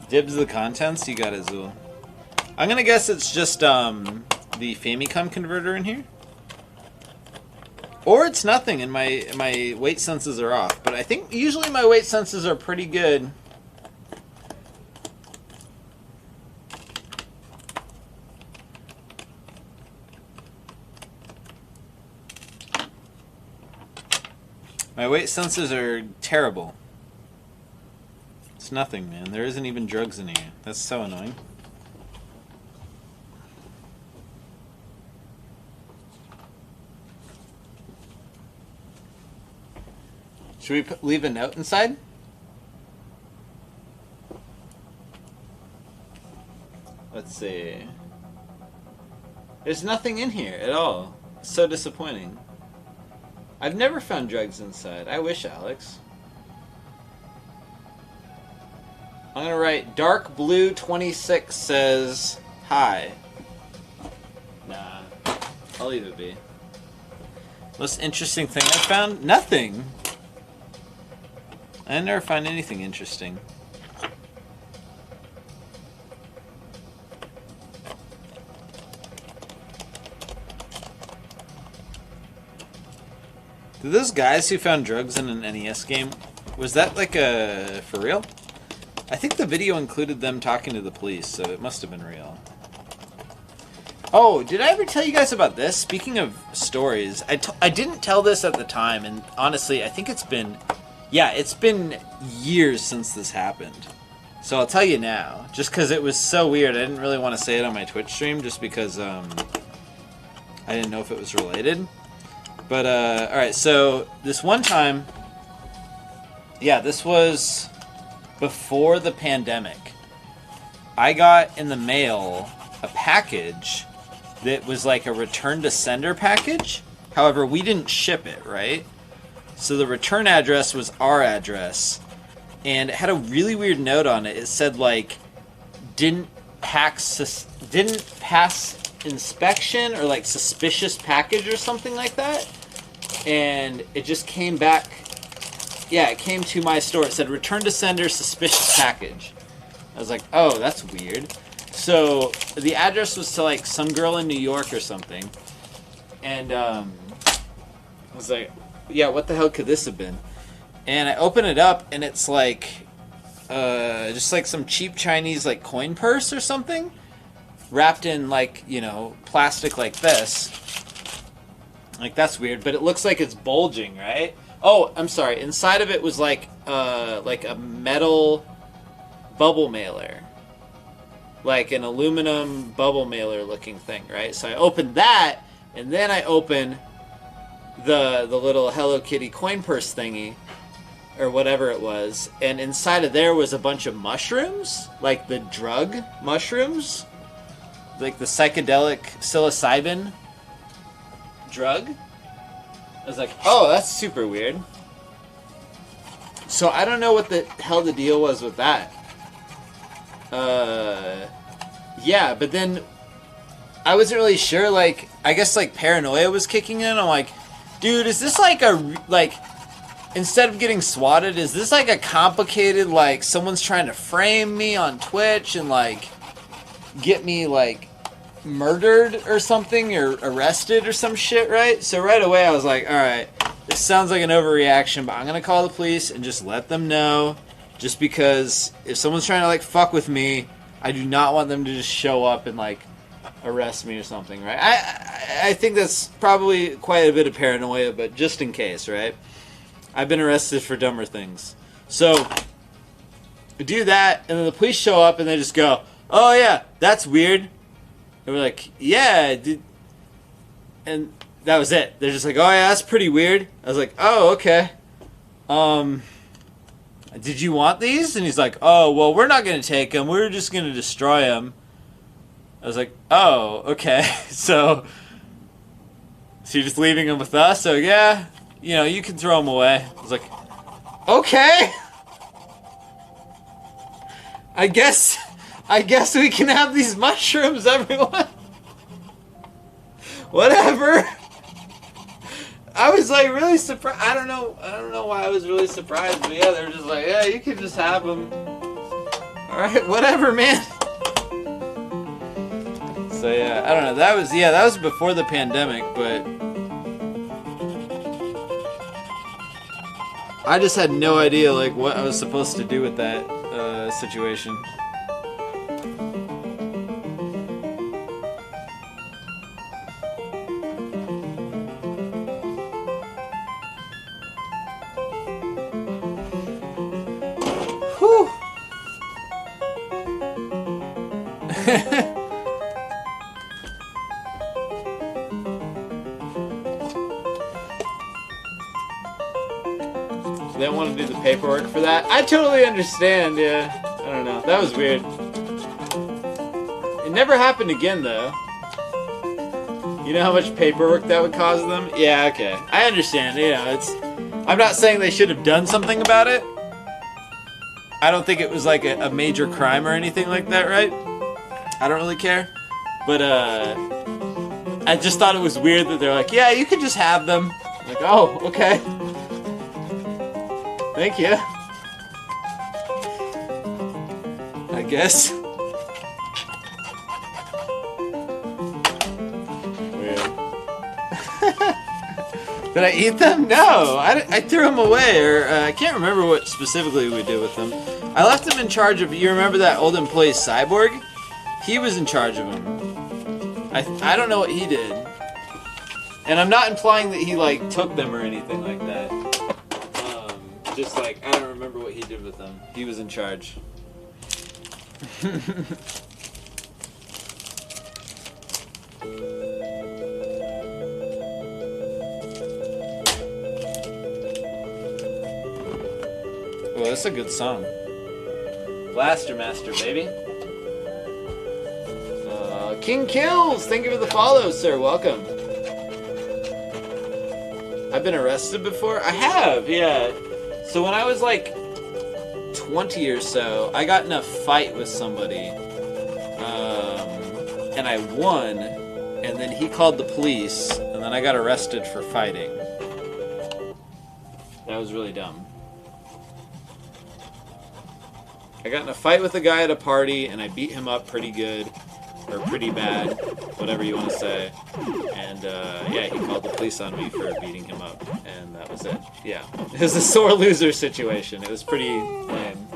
Dibs the contents? You got it, Zool. I'm gonna guess it's just the Famicom converter in here. Or it's nothing and my weight senses are off. But I think usually my weight senses are pretty good. My weight senses are terrible. It's nothing, man. There isn't even drugs in here. That's so annoying. Should we leave a note inside? Let's see. There's nothing in here at all. It's so disappointing. I've never found drugs inside. I wish, Alex. I'm gonna write Dark Blue 26 says hi. Nah, I'll leave it be. Most interesting thing I found? Nothing. I never find anything interesting. Did those guys who found drugs in an NES game, was that like a for real? I think the video included them talking to the police, so it must have been real. Oh, did I ever tell you guys about this? Speaking of stories, I didn't tell this at the time, and honestly, I think it's been years since this happened. So I'll tell you now, just because it was so weird. I didn't really want to say it on my Twitch stream, just because I didn't know if it was related. But, alright, so this one time, yeah, this was before the pandemic. I got in the mail a package that was like a return to sender package. However, we didn't ship it, right? So the return address was our address, and it had a really weird note on it. It said like didn't pass inspection, or like suspicious package or something like that. And it just came back. Yeah, it came to my store. It said return to sender, suspicious package. I was like, oh, that's weird. So the address was to like some girl in New York or something, and I was like, yeah, what the hell could this have been? And I open it up, and it's like just like some cheap Chinese like coin purse or something, wrapped in like, you know, plastic like this. Like, that's weird, but it looks like it's bulging, right? Oh, I'm sorry. Inside of it was like a metal bubble mailer, like an aluminum bubble mailer looking thing, right? So I opened that, and then I opened the little Hello Kitty coin purse thingy, or whatever it was, and inside of there was a bunch of mushrooms, like the drug mushrooms, like the psychedelic psilocybin drug. I was like, oh, that's super weird. So I don't know what the hell the deal was with that. Yeah, but then I wasn't really sure, like, I guess like paranoia was kicking in. I'm like, dude, is this like instead of getting swatted, is this like a complicated, like someone's trying to frame me on Twitch and like get me like murdered or something or arrested or some shit, right? So right away I was like, alright, this sounds like an overreaction, but I'm gonna call the police and just let them know, just because if someone's trying to like fuck with me, I do not want them to just show up and like arrest me or something, right? I think that's probably quite a bit of paranoia, but just in case, right? I've been arrested for dumber things. So, I do that, and then the police show up, and they just go, oh yeah, that's weird. And we're like, yeah, dude. And that was it. They're just like, oh yeah, that's pretty weird. I was like, oh, okay. Did you want these? And he's like, oh, well, we're not going to take them. We're just going to destroy them. I was like, oh, okay. So you're just leaving them with us? So yeah, you know, you can throw them away. I was like, okay. I guess we can have these mushrooms, everyone. Whatever. I was like really surprised. I don't know why I was really surprised, but yeah, they were just like, yeah, you can just have them. All right, whatever, man. So yeah, I don't know. That was before the pandemic, but I just had no idea like what I was supposed to do with that situation. Whew. They don't want to do the paperwork for that. I totally understand, yeah. I don't know. That was weird. It never happened again, though. You know how much paperwork that would cause them? Yeah, okay. I understand, you know, it's... I'm not saying they should have done something about it. I don't think it was like a major crime or anything like that, right? I don't really care. But, I just thought it was weird that they're like, yeah, you can just have them. I'm like, oh, okay. Thank you. I guess. Weird. Did I eat them? No, I threw them away, or I can't remember what specifically we did with them. I left them in charge of, you remember that old employee Cyborg? He was in charge of them. I don't know what he did. And I'm not implying that he like took them or anything like that. Just like, I don't remember what he did with them. He was in charge. Well, that's a good song. Blaster Master, baby. King Kills! Thank you for the follow, sir. Welcome. I've been arrested before? I have, yeah. So when I was like 20 or so, I got in a fight with somebody, and I won, and then he called the police, and then I got arrested for fighting. That was really dumb. I got in a fight with a guy at a party, and I beat him up pretty good, or pretty bad, whatever you want to say. And yeah, he called the police on me for beating him up, and that was it. Yeah, it was a sore loser situation. It was pretty lame.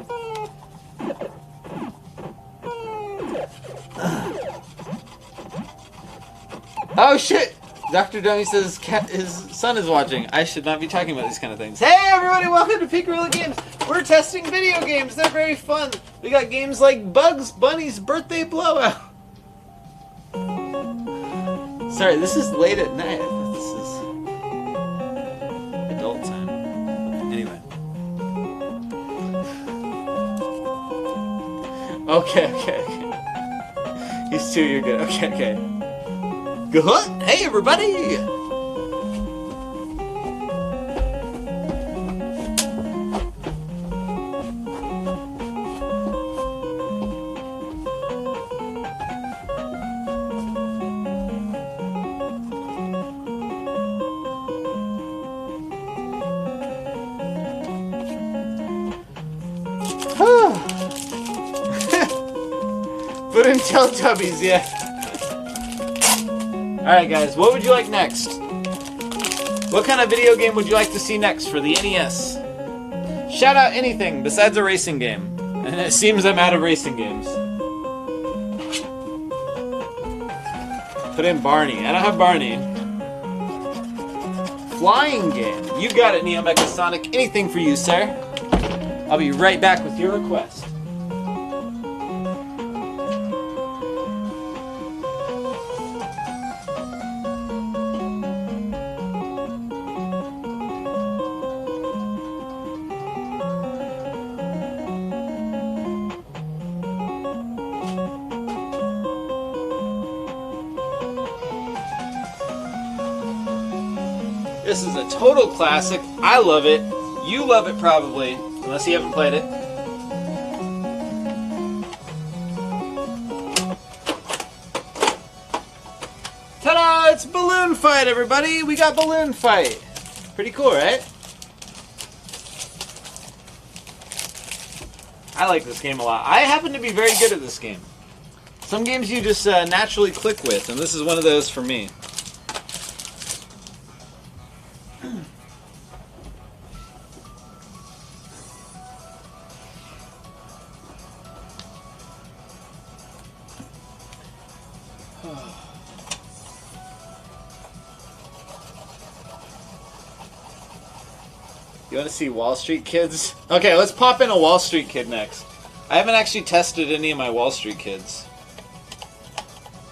Oh shit! Dr. Dummy says his son is watching. I should not be talking about these kind of things. Hey everybody, welcome to Pink Gorilla Games. We're testing video games. They're very fun. We got games like Bugs Bunny's Birthday Blowout. Sorry, this is late at night. I thought this is adult time. Anyway. Okay. He's 2, you're good. Okay. Good. Hey, everybody! Wooden Teletubbies, yeah. Alright guys, what would you like next? What kind of video game would you like to see next for the NES? Shout out anything besides a racing game. And it seems I'm out of racing games. Put in Barney. I don't have Barney. Flying game. You got it, Neo Mecha Sonic. Anything for you, sir. I'll be right back with your request. This is a total classic. I love it. You love it probably, unless you haven't played it. Ta-da! It's Balloon Fight, everybody! We got Balloon Fight. Pretty cool, right? I like this game a lot. I happen to be very good at this game. Some games you just naturally click with, and this is one of those for me. You want to see Wall Street Kids? Okay, let's pop in a Wall Street Kid next. I haven't actually tested any of my Wall Street Kids.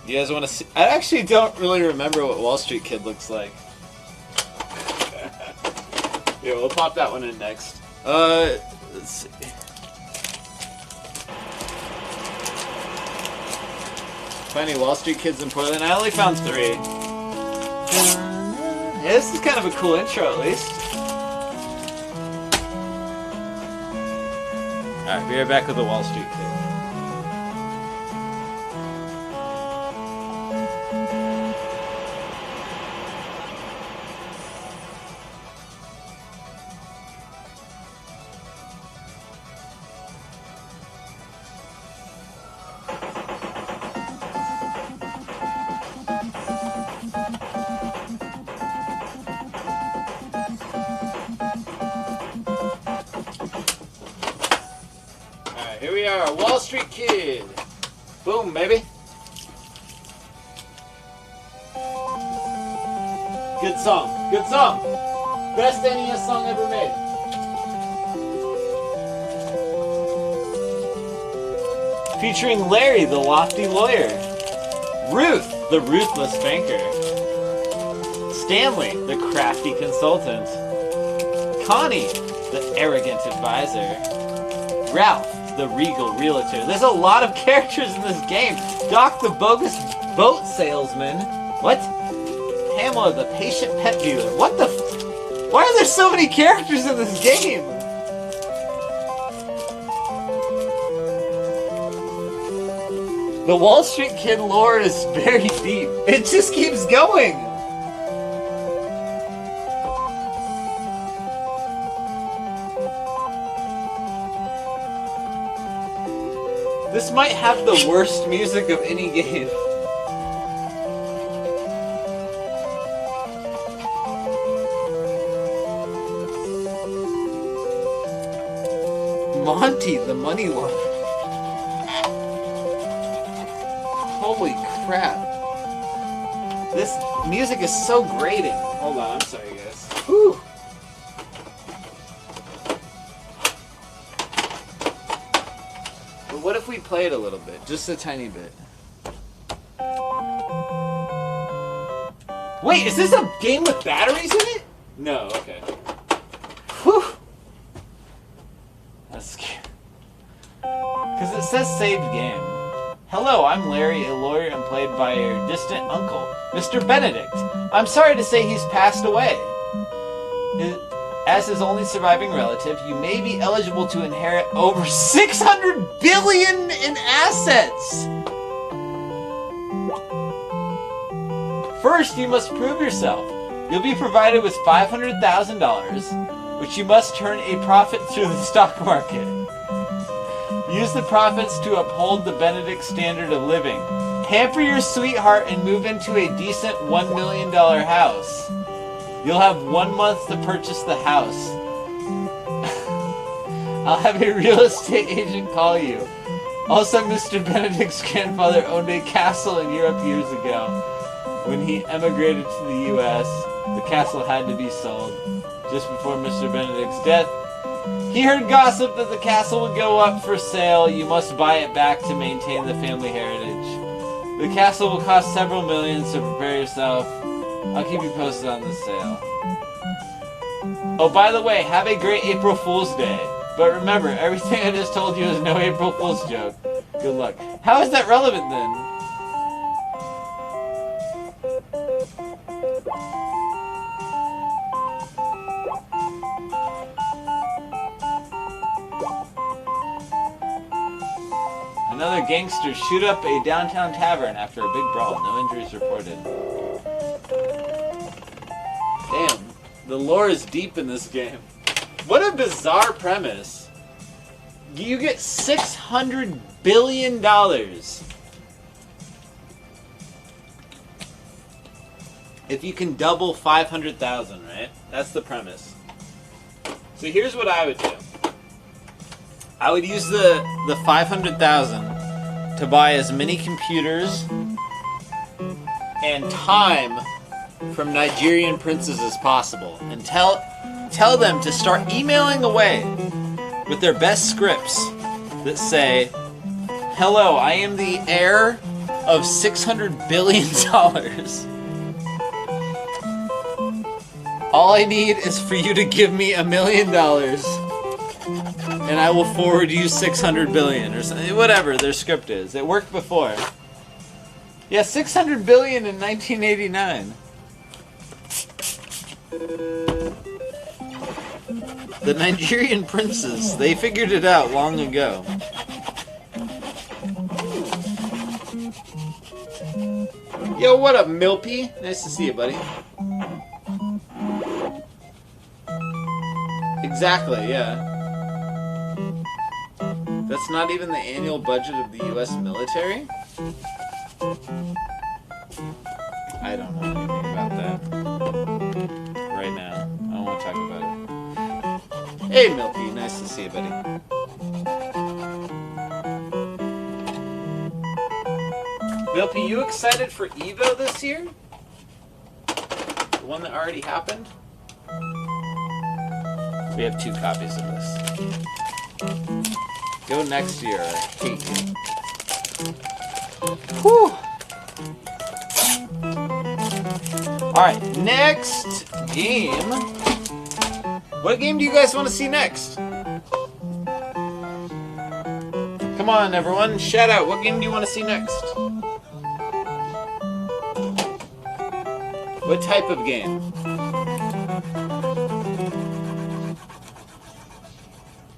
You guys want to see? I actually don't really remember what Wall Street Kid looks like. Yeah, we'll pop that one in next. Let's see. Find any Wall Street Kids in Portland? I only found 3. Yeah, this is kind of a cool intro, at least. Alright, be right back with the Wall Street Kid. Here we are, Wall Street Kid. Boom, baby. Good song. Good song. Best NES song ever made. Featuring Larry, the lofty lawyer. Ruth, the ruthless banker. Stanley, the crafty consultant. Connie, the arrogant advisor. Ralph, the regal realtor. There's a lot of characters in this game. Doc, the bogus boat salesman. What? Pamela, the patient pet dealer. What the f— why are there so many characters in this game? The Wall Street Kid lore is very deep. It just keeps going. This might have the worst music of any game. Monty, the money launderer. Holy crap. This music is so grating. Hold on, I'm sorry guys. Whew. But what if we play it a little bit? Just a tiny bit. Wait, is this a game with batteries in it? No, okay. Whew. That's scary. Because it says saved game. Hello, I'm Larry, a lawyer employed by your distant uncle, Mr. Benedict. I'm sorry to say he's passed away. As his only surviving relative, you may be eligible to inherit over 600 billion in assets! First, you must prove yourself. You'll be provided with $500,000, which you must turn a profit through the stock market. Use the profits to uphold the Benedict standard of living. Pamper your sweetheart and move into a decent $1 million house. You'll have 1 month to purchase the house. I'll have a real estate agent call you. Also, Mr. Benedict's grandfather owned a castle in Europe years ago. When he emigrated to the U.S., the castle had to be sold. Just before Mr. Benedict's death, he heard gossip that the castle would go up for sale. You must buy it back to maintain the family heritage. The castle will cost several millions, so prepare yourself. I'll keep you posted on the sale. Oh, by the way, have a great April Fool's Day. But remember, everything I just told you is no April Fool's joke. Good luck. How is that relevant then? Another gangster shoot up a downtown tavern after a big brawl. No injuries reported. Damn, the lore is deep in this game. What a bizarre premise. You get $600 billion. If you can double 500,000, right? That's the premise. So here's what I would do. I would use the 500,000 to buy as many computers and time from Nigerian princes as possible, and tell them to start emailing away with their best scripts that say, "Hello, I am the heir of $600 billion. All I need is for you to give me $1 million, and I will forward you 600 billion," or something. Whatever their script is. It worked before. Yeah, 600 billion in 1989. The Nigerian princes, they figured it out long ago. Yo, what up, Milpy? Nice to see you, buddy. Exactly, yeah. That's not even the annual budget of the U.S. military? I don't know anything about that. Right now. I don't want to talk about it. Hey, Milky. Nice to see you, buddy. Milky, you excited for Evo this year? The one that already happened? We have 2 copies of this. Go next year, I hate you. Whew! Alright, next game. What game do you guys want to see next? Come on, everyone, shout out. What game do you want to see next? What type of game?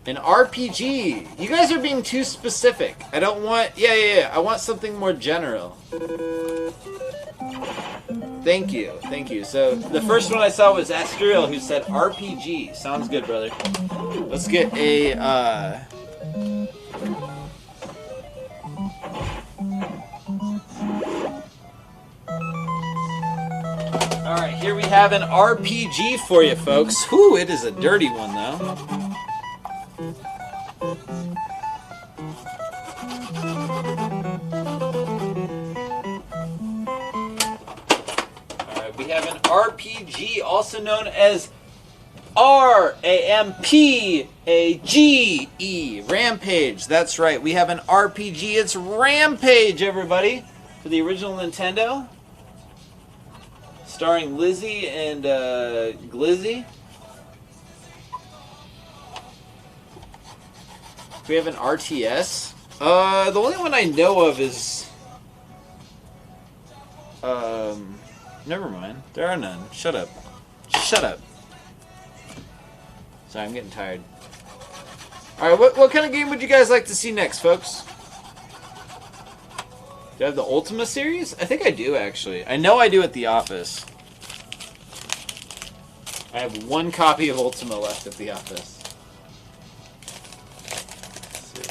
An RPG. You guys are being too specific. I don't want... Yeah. I want something more general. Thank you. So, the first one I saw was Astriel, who said RPG. Sounds good, brother. Let's get a, Alright, here we have an RPG for you, folks. Whew, it is a dirty one, though. We have an RPG, also known as R-A-M-P-A-G-E, Rampage. That's right, we have an RPG. It's Rampage, everybody, for the original Nintendo, starring Lizzie and Glizzy. We have an RTS. The only one I know of is never mind. There are none. Shut up. Shut up. Sorry, I'm getting tired. Alright, what kind of game would you guys like to see next, folks? Do I have the Ultima series? I think I do, actually. I know I do at the office. I have 1 copy of Ultima left at the office. Let's see.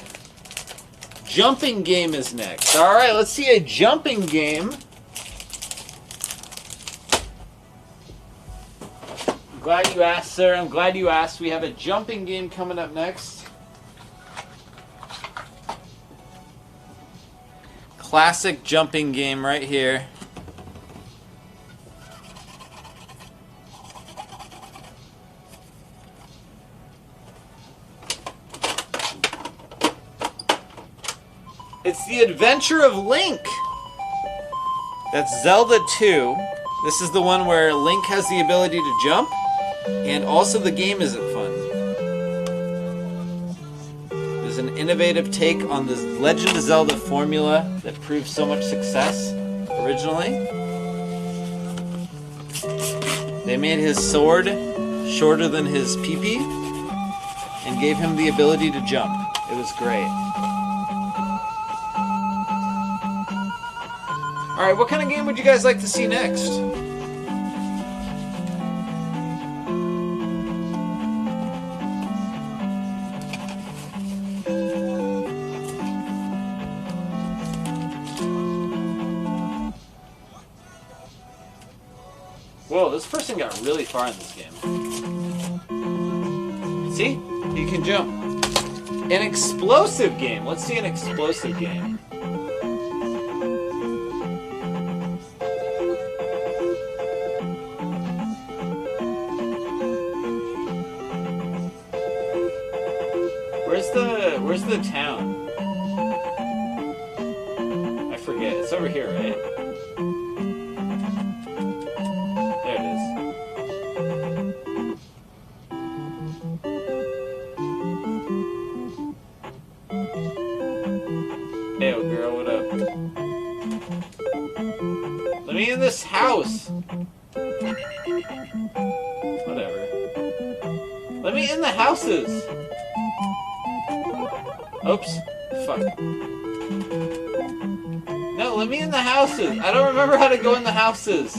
jumping game is next. All right, let's see a jumping game. I'm glad you asked, sir. I'm glad you asked. We have a jumping game coming up next. Classic jumping game right here. It's the Adventure of Link. That's Zelda 2. This is the one where Link has the ability to jump, and also the game isn't fun. There's an innovative take on the Legend of Zelda formula that proved so much success originally. They made his sword shorter than his pee-pee and gave him the ability to jump. It was great. Alright, what kind of game would you guys like to see next? Whoa, this person got really far in this game. See? He can jump. An explosive game. Let's see an explosive game. Where's the town? I forget. It's over here, right? There it is. Hey, old girl, what up? Let me in this house! Whatever. Let me in the houses! Oops. Fuck. No, let me in the houses. I don't remember how to go in the houses.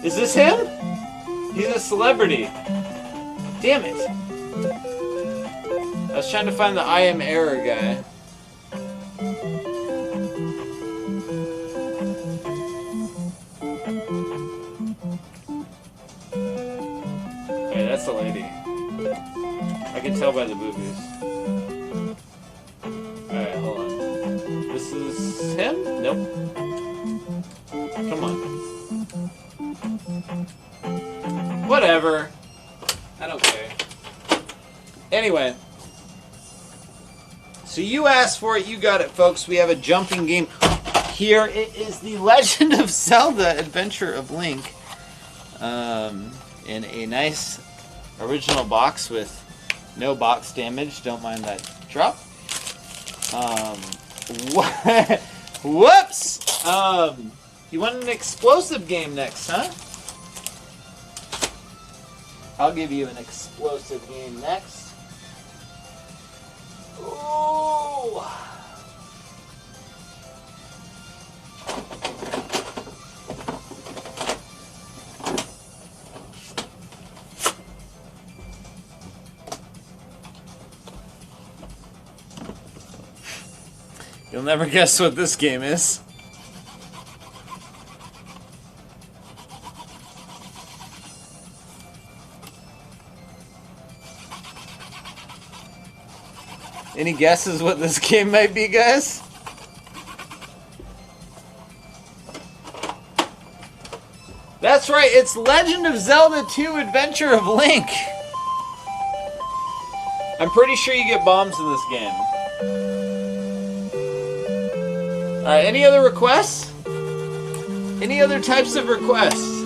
Is this him? He's a celebrity. Damn it. I was trying to find the I am error guy. That's the lady. I can tell by the boobies. Alright, hold on. This is him? Nope. Come on. Whatever. I don't care. Anyway. So you asked for it, you got it, folks. We have a jumping game. Here it is the Legend of Zelda Adventure of Link. In a nice original box with no box damage. Don't mind that drop. Whoops! You want an explosive game next, huh? I'll give you an explosive game next. Ooh! You'll never guess what this game is. Any guesses what this game might be, guys? That's right, it's Legend of Zelda 2 Adventure of Link. I'm pretty sure you get bombs in this game. Alright, any other requests? Any other types of requests?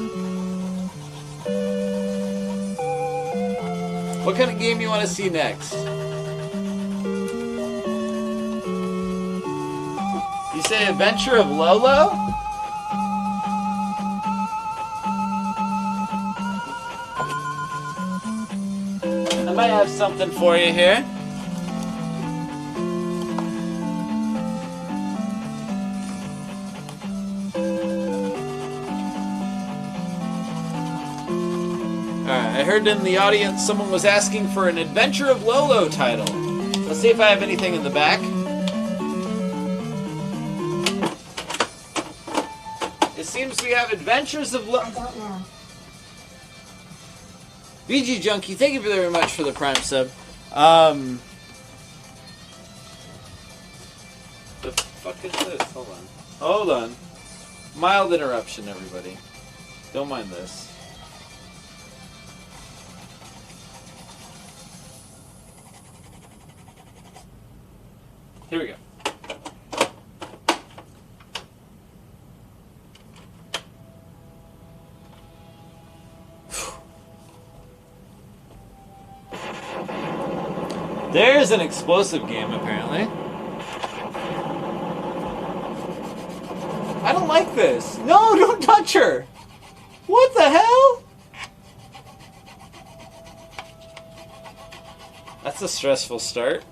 What kind of game you want to see next? You say Adventure of Lolo? I might have something for you here. I heard in the audience someone was asking for an Adventure of Lolo title. Let's see if I have anything in the back. It seems we have Adventures of Lolo. I don't know. VG Junkie, thank you very much for the Prime sub. The fuck is this? Hold on. Hold on. Mild interruption, everybody. Don't mind this. Here we go. There's an explosive game, apparently. I don't like this. No, don't touch her! What the hell? That's a stressful start.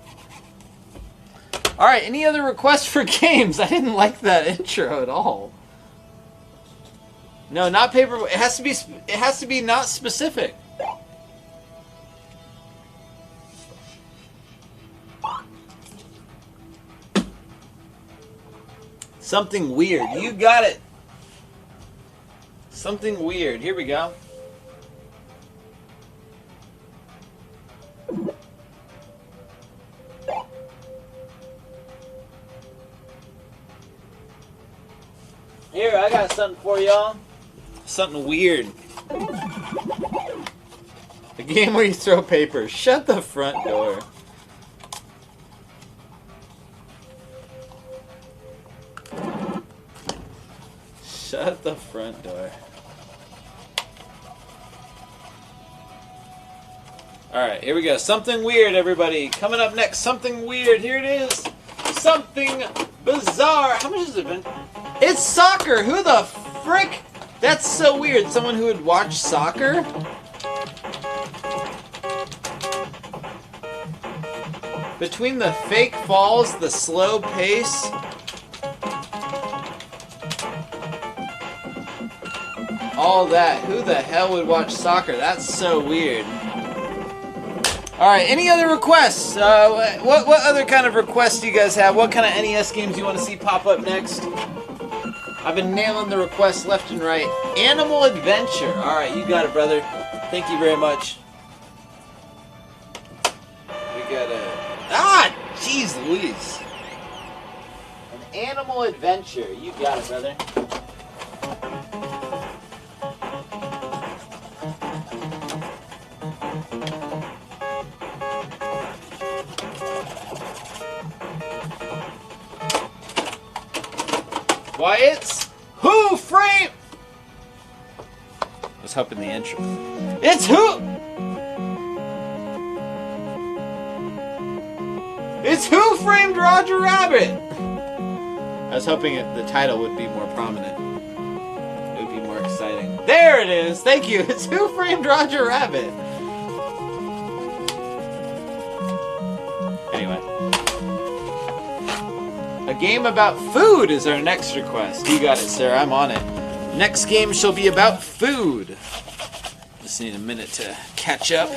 Alright, any other requests for games? I didn't like that intro at all. No, not paper. It has to be not specific. Something weird. You got it. Something weird. Here we go. Here, I got something for y'all. Something weird. A game where you throw paper. Shut the front door. Shut the front door. Alright, here we go. Something weird, everybody. Coming up next, something weird. Here it is. Something bizarre. How much has it been? It's soccer! Who the frick? That's so weird. Someone who would watch soccer? Between the fake falls, the slow pace... all that. Who the hell would watch soccer? That's so weird. Alright, any other requests? What other kind of requests do you guys have? What kind of NES games do you want to see pop up next? I've been nailing the requests left and right. Animal Adventure. Alright, you got it, brother. Thank you very much. We got a... ah! Jeez Louise. An Animal Adventure. You got it, brother. Why, it's Who Framed... I was hoping the intro. It's Who... It's Who Framed Roger Rabbit! I was hoping the title would be more prominent. It would be more exciting. There it is! Thank you! It's Who Framed Roger Rabbit! Anyway. A game about food is our next request. You got it, sir. I'm on it. Next game shall be about food. Just need a minute to catch up.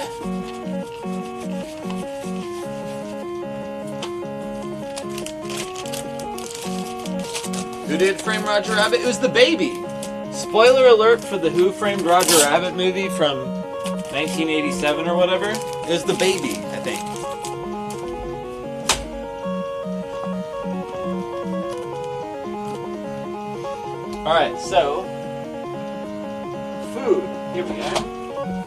Who did frame Roger Rabbit? It was the baby. Spoiler alert for the Who Framed Roger Rabbit movie from 1987 or whatever. It was the baby, I think. Alright, so, food. Here we go.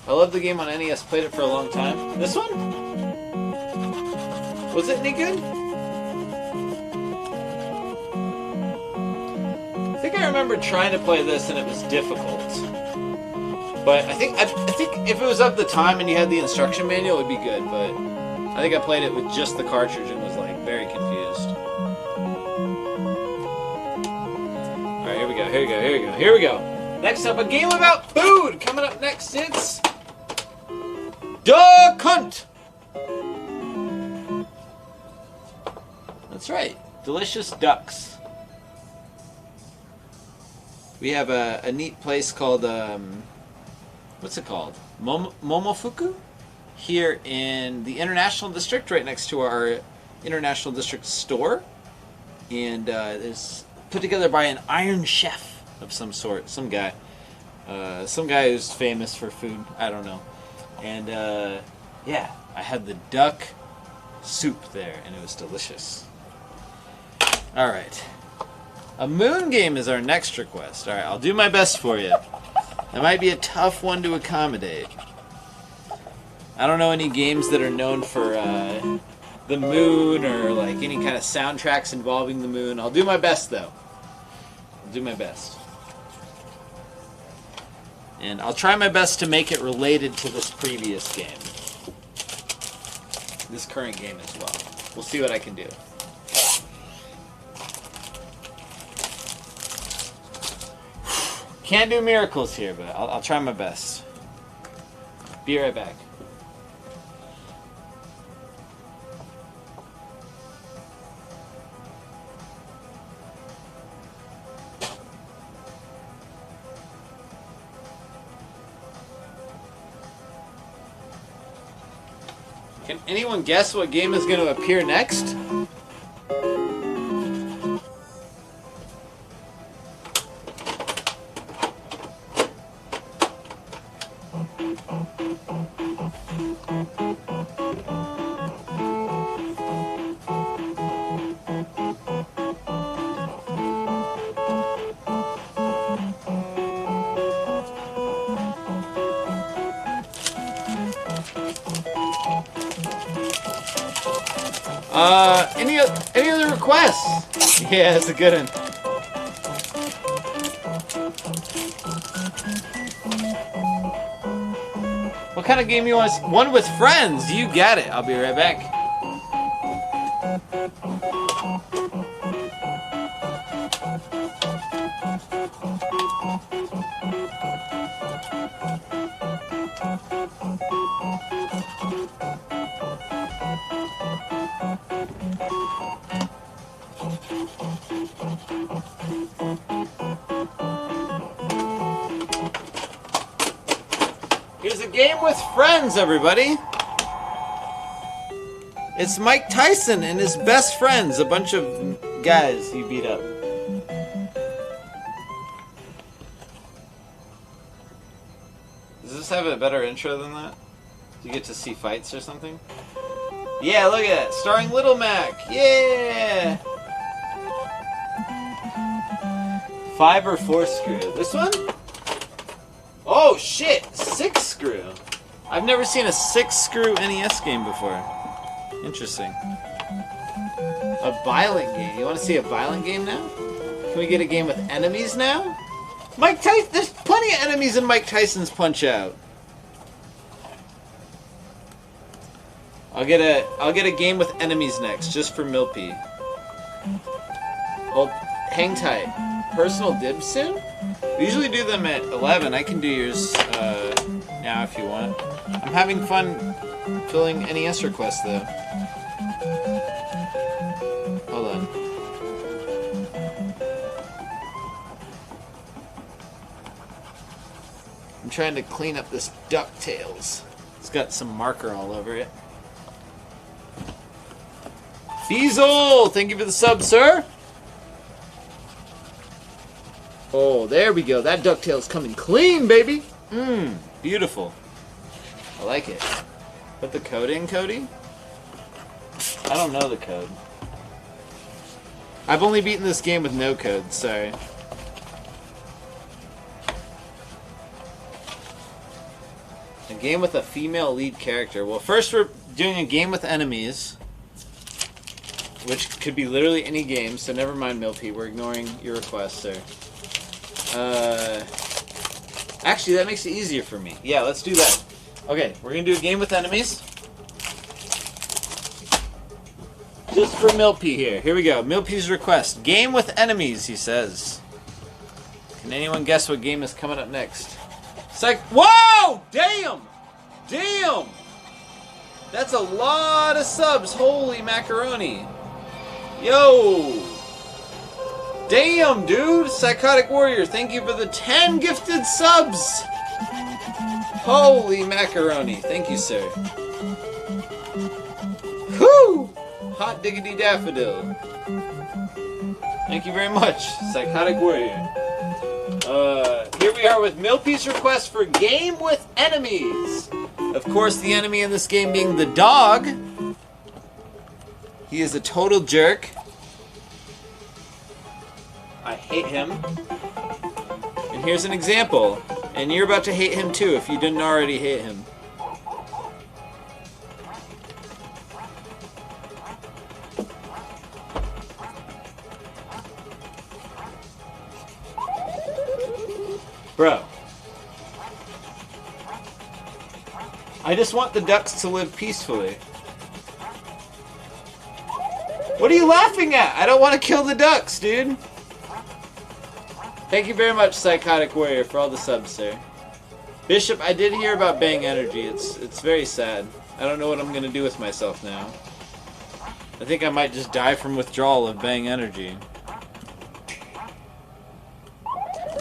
I love the game on NES, played it for a long time. This one? Was it any good? I think I remember trying to play this and it was difficult. But I think if it was of the time and you had the instruction manual, it would be good, but I think I played it with just the cartridge and was like very confused. Alright, here we go, here we go, here we go, here we go. Next up, a game about food! Coming up next, it's... Duck Hunt! That's right, delicious ducks. We have a neat place called what's it called? Momofuku? Here in the International District, right next to our International District store. And it's put together by an Iron Chef of some sort. Some guy who's famous for food. I don't know. And yeah, I had the duck soup there, and it was delicious. Alright. A moon game is our next request. Alright, I'll do my best for you. That might be a tough one to accommodate. I don't know any games that are known for the moon or like any kind of soundtracks involving the moon. I'll do my best though. I'll do my best. And I'll try my best to make it related to this previous game. This current game as well. We'll see what I can do. Can't do miracles here, but I'll try my best. Be right back. Can anyone guess what game is going to appear next? Any other requests? Yeah, that's a good one. What kind of game you want? One with friends. You got it. I'll be right back. Here's a game with friends, everybody. It's Mike Tyson and his best friends, a bunch of guys he beat up. Does this have a better intro than that? Do you get to see fights or something? Yeah, look at that. Starring Little Mac. Yeah! 5 or 4 screw. This one? Oh shit! 6 screw. I've never seen a 6 screw NES game before. Interesting. A violent game. You want to see a violent game now? Can we get a game with enemies now? Mike Tyson. There's plenty of enemies in Mike Tyson's Punch-Out. I'll get a game with enemies next, just for Milpy. Well, hang tight. Personal dibs soon? We usually do them at 11. I can do yours now if you want. I'm having fun filling NES requests though. Hold on. I'm trying to clean up this DuckTales. It's got some marker all over it. Fiesel! Thank you for the sub, sir! Oh, there we go. That DuckTales coming clean, baby! Mmm, beautiful. I like it. Put the code in, Cody? I don't know the code. I've only beaten this game with no code, sorry. A game with a female lead character. Well, first we're doing a game with enemies, which could be literally any game, so never mind, Milpy. We're ignoring your request, sir. Actually, that makes it easier for me. Yeah, let's do that. Okay, we're going to do a game with enemies. Just for Milpy here. Here we go. Milpy's request. Game with enemies, he says. Can anyone guess what game is coming up next? Whoa! Damn! Damn! That's a lot of subs. Holy macaroni. Yo! Damn, dude! Psychotic Warrior, thank you for the 10 gifted subs! Holy macaroni. Thank you, sir. Whoo! Hot diggity daffodil. Thank you very much, Psychotic Warrior. Here we are with Milpy's request for Game with Enemies. Of course, the enemy in this game being the dog. He is a total jerk. I hate him. And here's an example. And you're about to hate him too if you didn't already hate him. Bro. I just want the ducks to live peacefully. What are you laughing at? I don't want to kill the ducks, dude. Thank you very much, Psychotic Warrior, for all the subs, sir. Bishop, I did hear about Bang Energy. It's very sad. I don't know what I'm going to do with myself now. I think I might just die from withdrawal of Bang Energy.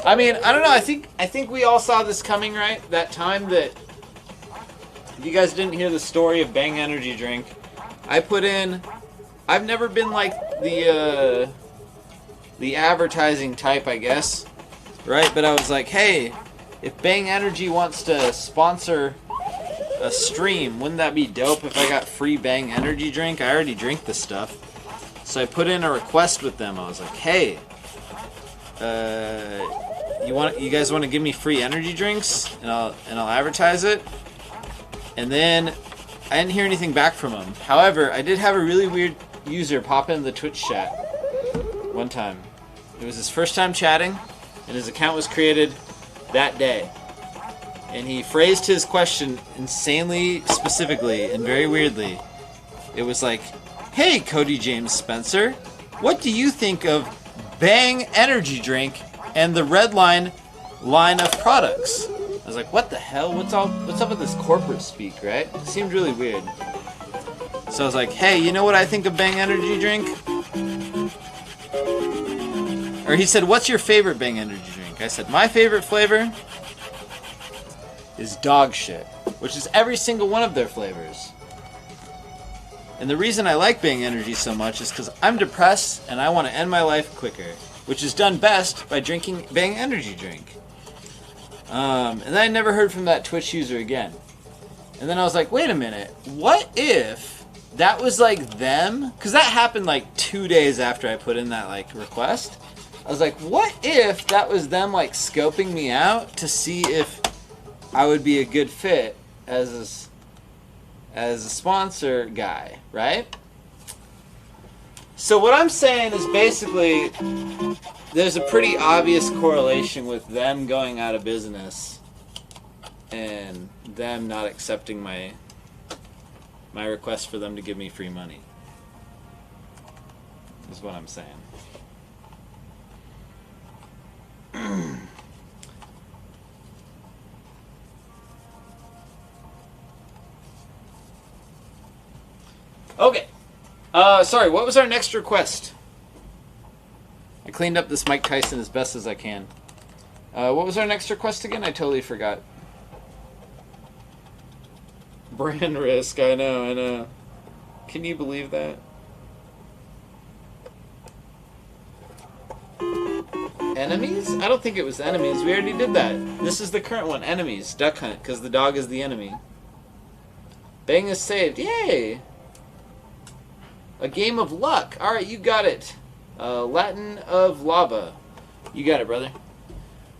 I mean, I don't know. I think we all saw this coming, right? That time that, if you guys didn't hear the story of Bang Energy Drink, I put in, I've never been like the advertising type, I guess, right? But I was like, hey, if Bang Energy wants to sponsor a stream, wouldn't that be dope if I got free Bang Energy Drink? I already drink this stuff. So I put in a request with them. I was like, hey, you guys want to give me free energy drinks, and I'll advertise it. And then I didn't hear anything back from him. However, I did have a really weird user pop in the Twitch chat one time. It was his first time chatting, and his account was created that day. And he phrased his question insanely specifically and very weirdly. It was like, hey, Cody James Spencer, what do you think of Bang Energy Drink and the Red line of products? I was like, what the hell? What's up with this corporate speak, right? It seemed really weird. So I was like, hey, you know what I think of Bang Energy Drink? Or he said, what's your favorite Bang Energy Drink? I said, my favorite flavor is dog shit, which is every single one of their flavors. And the reason I like Bang Energy so much is because I'm depressed and I want to end my life quicker, which is done best by drinking Bang Energy Drink. And then I never heard from that Twitch user again. And then I was like, wait a minute, what if that was like them? Because that happened like 2 days after I put in that like request. I was like, what if that was them like scoping me out to see if I would be a good fit as a sponsor guy, right? So what I'm saying is basically there's a pretty obvious correlation with them going out of business and them not accepting my request for them to give me free money. Is what I'm saying. Okay. Sorry, what was our next request? I cleaned up this Mike Tyson as best as I can. What was our next request again? I totally forgot. Brand risk, I know. Can you believe that? Enemies? I don't think it was enemies. We already did that. This is the current one. Enemies. Duck hunt, because the dog is the enemy. Bang is saved. Yay! A game of luck. Alright, you got it. Latin of lava. You got it, brother.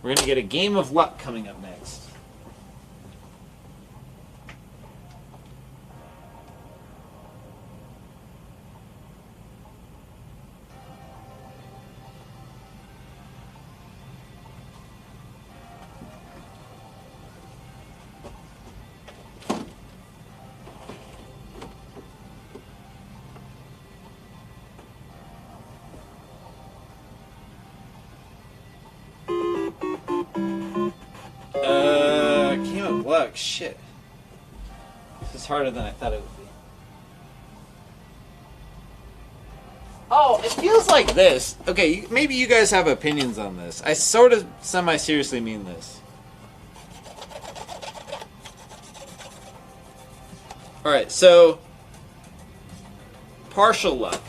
We're going to get a game of luck coming up next. Shit. This is harder than I thought it would be. Oh, it feels like this. Okay, maybe you guys have opinions on this. I sort of semi-seriously mean this. Alright, so partial luck.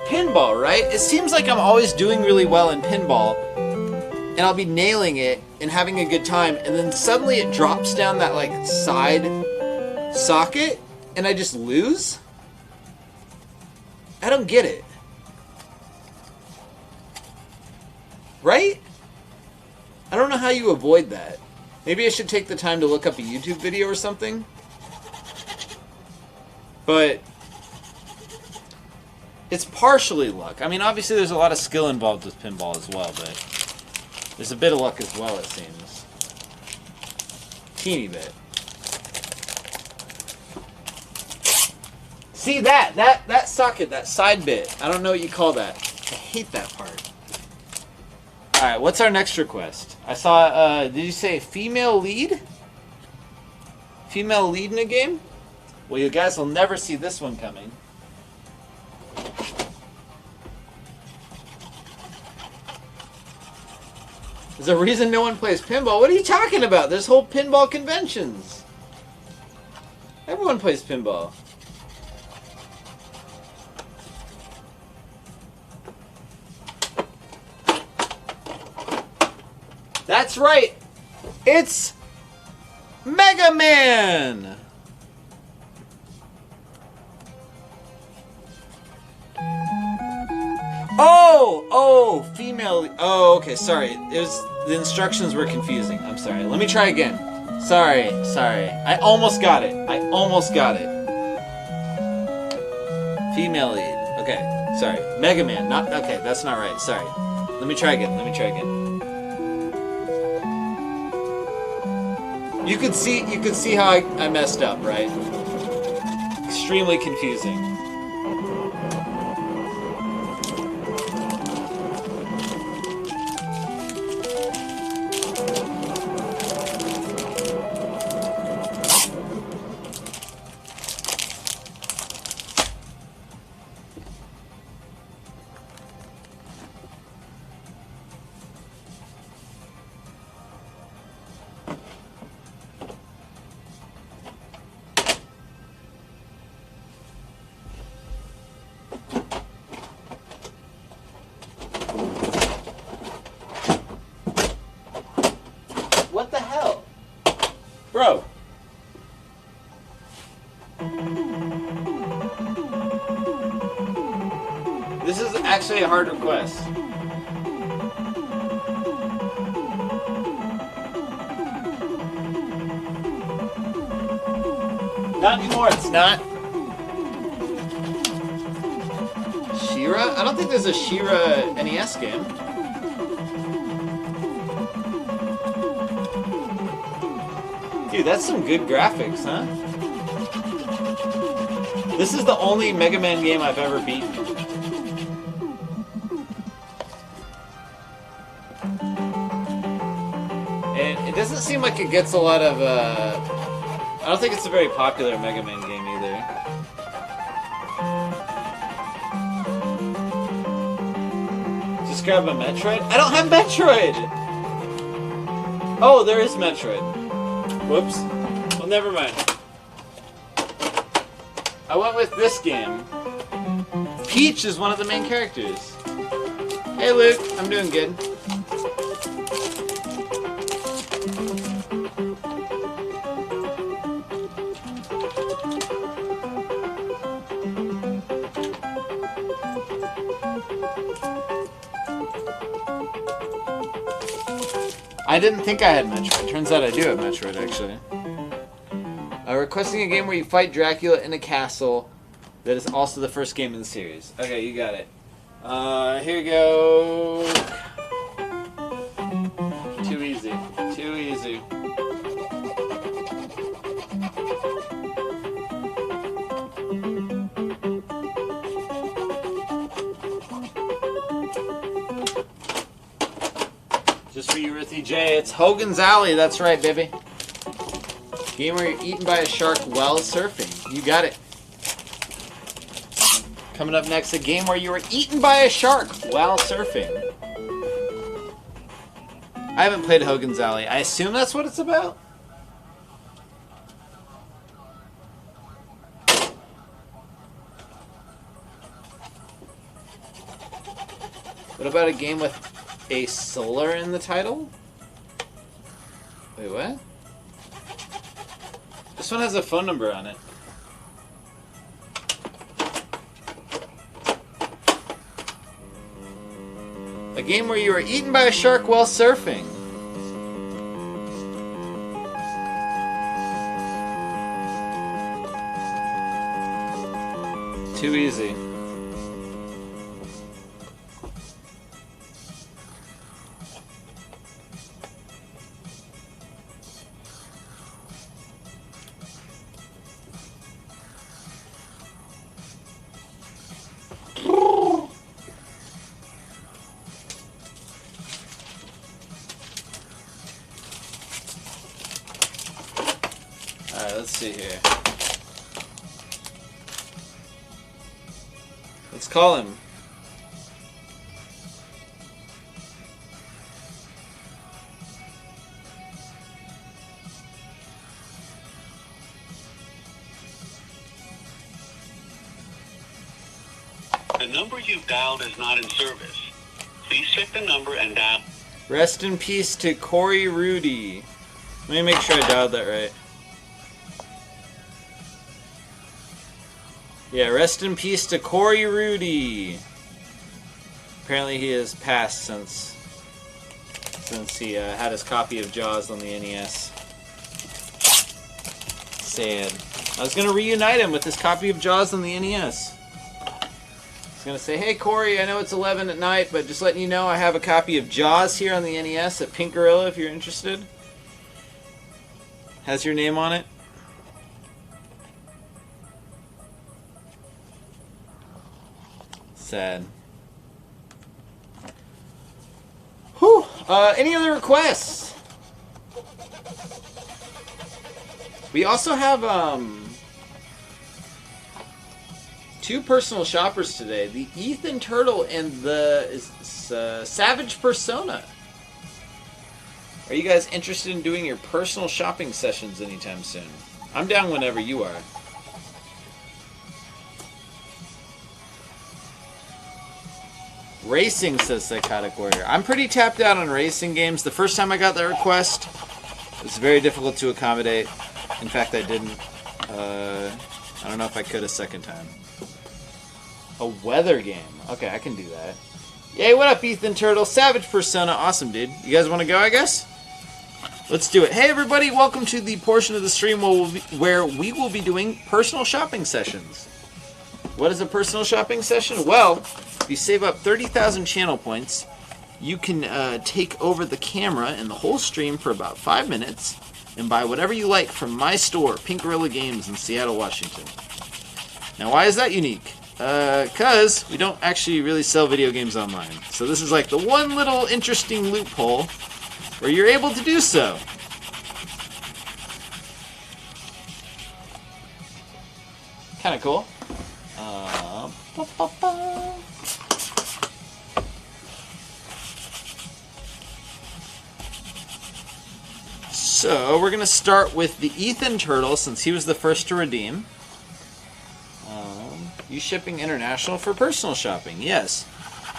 Pinball, right? It seems like I'm always doing really well in pinball, and I'll be nailing it and having a good time, and then suddenly it drops down that like side socket, and I just lose? I don't get it. Right? I don't know how you avoid that. Maybe I should take the time to look up a YouTube video or something. But it's partially luck. I mean, obviously there's a lot of skill involved with pinball as well, but there's a bit of luck as well, it seems. Teeny bit. See that socket, that side bit. I don't know what you call that. I hate that part. Alright, what's our next request? I saw, did you say female lead? Female lead in a game? Well, you guys will never see this one coming. There's a reason no one plays pinball. What are you talking about? There's whole pinball conventions. Everyone plays pinball. That's right. It's Mega Man. Oh, female. Oh, okay, sorry. The instructions were confusing. I'm sorry. Let me try again. Sorry. I almost got it. Female lead. Okay, sorry. Mega Man. Not okay. That's not right. Sorry. Let me try again. You could see how I messed up, right? Extremely confusing. What the hell? Bro. This is actually a hard request. Not anymore, it's not. She-Ra? I don't think there's a She-Ra NES game. Dude, that's some good graphics, huh? This is the only Mega Man game I've ever beaten. And it doesn't seem like it gets a lot of, I don't think it's a very popular Mega Man game either. Just grab a Metroid? I don't have Metroid! Oh, there is Metroid. Whoops. Well, never mind. I went with this game. Peach is one of the main characters. Hey, Luke. I'm doing good. I didn't think I had Metroid. Turns out I do have Metroid, actually. Requesting a game where you fight Dracula in a castle that is also the first game in the series. Okay, you got it. Here we go. Too easy. Too easy. Just for you, Rithy J, it's Hogan's Alley. That's right, baby. Game where you're eaten by a shark while surfing. You got it. Coming up next, a game where you were eaten by a shark while surfing. I haven't played Hogan's Alley. I assume that's what it's about? What about a game with a solar in the title? Wait, what? This one has a phone number on it. A game where you are eaten by a shark while surfing. Too easy. Alright, let's see here. Let's call him. The number you've dialed is not in service. Please check the number and dial. Rest in peace to Corey Rudy. Let me make sure I dialed that right. Yeah, rest in peace to Corey Rudy. Apparently he has passed since he had his copy of Jaws on the NES. Sad. I was going to reunite him with his copy of Jaws on the NES. I was going to say, hey Corey, I know it's 11 at night, but just letting you know I have a copy of Jaws here on the NES at Pink Gorilla if you're interested. Has your name on it. Sad. Whew. Any other requests? We also have two personal shoppers today: the Ethan Turtle and the Savage Persona. Are you guys interested in doing your personal shopping sessions anytime soon? I'm down whenever you are. Racing, says Psychotic Warrior. I'm pretty tapped out on racing games. The first time I got that request, it was very difficult to accommodate. In fact, I didn't. I don't know if I could a second time. A weather game. Okay, I can do that. Yay, what up, Ethan Turtle? Savage Persona. Awesome, dude. You guys want to go, I guess? Let's do it. Hey, everybody. Welcome to the portion of the stream where we will be doing personal shopping sessions. What is a personal shopping session? Well, if you save up 30,000 channel points, you can take over the camera and the whole stream for about 5 minutes and buy whatever you like from my store, Pink Gorilla Games in Seattle, Washington. Now, why is that unique? Because we don't actually really sell video games online. So this is like the one little interesting loophole where you're able to do so. Kind of cool. So we're going to start with the Ethan Turtle since he was the first to redeem. You shipping international for personal shopping? Yes.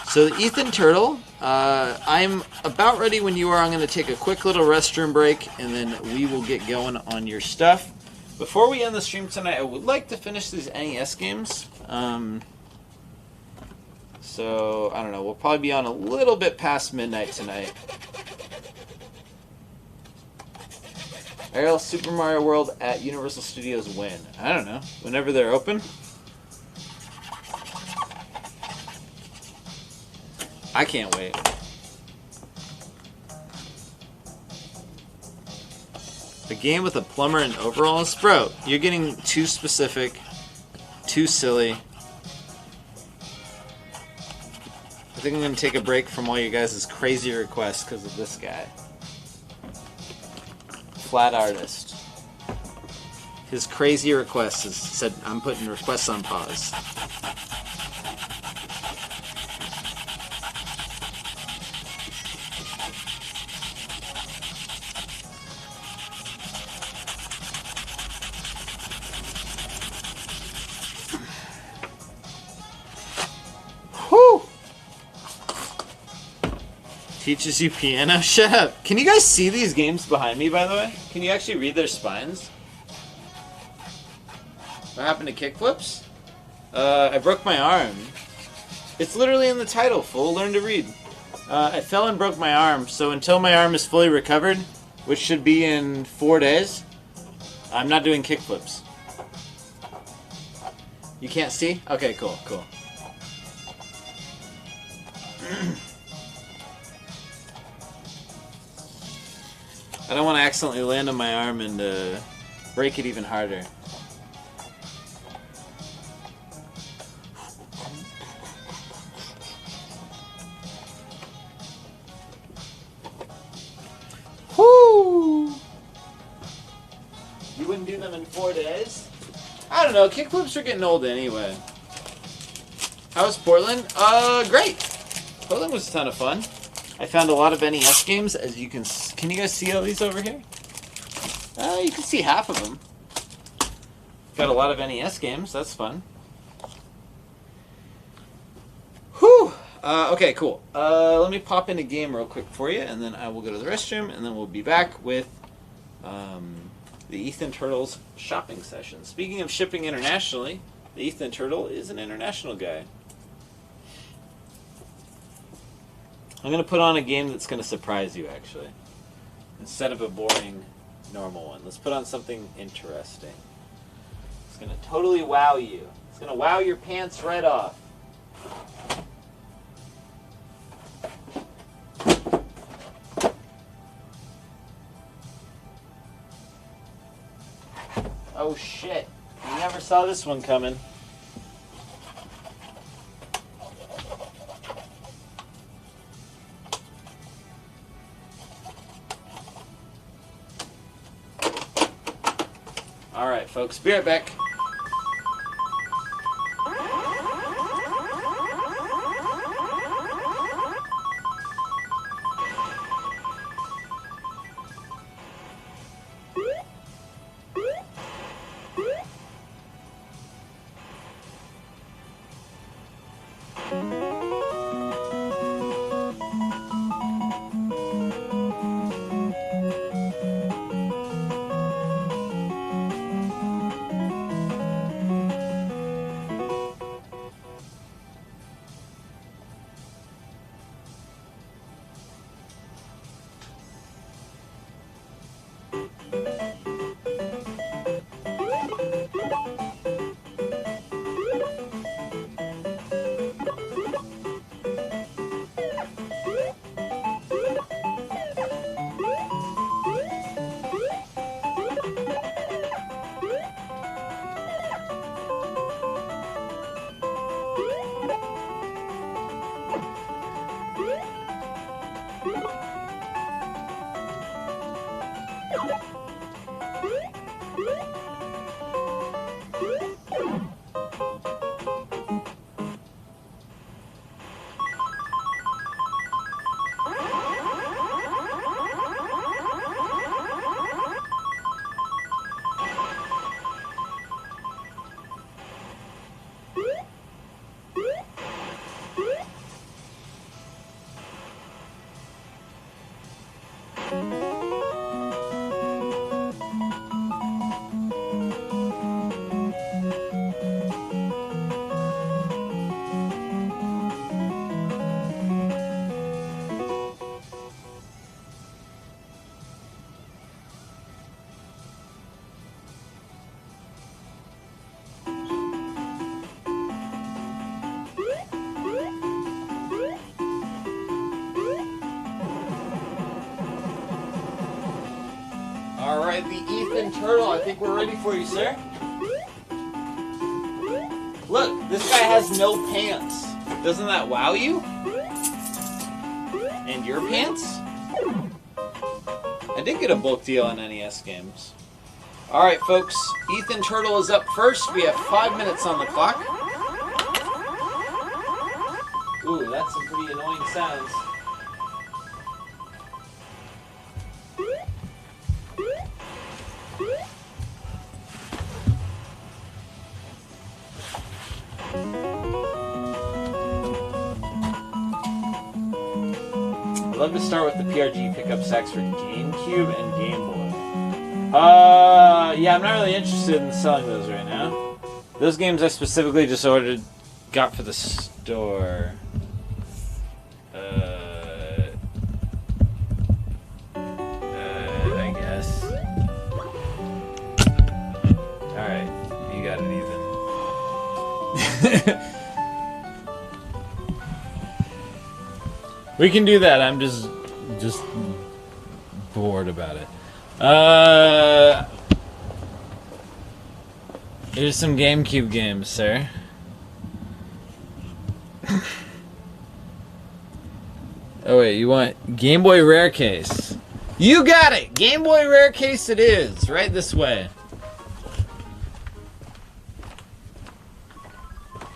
So the Ethan Turtle, I'm about ready when you are. I'm going to take a quick little restroom break and then we will get going on your stuff. Before we end the stream tonight, I would like to finish these NES games. So, I don't know, we'll probably be on a little bit past midnight tonight. Ariel, Super Mario World at Universal Studios when? I don't know, whenever they're open. I can't wait. A game with a plumber and overalls? Bro, you're getting too specific, too silly. I think I'm going to take a break from all you guys' crazy requests because of this guy. Flat Artist. His crazy requests said, I'm putting requests on pause. Whew! Teaches you piano? Shut up. Can you guys see these games behind me, by the way? Can you actually read their spines? What happened to kickflips? I broke my arm. It's literally in the title, Full Learn to Read. I fell and broke my arm, so until my arm is fully recovered, which should be in 4 days, I'm not doing kickflips. You can't see? Okay, cool, cool. I don't want to accidentally land on my arm and break it even harder. Whoo! You wouldn't do them in 4 days? I don't know, kickflips are getting old anyway. How was Portland? Great! Portland was a ton of fun. I found a lot of NES games, as you can you guys see all these over here? You can see half of them. Got a lot of NES games, that's fun. Whew! Okay, cool. Let me pop in a game real quick for you, and then I will go to the restroom, and then we'll be back with the Ethan Turtle's shopping session. Speaking of shipping internationally, the Ethan Turtle is an international guy. I'm going to put on a game that's going to surprise you, actually. Instead of a boring, normal one. Let's put on something interesting. It's going to totally wow you. It's going to wow your pants right off. Oh shit. You never saw this one coming. Alright, folks, be right back. Alright, the Ethan Turtle, I think we're ready for you, sir. Look, this guy has no pants. Doesn't that wow you? And your pants? I did get a bulk deal on NES games. Alright, folks, Ethan Turtle is up first. We have 5 minutes on the clock. Ooh, that's some pretty annoying sounds. love to start with the PRG pickup sacks for GameCube and Game Boy. Yeah, I'm not really interested in selling those right now. Those games I specifically just got for the store. I guess. Alright, you got it, Ethan. We can do that. I'm just bored about it. Here's some GameCube games, sir. Oh wait, you want Game Boy Rare Case? You got it! Game Boy Rare Case it is! Right this way.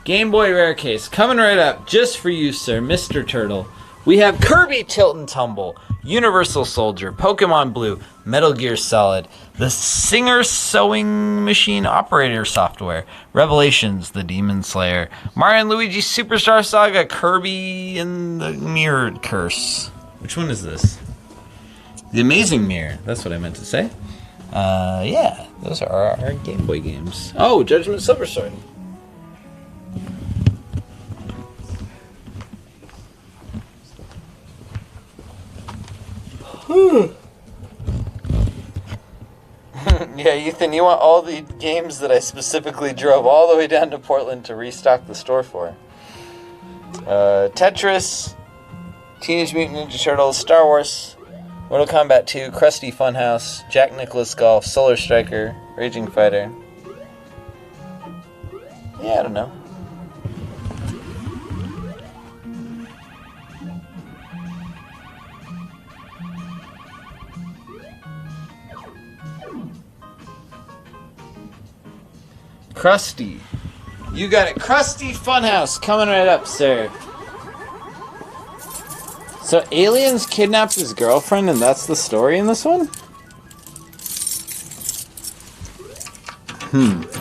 Game Boy Rare Case, coming right up, just for you, sir, Mr. Turtle. We have Kirby Tilt and Tumble, Universal Soldier, Pokemon Blue, Metal Gear Solid, the Singer Sewing Machine Operator Software, Revelations, The Demon Slayer, Mario & Luigi Superstar Saga, Kirby and the Mirrored Curse. Which one is this? The Amazing Mirror. That's what I meant to say. Yeah, those are our Game Boy games. Oh, Judgment Silver Sword. Yeah, Ethan, you want all the games that I specifically drove all the way down to Portland to restock the store for. Tetris, Teenage Mutant Ninja Turtles, Star Wars, Mortal Kombat 2, Krusty Funhouse, Jack Nicklaus Golf, Solar Striker, Raging Fighter. Yeah, I don't know. Krusty. You got it. Krusty Funhouse coming right up, sir. So aliens kidnapped his girlfriend and that's the story in this one? Oops.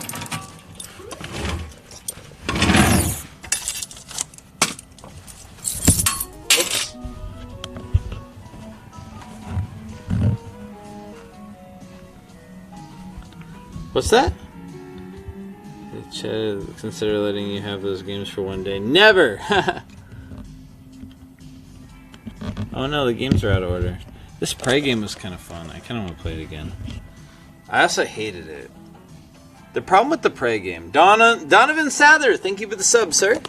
What's that? Consider letting you have those games for one day. Never! Oh no, the games are out of order. This Prey game was kind of fun. I kind of want to play it again. I also hated it. The problem with the Prey game... Donovan Sather, thank you for the sub, sir.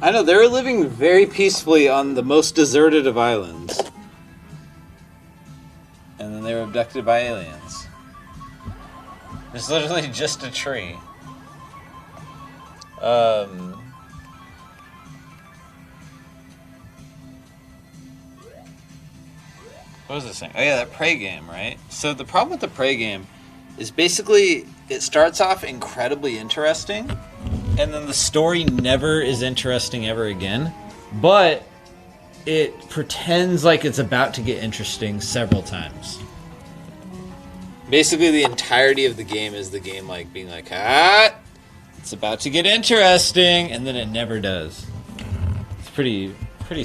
I know, they were living very peacefully on the most deserted of islands. And then they were abducted by aliens. There's literally just a tree. What was I saying? Oh yeah, that Prey game, right? So the problem with the Prey game is basically it starts off incredibly interesting, and then the story never is interesting ever again. But it pretends like it's about to get interesting several times. Basically, the entirety of the game is the game like being like, it's about to get interesting, and then it never does. It's pretty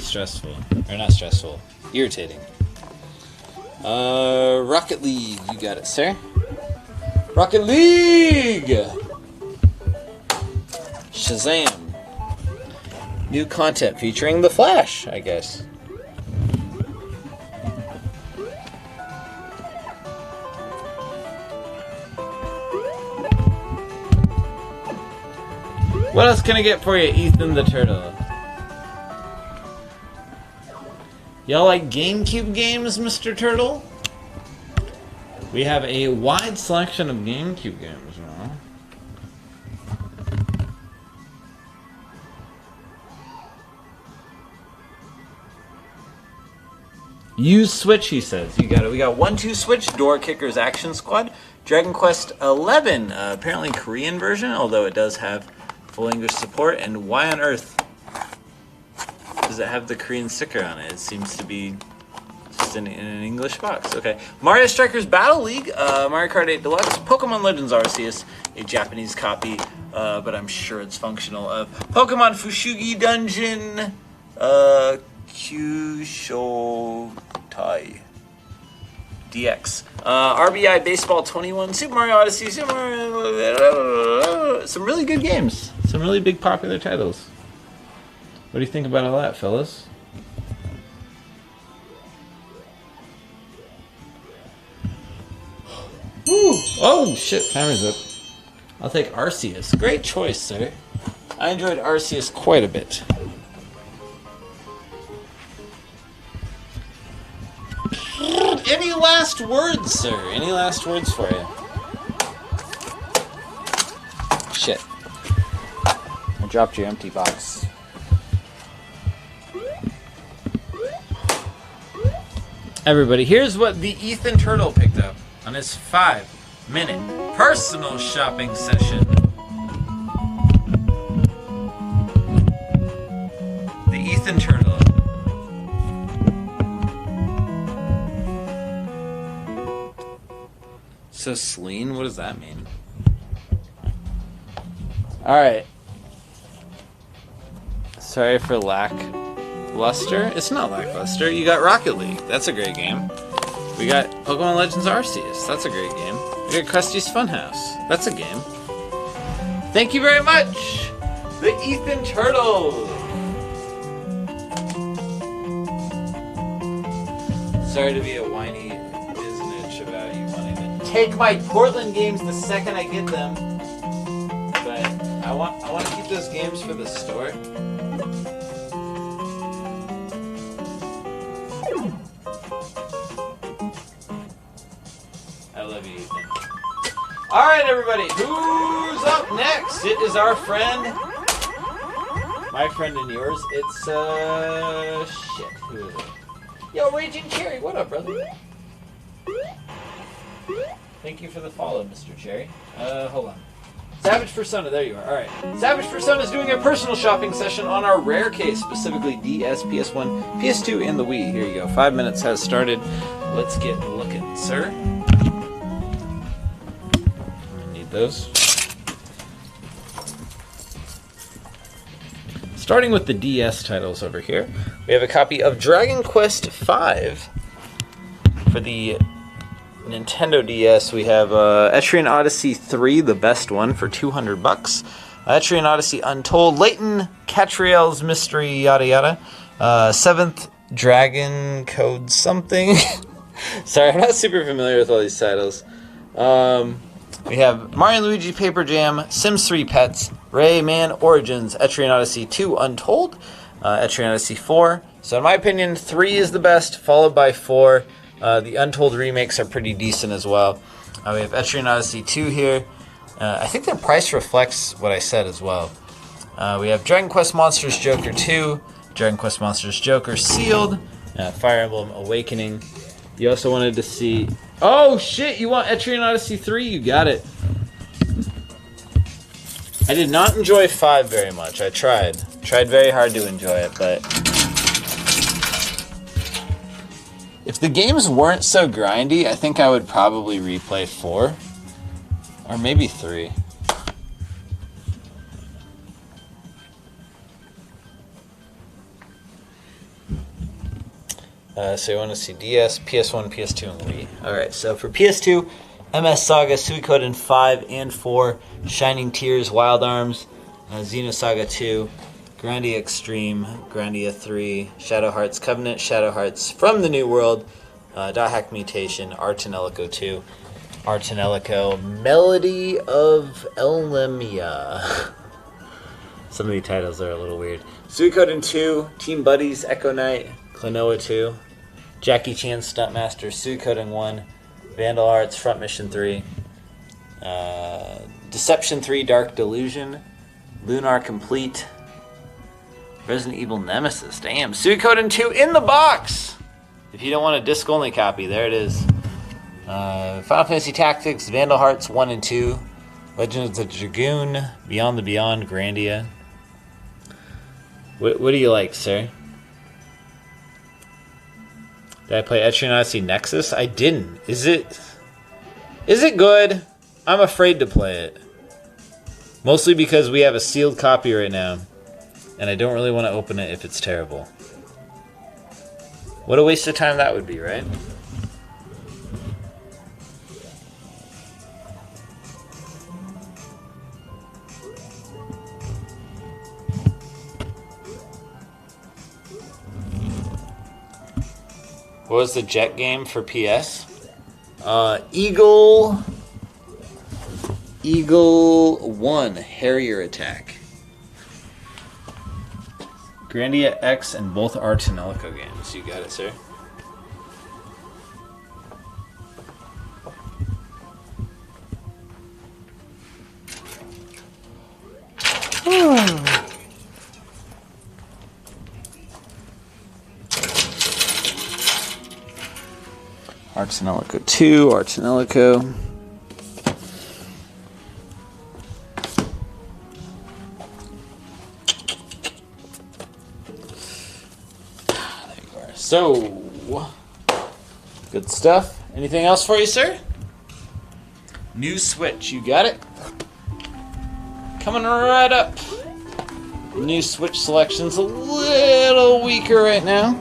stressful. Or not stressful, irritating. Rocket League, you got it, sir. Rocket League! Shazam. New content featuring The Flash, I guess. What else can I get for you, Ethan the Turtle? Y'all like GameCube games, Mr. Turtle? We have a wide selection of GameCube games now. Use Switch, he says. You got it. We got 1-2 Switch, Door Kickers Action Squad, Dragon Quest 11, apparently Korean version, although it does have full English support, and why on earth does it have the Korean sticker on it? It seems to be just in an English box. Okay. Mario Strikers Battle League, Mario Kart 8 Deluxe, Pokemon Legends Arceus, a Japanese copy but I'm sure it's functional. Pokemon Fushugi Dungeon, Kyushotai DX, RBI Baseball 21, Super Mario Odyssey, Super Mario... Some really good games. Some really big popular titles. What do you think about all that, fellas? Ooh. Oh, shit, timer's up. I'll take Arceus. Great choice, sir. I enjoyed Arceus quite a bit. Any last words, sir? Any last words for you? Shit. I dropped your empty box. Everybody, here's what the Ethan Turtle picked up on his 5-minute personal shopping session. The Ethan Turtle. So Celine, what does that mean? Alright. Sorry for lackluster. It's not lackluster. You got Rocket League. That's a great game. We got Pokemon Legends Arceus. That's a great game. We got Krusty's Funhouse. That's a game. Thank you very much! The Ethan Turtle! Sorry to be a whiny biznitch about you wanting to take my Portland games the second I get them. But I want to keep those games for the store. I love you, Ethan. Alright, everybody, who's up next? It is our friend, my friend and yours. It's, shit, who is it? Yo, Raging Cherry, what up, brother? Thank you for the follow, Mr. Cherry. Hold on. Savage Persona, there you are. Alright. Savage Persona is doing a personal shopping session on our rare case, specifically DS, PS1, PS2, and the Wii. Here you go. 5 minutes has started. Let's get looking, sir. Those. Starting with the DS titles over here, we have a copy of Dragon Quest V for the Nintendo DS. We have Etrian Odyssey 3, the best one, for $200. Etrian Odyssey Untold, Leighton Catriel's Mystery, yada yada. 7th Dragon Code something. Sorry, I'm not super familiar with all these titles. We have Mario and Luigi Paper Jam, Sims 3 Pets, Rayman Origins, Etrian Odyssey 2 Untold, Etrian Odyssey 4. So in my opinion, 3 is the best, followed by 4. The Untold remakes are pretty decent as well. We have Etrian Odyssey 2 here. I think their price reflects what I said as well. We have Dragon Quest Monsters Joker 2, Dragon Quest Monsters Joker Sealed, Fire Emblem Awakening. You also wanted to see... Oh, shit! You want Etrian Odyssey 3? You got it. I did not enjoy 5 very much. I tried. Tried very hard to enjoy it, but... If the games weren't so grindy, I think I would probably replay 4. Or maybe 3. So you want to see DS, PS1, PS2, and Wii. Alright, so for PS2, MS Saga, Suikoden 5 and 4, Shining Tears, Wild Arms, Xenosaga 2, Grandia Extreme, Grandia 3, Shadow Hearts Covenant, Shadow Hearts From the New World, Dot Hack Mutation, Artanelico 2, Artanelico, Melody of Elmia. Some of the titles are a little weird. Suikoden 2, Team Buddies, Echo Knight, Klonoa 2, Jackie Chan Stuntmaster, Suikoden 1, Vandal Arts, Front Mission 3, Deception 3, Dark Delusion, Lunar Complete, Resident Evil Nemesis, damn, Suikoden 2 in the box! If you don't want a disc-only copy, there it is. Final Fantasy Tactics, Vandal Hearts 1 and 2, Legends of the Dragoon, Beyond the Beyond, Grandia. What do you like, sir? Did I play Etrian Odyssey Nexus? I didn't. Is it good? I'm afraid to play it. Mostly because we have a sealed copy right now, and I don't really want to open it if it's terrible. What a waste of time that would be, right? What was the jet game for PS? Eagle 1 Harrier Attack. Grandia X and both are Tenelico games. You got it, sir. Artenelico 2, Artenelico. There you are. So, good stuff. Anything else for you, sir? New Switch, you got it? Coming right up. New Switch selection's a little weaker right now.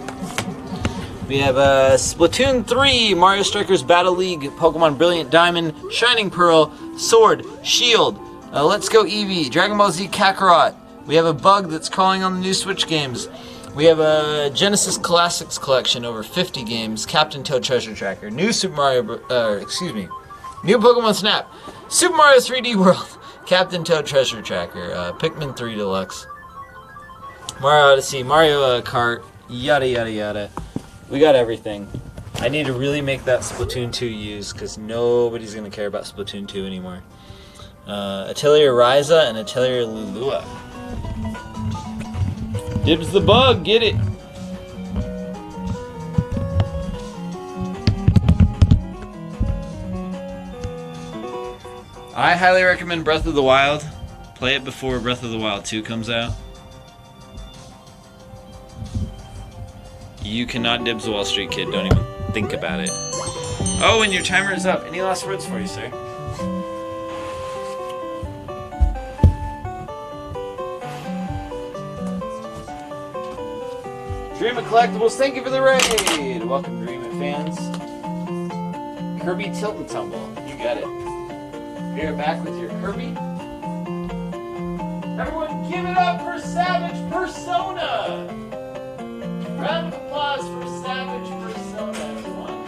We have Splatoon 3, Mario Strikers Battle League, Pokemon Brilliant Diamond, Shining Pearl, Sword, Shield, Let's Go Eevee, Dragon Ball Z Kakarot. We have a bug that's calling on the new Switch games. We have a Genesis Classics Collection, over 50 games, Captain Toad Treasure Tracker, new Super Mario, new Pokemon Snap, Super Mario 3D World, Captain Toad Treasure Tracker, Pikmin 3 Deluxe, Mario Odyssey, Mario Kart, yada yada yada. We got everything. I need to really make that Splatoon 2 use, because nobody's going to care about Splatoon 2 anymore. Atelier Ryza and Atelier Lulua. Dibs the bug, get it! I highly recommend Breath of the Wild. Play it before Breath of the Wild 2 comes out. You cannot dibs the Wall Street Kid. Don't even think about it. Oh, and your timer is up. Any last words for you, sir? Dream It Collectibles, thank you for the raid. Welcome, Dream It fans. Kirby Tilt and Tumble. You got it. We are back with your Kirby. Everyone, give it up for Savage Persona. Round of applause for Savage Persona, everyone.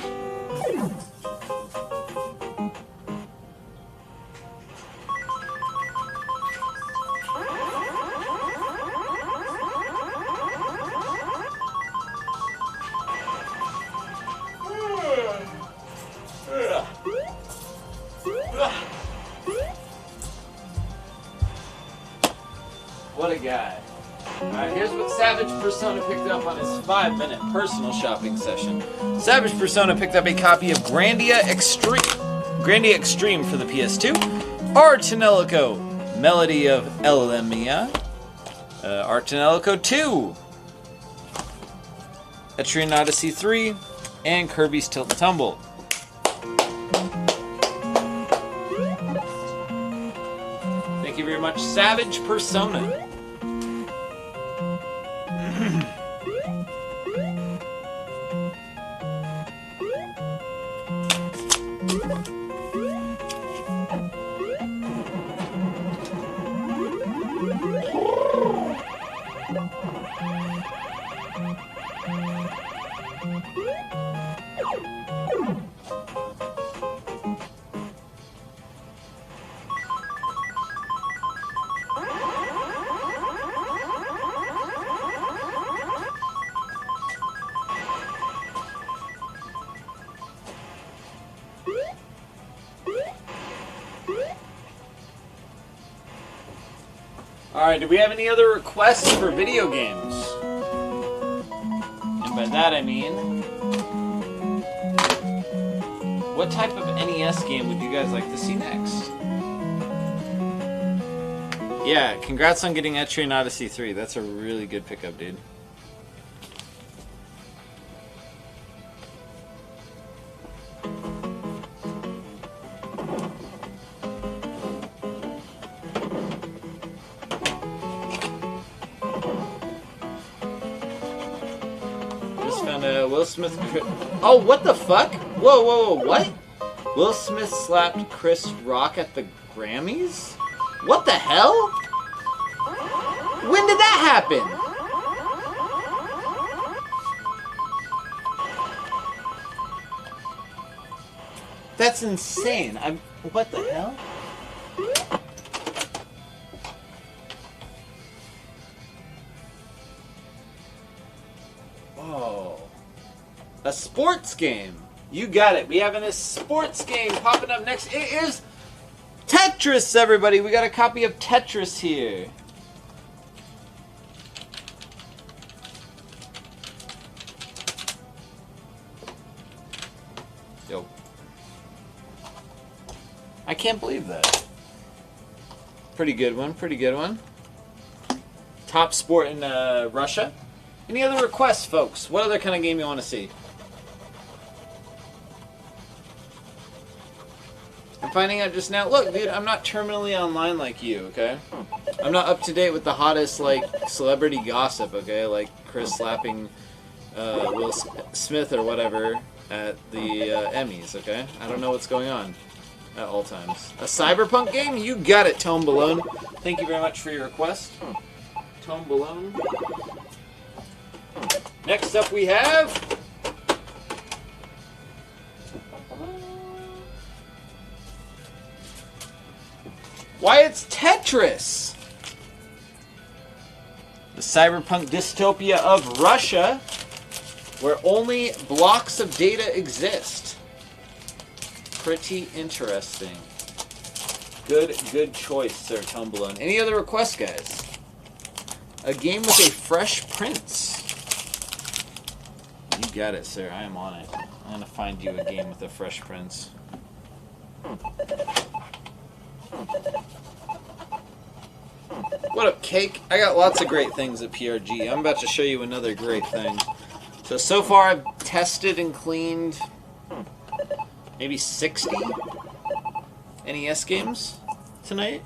What a guy. Alright, here's what Savage Persona picked up on his 5-minute personal shopping session. Savage Persona picked up a copy of Grandia Extreme for the PS2, Artenelico, Melody of Elemia, Artenelico 2, Etrian Odyssey 3, and Kirby's Tilt and Tumble. Thank you very much, Savage Persona. Alright, do we have any other requests for video games? And by that I mean, what type of NES game would you guys like to see next? Yeah, congrats on getting Etrian Odyssey 3. That's a really good pickup, dude. on Will Smith. Oh, what the fuck? Whoa, whoa, whoa, what? Will Smith slapped Chris Rock at the Grammys? What the hell? When did that happen? That's insane. What the hell? Oh. A sports game. You got it. We have a sports game popping up next. It is Tetris, everybody. We got a copy of Tetris here. Yo. I can't believe that. Pretty good one. Pretty good one. Top sport in Russia. Any other requests, folks? What other kind of game you want to see? I'm finding out just now. Look, dude, I'm not terminally online like you, okay? I'm not up to date with the hottest, like, celebrity gossip, okay? Like Chris slapping Will Smith or whatever at the Emmys, okay? I don't know what's going on at all times. A cyberpunk game? You got it, Tone Balone. Thank you very much for your request. Tone Balone. Next up we have... Why, it's Tetris! The cyberpunk dystopia of Russia, where only blocks of data exist. Pretty interesting. Good choice, Sir Tumbleon. Any other requests, guys? A game with a fresh prince. You got it, sir. I am on it. I'm gonna find you a game with a fresh prince. What up, Cake? I got lots of great things at PRG. I'm about to show you another great thing. So far I've tested and cleaned maybe 60 NES games tonight.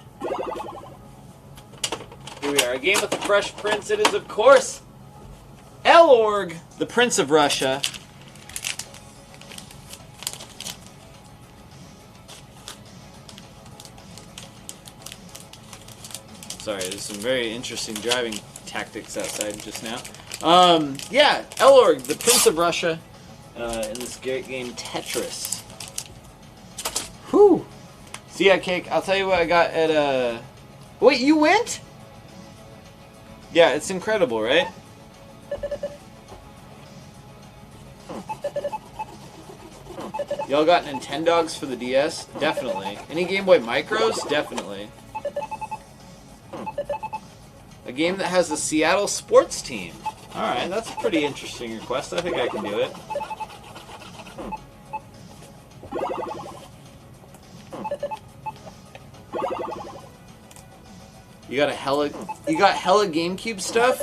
Here we are, a game with the Fresh Prince. It is, of course, Elorg, the Prince of Russia. Sorry, there's some very interesting driving tactics outside just now. Yeah, Elorg, the Prince of Russia, in this great game, Tetris. Whew! So yeah, Cake, I'll tell you what I got at, Wait, you went? Yeah, it's incredible, right? Y'all got Nintendogs for the DS? Definitely. Any Game Boy Micros? Definitely. A game that has the Seattle sports team. Alright, that's a pretty interesting request. I think I can do it. You got hella GameCube stuff?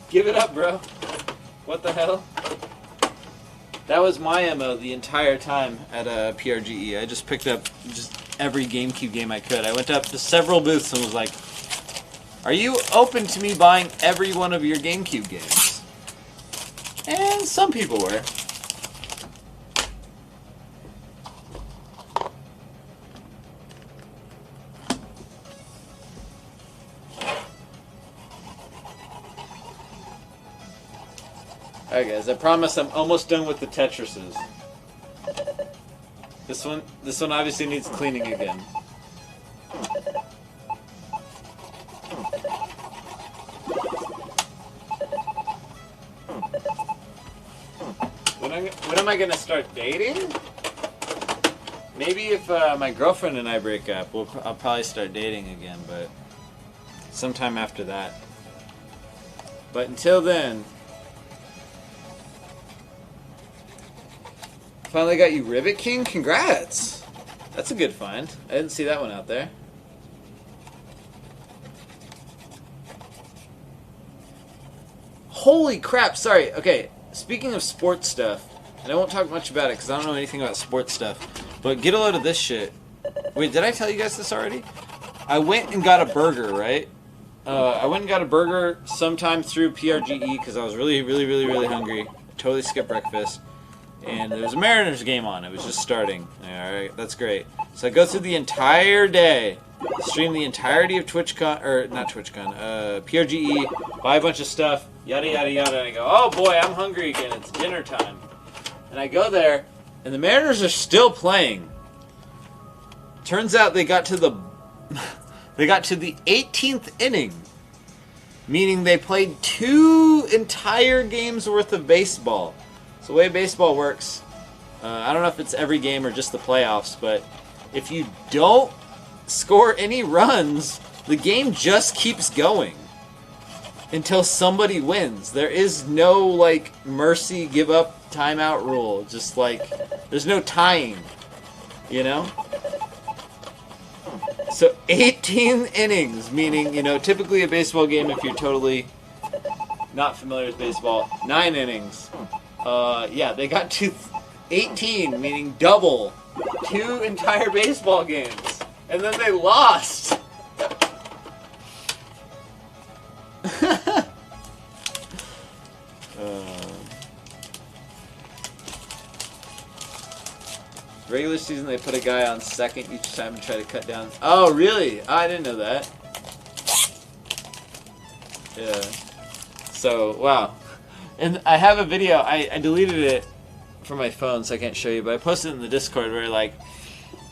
Give it up, bro. What the hell? That was my MO the entire time at PRGE. I just picked up just every GameCube game I could. I went up to several booths and was like, are you open to me buying every one of your GameCube games? And some people were. Alright guys, I promise I'm almost done with the Tetrises. This one obviously needs cleaning again. When am I gonna start dating? Maybe if my girlfriend and I break up, I'll probably start dating again, but sometime after that. But until then, finally got you Rivet King? Congrats! That's a good find. I didn't see that one out there. Holy crap, sorry. Okay, speaking of sports stuff, and I won't talk much about it because I don't know anything about sports stuff, but get a load of this shit. Wait, did I tell you guys this already? I went and got a burger, right? I went and got a burger sometime through PRGE because I was really hungry. Totally skipped breakfast. And there was a Mariners game on. It was just starting. Alright, that's great. So I go through the entire day, stream the entirety of TwitchCon, or not TwitchCon, PRGE, buy a bunch of stuff, yada yada yada, and I go, oh boy, I'm hungry again, it's dinner time. And I go there, and the Mariners are still playing. Turns out they got to the 18th inning, meaning they played 2 entire games worth of baseball. So the way baseball works, I don't know if it's every game or just the playoffs, but if you don't score any runs, the game just keeps going until somebody wins. There is no, like, mercy, give up, timeout rule. Just, like, there's no tying, you know? So 18 innings, meaning, you know, typically a baseball game, if you're totally not familiar with baseball, 9 innings. Yeah, they got to 18, meaning double. 2 entire baseball games. And then they lost. Regular season, they put a guy on second each time and try to cut down. Oh, really? I didn't know that. Yeah. So, wow. And I have a video. I deleted it from my phone, so I can't show you, but I posted it in the Discord where, like,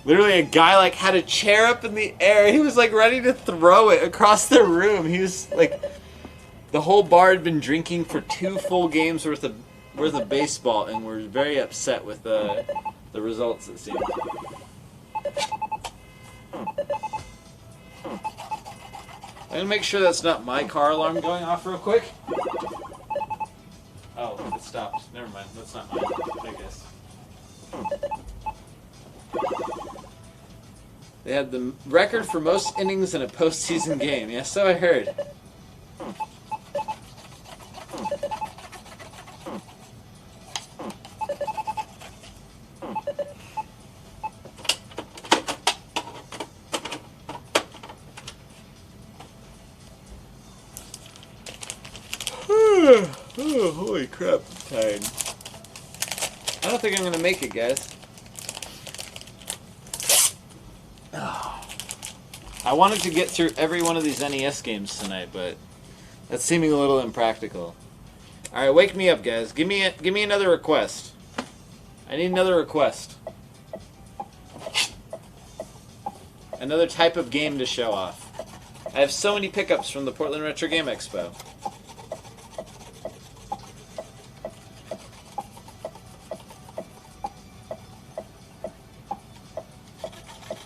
literally a guy, like, had a chair up in the air. He was, like, ready to throw it across the room. He was, like, the whole bar had been drinking for 2 full games worth of baseball, and were very upset with the results, it seems. I'm gonna make sure that's not my car alarm going off real quick. Oh, it stopped. Never mind. That's not mine, I guess. They had the record for most innings in a postseason game. Yeah, so I heard. Oh, holy crap, I'm tired. I don't think I'm gonna make it, guys. I wanted to get through every one of these NES games tonight, but that's seeming a little impractical. Alright, wake me up, guys. Give me another request. I need another request. Another type of game to show off. I have so many pickups from the Portland Retro Game Expo.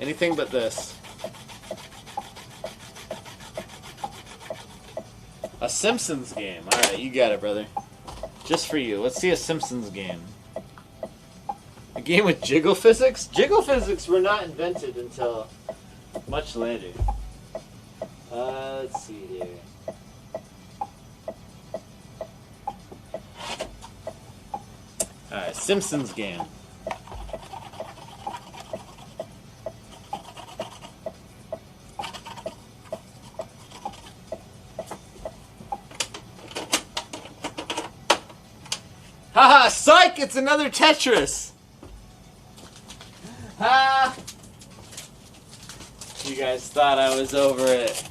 Anything but this. A Simpsons game. Alright, you got it, brother. Just for you. Let's see a Simpsons game. A game with jiggle physics? Jiggle physics were not invented until much later. Let's see here. Alright, Simpsons game. Haha, psych! It's another Tetris! Ha! You guys thought I was over it.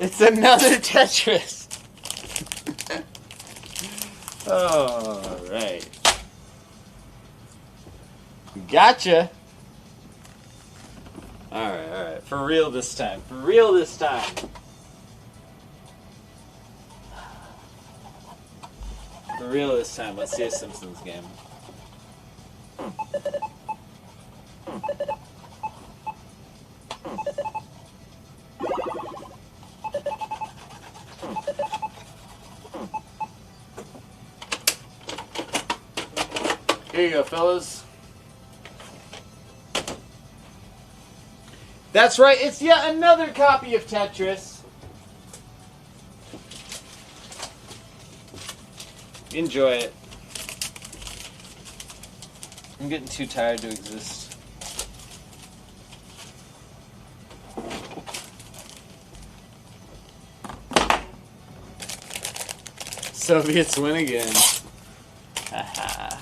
It's another Tetris! Alright. Gotcha! Alright. For real this time. For real this time. For real this time, let's see a Simpsons game. Here you go, fellas. That's right, it's yet another copy of Tetris. Enjoy it. I'm getting too tired to exist. Soviets win again. Alright.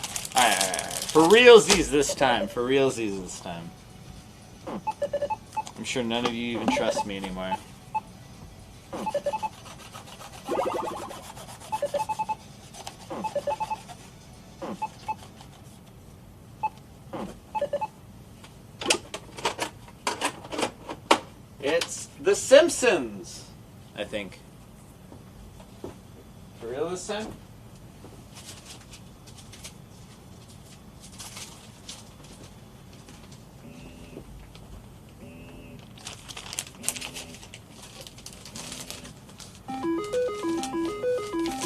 For realsies this time. For realsies this time. I'm sure none of you even trust me anymore. It's The Simpsons, I think. For real this time?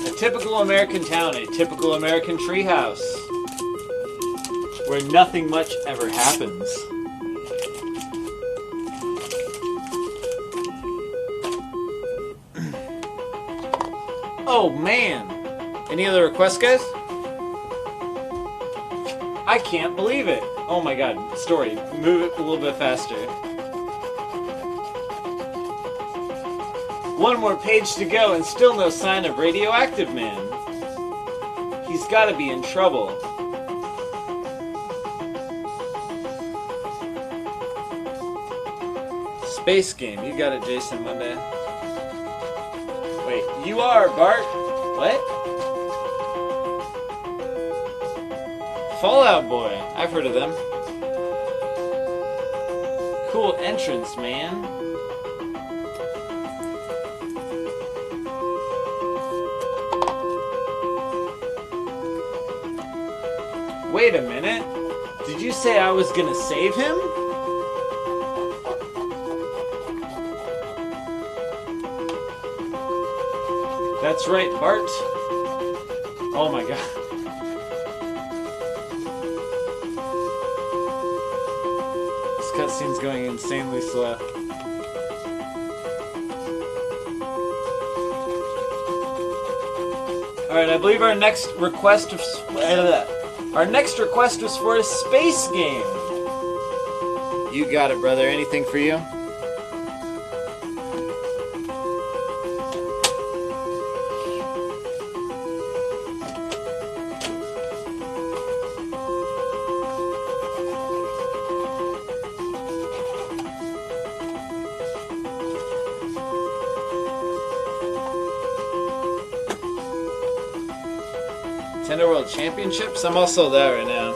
A typical American town, a typical American treehouse, where nothing much ever happens. Oh man! Any other requests, guys? I can't believe it! Oh my god, story. Move it a little bit faster. One more page to go and still no sign of Radioactive Man. He's gotta be in trouble. Space game, you got it, Jason Monday. Wait, you are Bart? What? Fallout Boy, I've heard of them. Cool entrance, man. Wait a minute. Did you say I was gonna save him? That's right, Bart. Oh my god. This cutscene's going insanely slow. Alright, I believe our next request was for a space game. You got it, brother. Anything for you? Nintendo World Championships? I'm all sold out right now.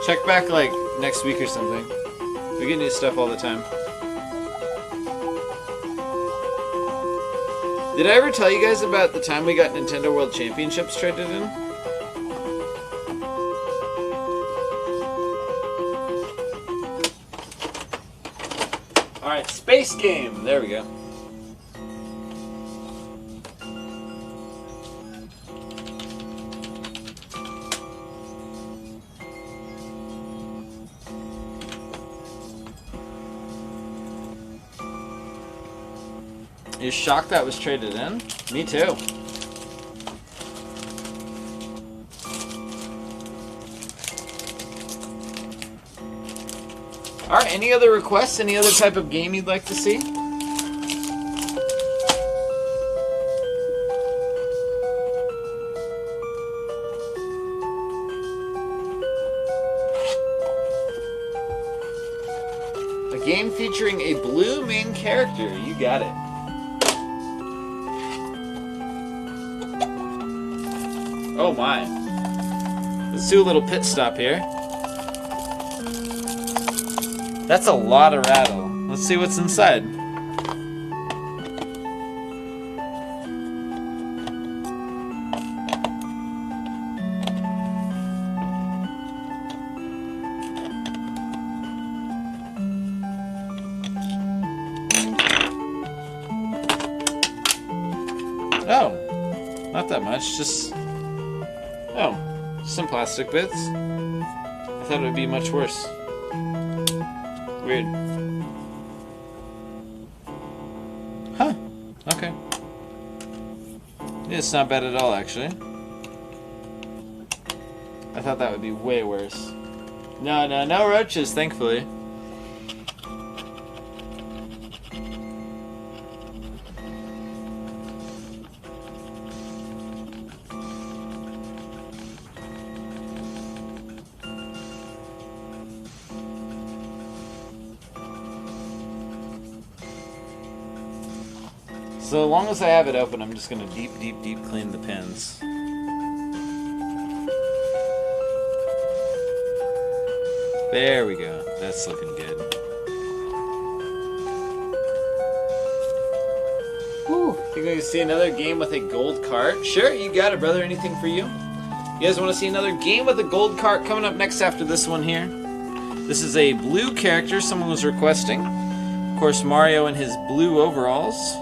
Check back like next week or something. We get new stuff all the time. Did I ever tell you guys about the time we got Nintendo World Championships traded in? Alright, space game! There we go. You're shocked that was traded in? Me too. Alright, any other requests? Any other type of game you'd like to see? A game featuring a blue main character. You got it. Oh my. Let's do a little pit stop here. That's a lot of rattle. Let's see what's inside. Oh, not that much, just... Oh, some plastic bits. I thought it would be much worse. Weird. Huh. Okay. Yeah, it's not bad at all, actually. I thought that would be way worse. No roaches, thankfully. So long as I have it open, I'm just gonna deep clean the pins. There we go. That's looking good. Whew. Think we can see another game with a gold cart? Sure, you got it, brother. Anything for you? You guys want to see another game with a gold cart coming up next after this one here? This is a blue character someone was requesting. Of course, Mario in his blue overalls.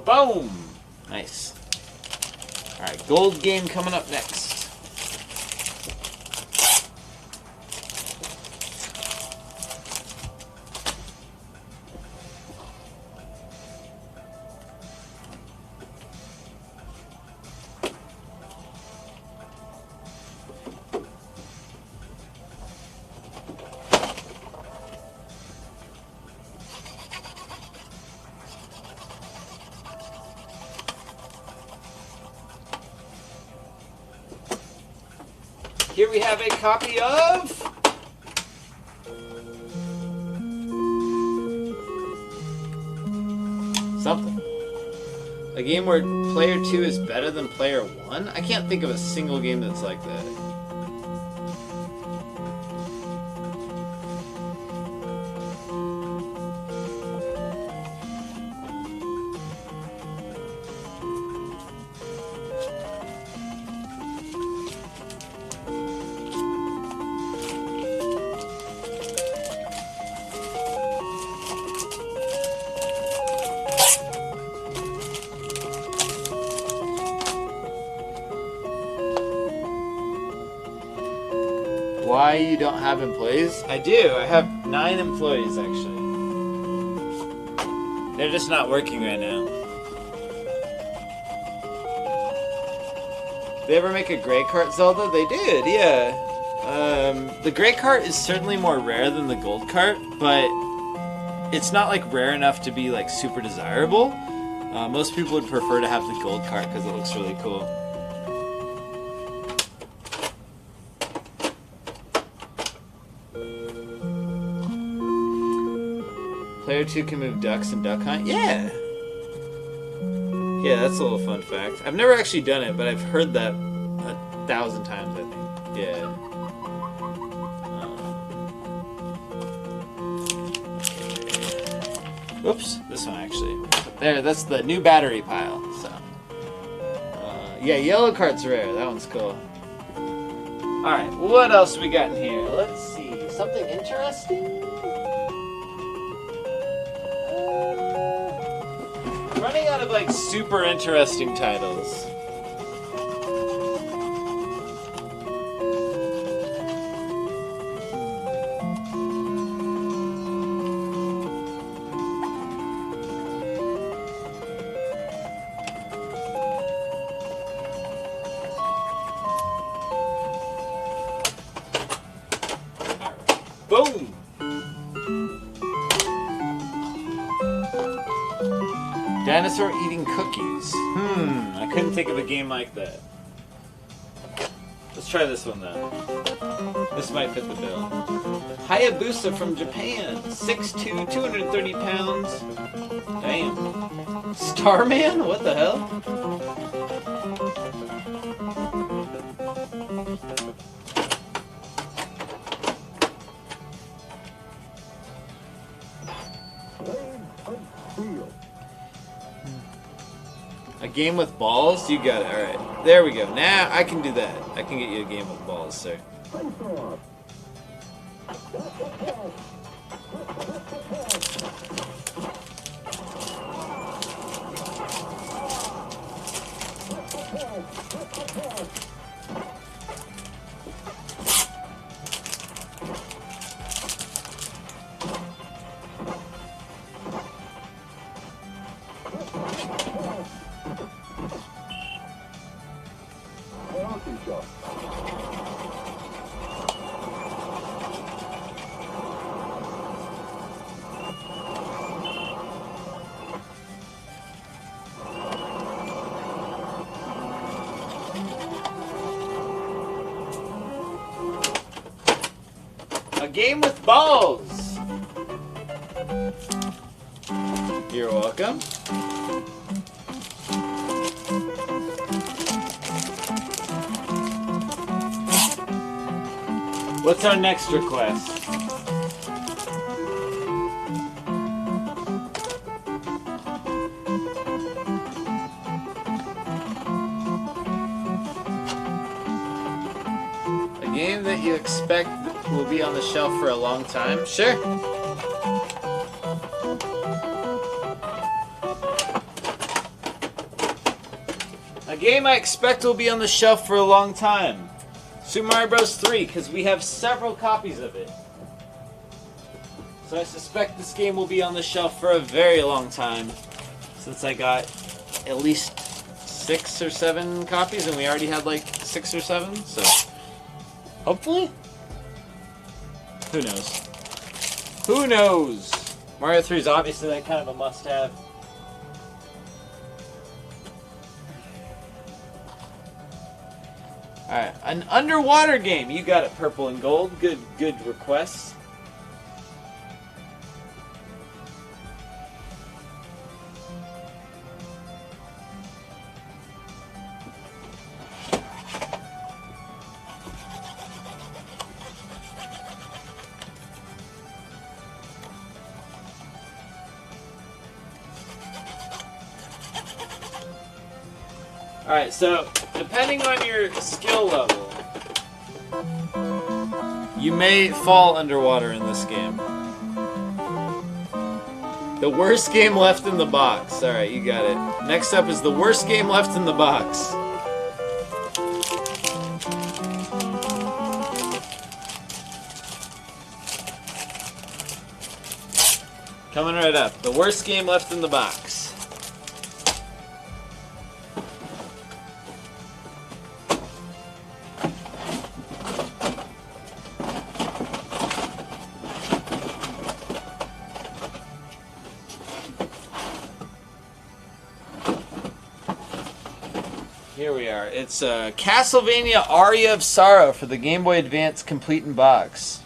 Boom! Nice. Alright, gold game coming up next. Here we have a copy of something. A game where player 2 is better than player 1? I can't think of a single game that's like that. Why you don't have employees? I do. I have 9 employees, actually. They're just not working right now. Did they ever make a gray cart Zelda? They did, yeah. The gray cart is certainly more rare than the gold cart, but it's not like rare enough to be like super desirable. Most people would prefer to have the gold cart because it looks really cool. Player 2 can move ducks and duck hunt? Yeah! Yeah, that's a little fun fact. I've never actually done it, but I've heard that 1,000 times, I think. Yeah. Whoops, this one actually. There, that's the new battery pile, so. Yeah, yellow cart's rare. That one's cool. Alright, what else we got in here? Let's see. Something interesting? Running out of like super interesting titles. Boom! Dinosaur eating cookies. I couldn't think of a game like that. Let's try this one though. This might fit the bill. Hayabusa from Japan. 6'2", 230 pounds. Damn. Starman? What the hell? A game with balls? You got it. Alright. There we go. Now I can do that. I can get you a game with balls, sir. game with balls. You're welcome. What's our next request? A game that you expect will be on the shelf for a long time? Sure. A game I expect will be on the shelf for a long time. Super Mario Bros. 3, because we have several copies of it. So I suspect this game will be on the shelf for a very long time, since I got at least 6 or 7 copies, and we already had like 6 or 7, so hopefully? Who knows? Who knows? Mario 3 is obviously that kind of a must-have. Alright, an underwater game. You got it, purple and gold. Good request. Alright, so depending on your skill level, you may fall underwater in this game. The worst game left in the box. Alright, you got it. Next up is the worst game left in the box. Coming right up. The worst game left in the box. Here we are. It's Castlevania Aria of Sorrow for the Game Boy Advance Complete in Box.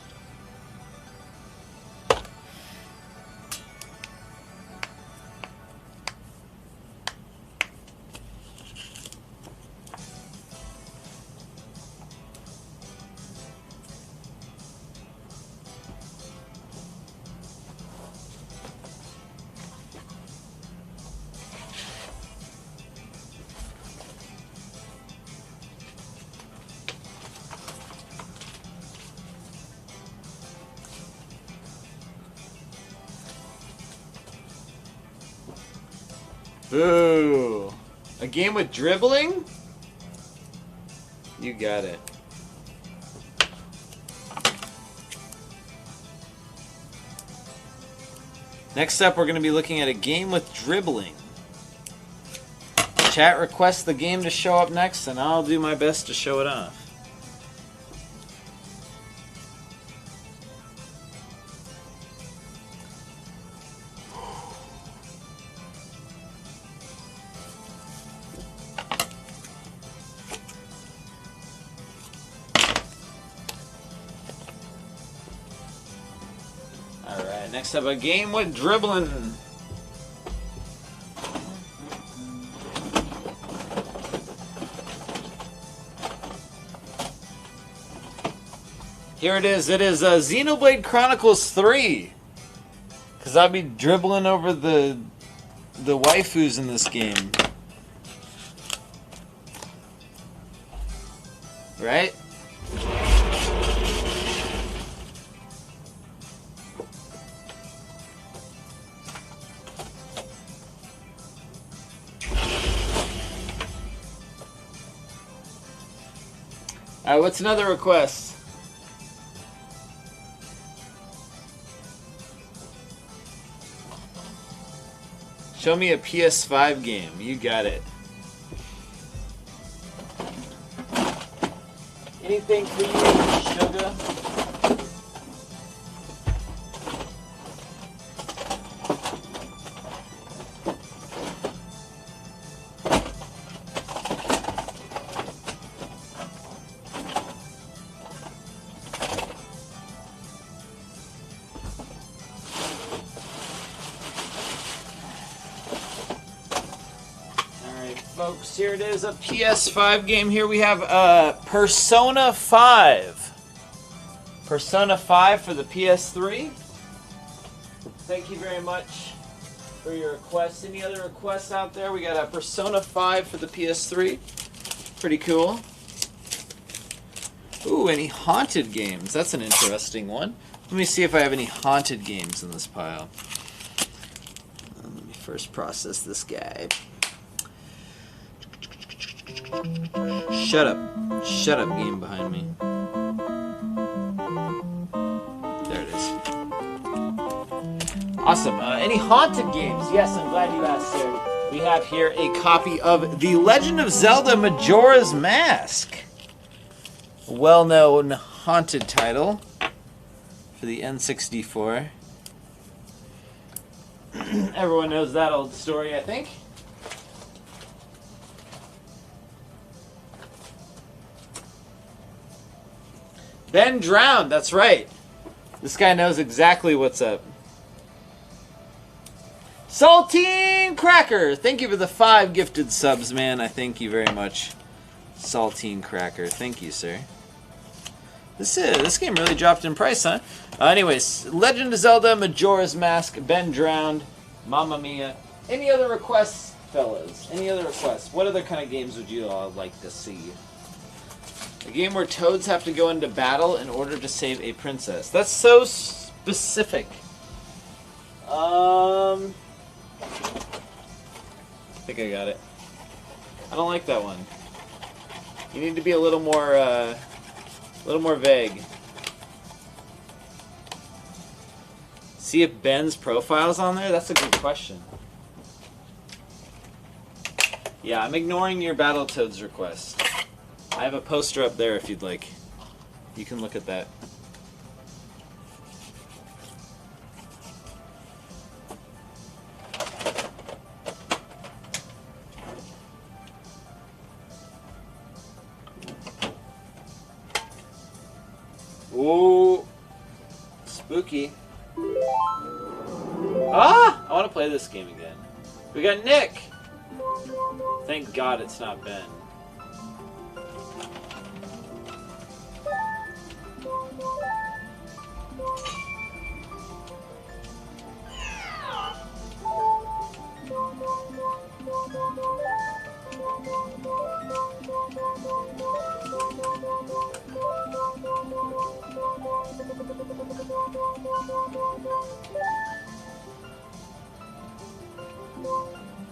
Boo! A game with dribbling? You got it. Next up, we're going to be looking at a game with dribbling. Chat requests the game to show up next, and I'll do my best to show it off. Alright, next up, a game with dribbling. Here it is. It is Xenoblade Chronicles 3. Because I'll be dribbling over the waifus in this game. Right? Alright, what's another request? Show me a PS5 game. You got it. Anything for you, sugar? folks, here it is, a PS5 game. Here we have Persona 5. Persona 5 for the PS3. Thank you very much for your requests. Any other requests out there? We got a Persona 5 for the PS3. Pretty cool. Ooh, any haunted games? That's an interesting one. Let me see if I have any haunted games in this pile. Let me first process this guy. Shut up. Shut up, game behind me. There it is. Awesome. Any haunted games? Yes, I'm glad you asked, sir. We have here a copy of The Legend of Zelda Majora's Mask. A well-known haunted title for the N64. Everyone knows that old story, I think. Ben drowned, that's right. This guy knows exactly what's up. Saltine Cracker! Thank you for the 5 gifted subs, man. I thank you very much. Saltine Cracker. Thank you, sir. This game really dropped in price, huh? Anyways, Legend of Zelda, Majora's Mask, Ben drowned, Mamma Mia. Any other requests, fellas? Any other requests? What other kind of games would you all like to see? A game where toads have to go into battle in order to save a princess. That's so specific. I think I got it. I don't like that one. You need to be a little more vague. See if Ben's profile's on there? That's a good question. Yeah, I'm ignoring your Battletoads request. I have a poster up there if you'd like. You can look at that. Ooh, spooky. Ah! I want to play this game again. We got Nick! Thank God it's not Ben.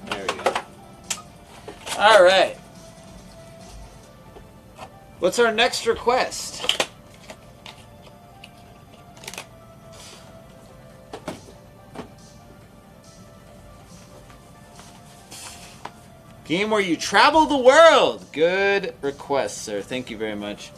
There we go. Alright. What's our next request? Game where you travel the world. Good request, sir. Thank you very much.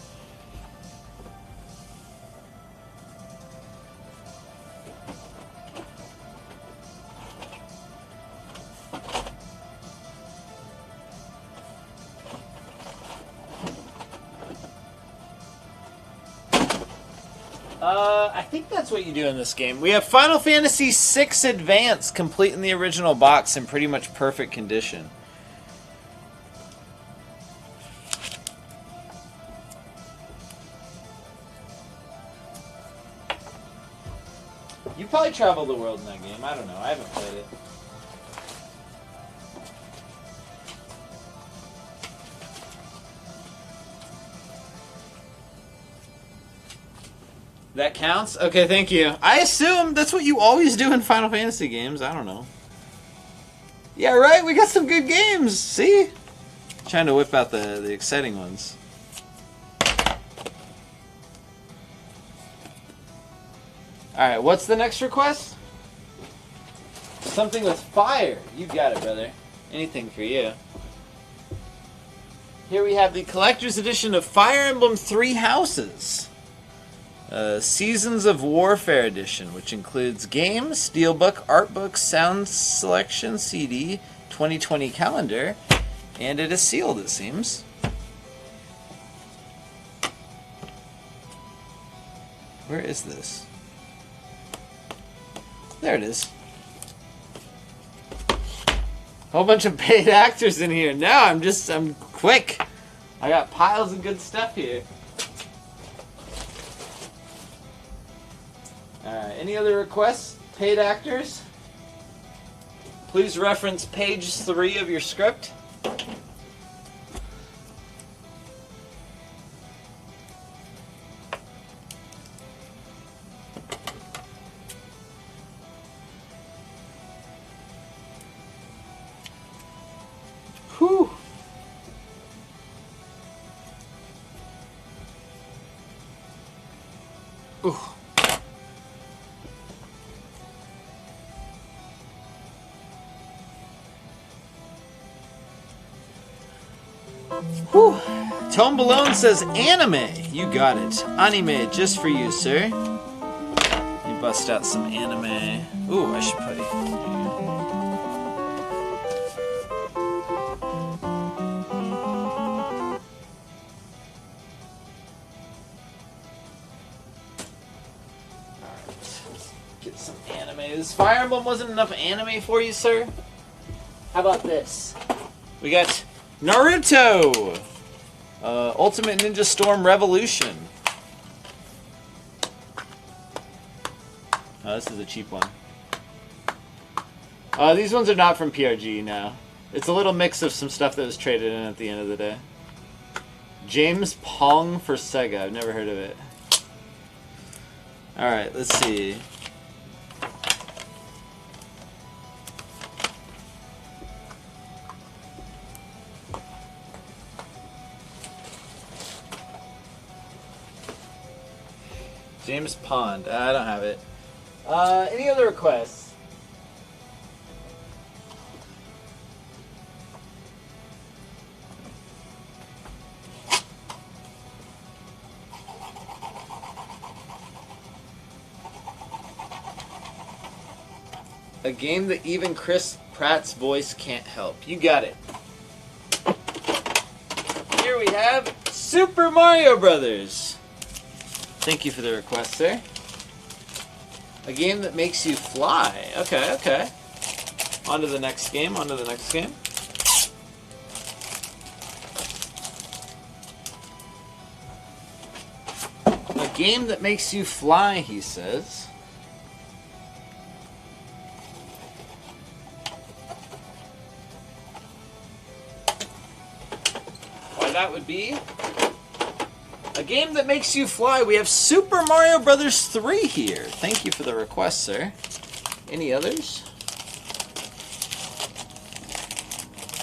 I think that's what you do in this game. We have Final Fantasy VI Advance, complete in the original box in pretty much perfect condition. You probably travel the world in that game. I don't know. I haven't played it. That counts? Okay, thank you. I assume that's what you always do in Final Fantasy games. I don't know. Yeah, right? We got some good games. See? Trying to whip out the exciting ones. Alright, what's the next request? Something with fire. You got it, brother. Anything for you. Here we have the collector's edition of Fire Emblem Three Houses. Seasons of Warfare edition, which includes game, steelbook, art book, sound selection, CD, 2020 calendar, and it is sealed, it seems. Where is this? There it is. Whole bunch of paid actors in here. No, I'm quick. I got piles of good stuff here. Alright, any other requests? Paid actors? Please reference page 3 of your script. Whew. Ooh. Whew. Tone Balone says anime. You got it. Anime just for you, sir. Let me bust out some anime. Ooh, I should put it. Get some anime. This Fire Emblem wasn't enough anime for you, sir? How about this? We got Naruto! Ultimate Ninja Storm Revolution. Oh, this is a cheap one. These ones are not from PRG now. It's a little mix of some stuff that was traded in at the end of the day. James Pong for Sega. I've never heard of it. Alright, let's see. James Pond. I don't have it. Any other requests? A game that even Chris Pratt's voice can't help. You got it. Here we have Super Mario Brothers. Thank you for the request, sir. A game that makes you fly. Okay, okay. On to the next game, on to the next game. A game that makes you fly, he says. Why, that would be a game that makes you fly. We have Super Mario Brothers 3 here. Thank you for the request, sir. Any others?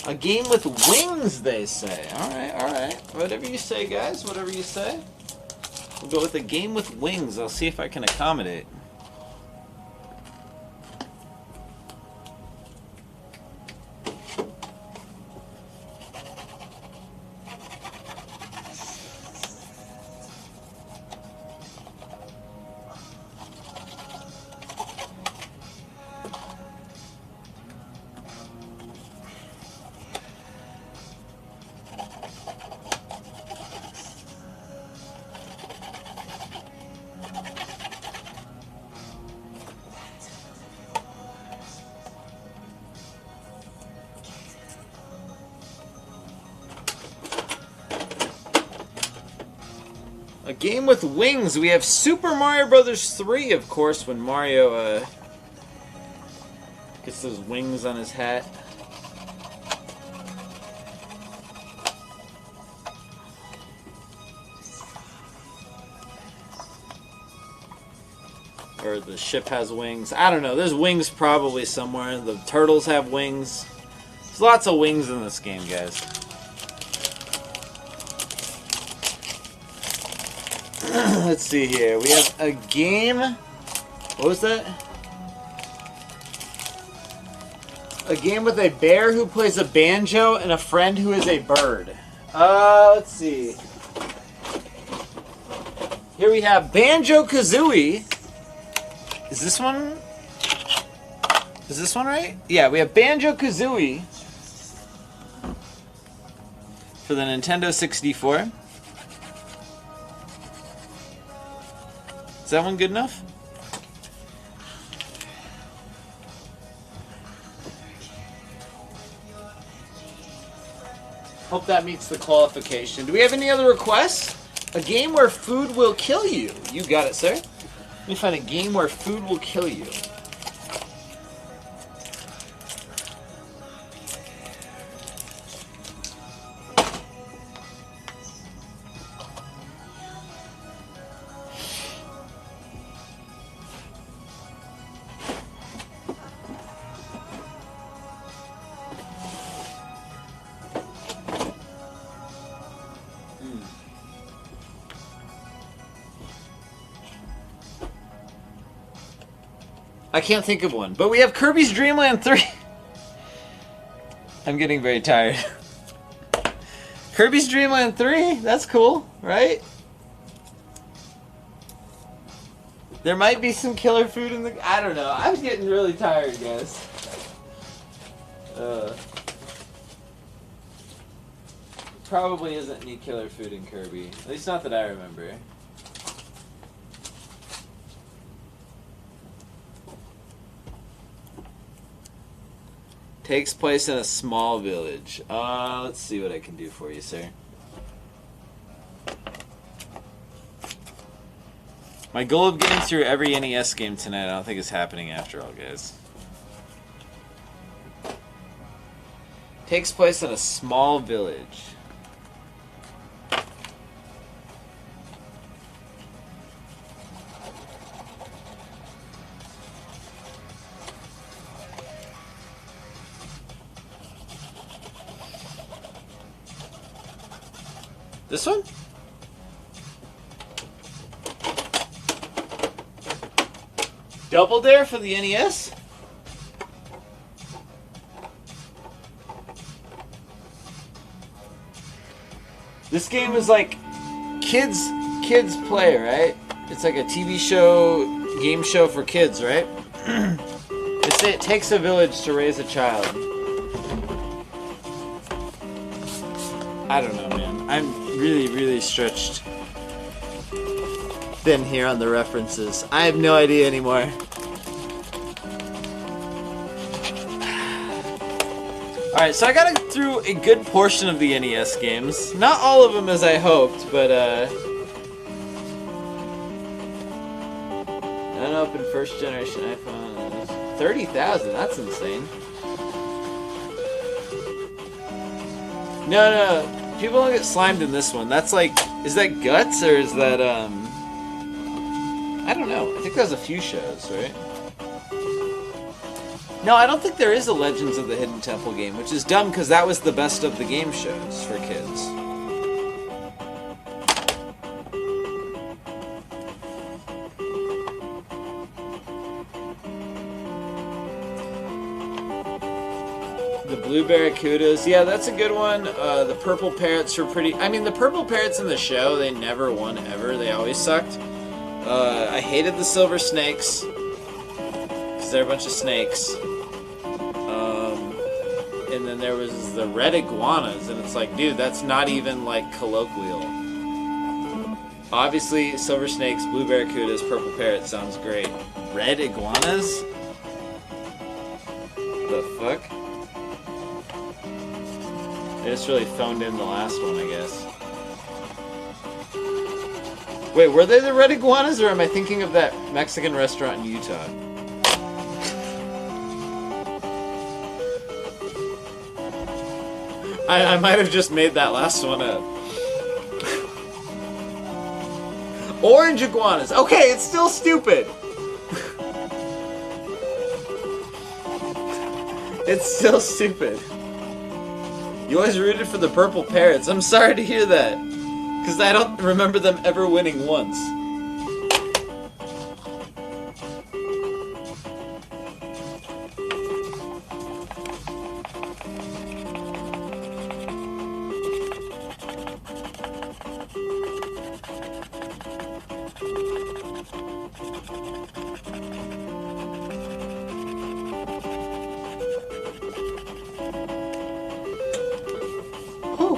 A game with wings, they say. Alright, alright. Whatever you say, guys. Whatever you say. We'll go with a game with wings. I'll see if I can accommodate. A game with wings. We have Super Mario Brothers 3, of course, when Mario gets those wings on his hat. Or the ship has wings. I don't know. There's wings probably somewhere. The turtles have wings. There's lots of wings in this game, guys. Let's see here. We have a game. What was that? A game with a bear who plays a banjo and a friend who is a bird. Let's see. Here we have Banjo-Kazooie. Is this one? Is this one right? Yeah, we have Banjo-Kazooie for the Nintendo 64. Is that one good enough? Hope that meets the qualification. Do we have any other requests? A game where food will kill you. You got it, sir. Let me find a game where food will kill you. I can't think of one, but we have Kirby's Dream Land 3. I'm getting very tired. Kirby's Dream Land 3, that's cool, right? There might be some killer food in the... I don't know, I'm getting really tired, guys. Probably isn't any killer food in Kirby. At least not that I remember. Takes place in a small village. Let's see what I can do for you, sir. My goal of getting through every NES game tonight, I don't think is happening after all, guys. Takes place in a small village. This one? Double Dare for the NES? This game is like kids play, right? It's like a TV show, game show for kids, right? It takes a village to raise a child. I don't know, man. I'm really stretched thin here on the references. I have no idea anymore. Alright, so I got through a good portion of the NES games. Not all of them as I hoped, but unopened first generation iPhone. 30,000, that's insane. No. People don't get slimed in this one. That's like, is that Guts or is that, I don't know. I think there's a few shows, right? No, I don't think there is a Legends of the Hidden Temple game, which is dumb because that was the best of the game shows for kids. The Blue Barracudas, yeah, that's a good one. The Purple Parrots were pretty... I mean, the Purple Parrots in the show, they never won ever. They always sucked. I hated the Silver Snakes, because they're a bunch of snakes. And then there was the Red Iguanas, and it's like, dude, that's not even, like, colloquial. Obviously, Silver Snakes, Blue Barracudas, Purple Parrots sounds great. Red Iguanas? The fuck? They just really phoned in the last one, I guess. Wait, were they the Red Iguanas, or am I thinking of that Mexican restaurant in Utah? I might have just made that last one up. Orange Iguanas. Okay, it's still stupid. It's still stupid. You always rooted for the Purple Parrots. I'm sorry to hear that. Because I don't remember them ever winning once.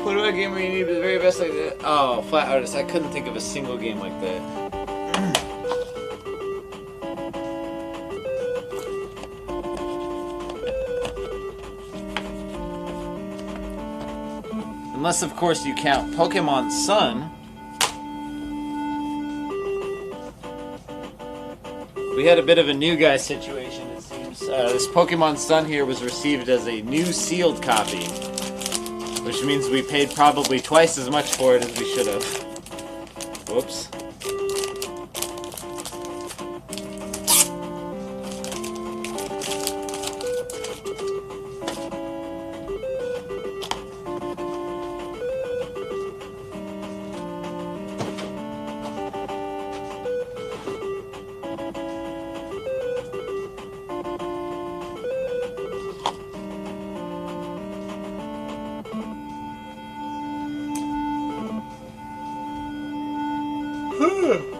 What do I game where you need the very best like that? Oh, Flat Artist. I couldn't think of a single game like that. Unless, of course, you count Pokemon Sun. We had a bit of a new guy situation, it seems. This Pokemon Sun here was received as a new sealed copy, which means we paid probably twice as much for it as we should have. Whoops.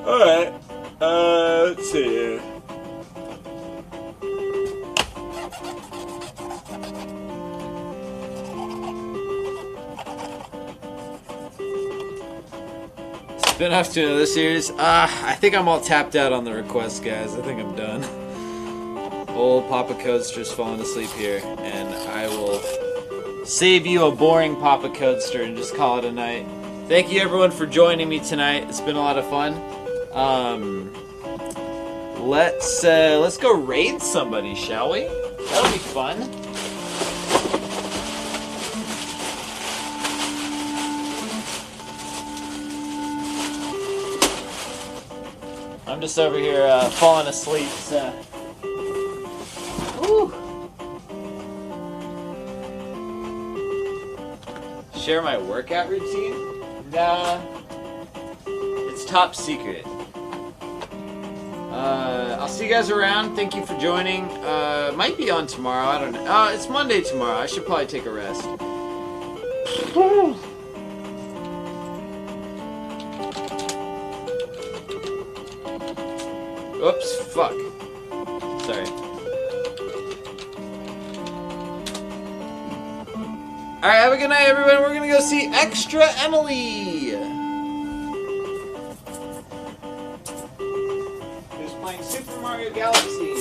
Alright, let's see here. Spin-off to another series? I think I'm all tapped out on the requests, guys. I think I'm done. Old Papa Codester's falling asleep here, and I will save you a boring Papa Coaster and just call it a night. Thank you everyone for joining me tonight. It's been a lot of fun. Let's go raid somebody, shall we? That'll be fun. I'm just over here falling asleep. So. Woo. Share my workout routine? Nah, it's top secret. I'll see you guys around. Thank you for joining. Might be on tomorrow. I don't know. It's Monday tomorrow. I should probably take a rest. Oops, fuck. Sorry. Alright, have a good night, everyone. We're gonna go see Extra Emily. Who's playing Super Mario Galaxy.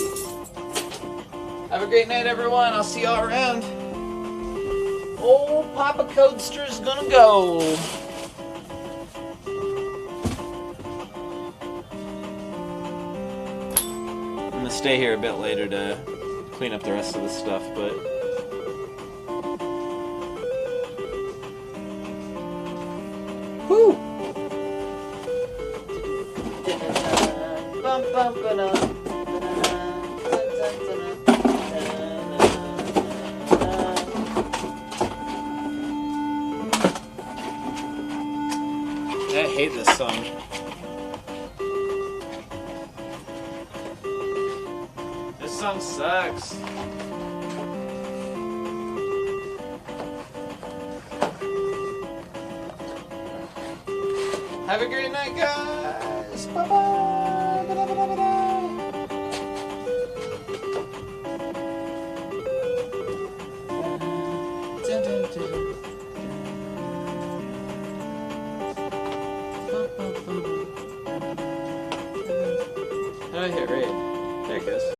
Have a great night, everyone. I'll see y'all around. Old Papa Codester's gonna go. I'm gonna stay here a bit later to clean up the rest of the stuff, but... Woo! I hate this song. This song sucks. Have a great night, guys. Bye-bye. Ba-da-ba-da-ba-da. How do I hit raid? There it goes.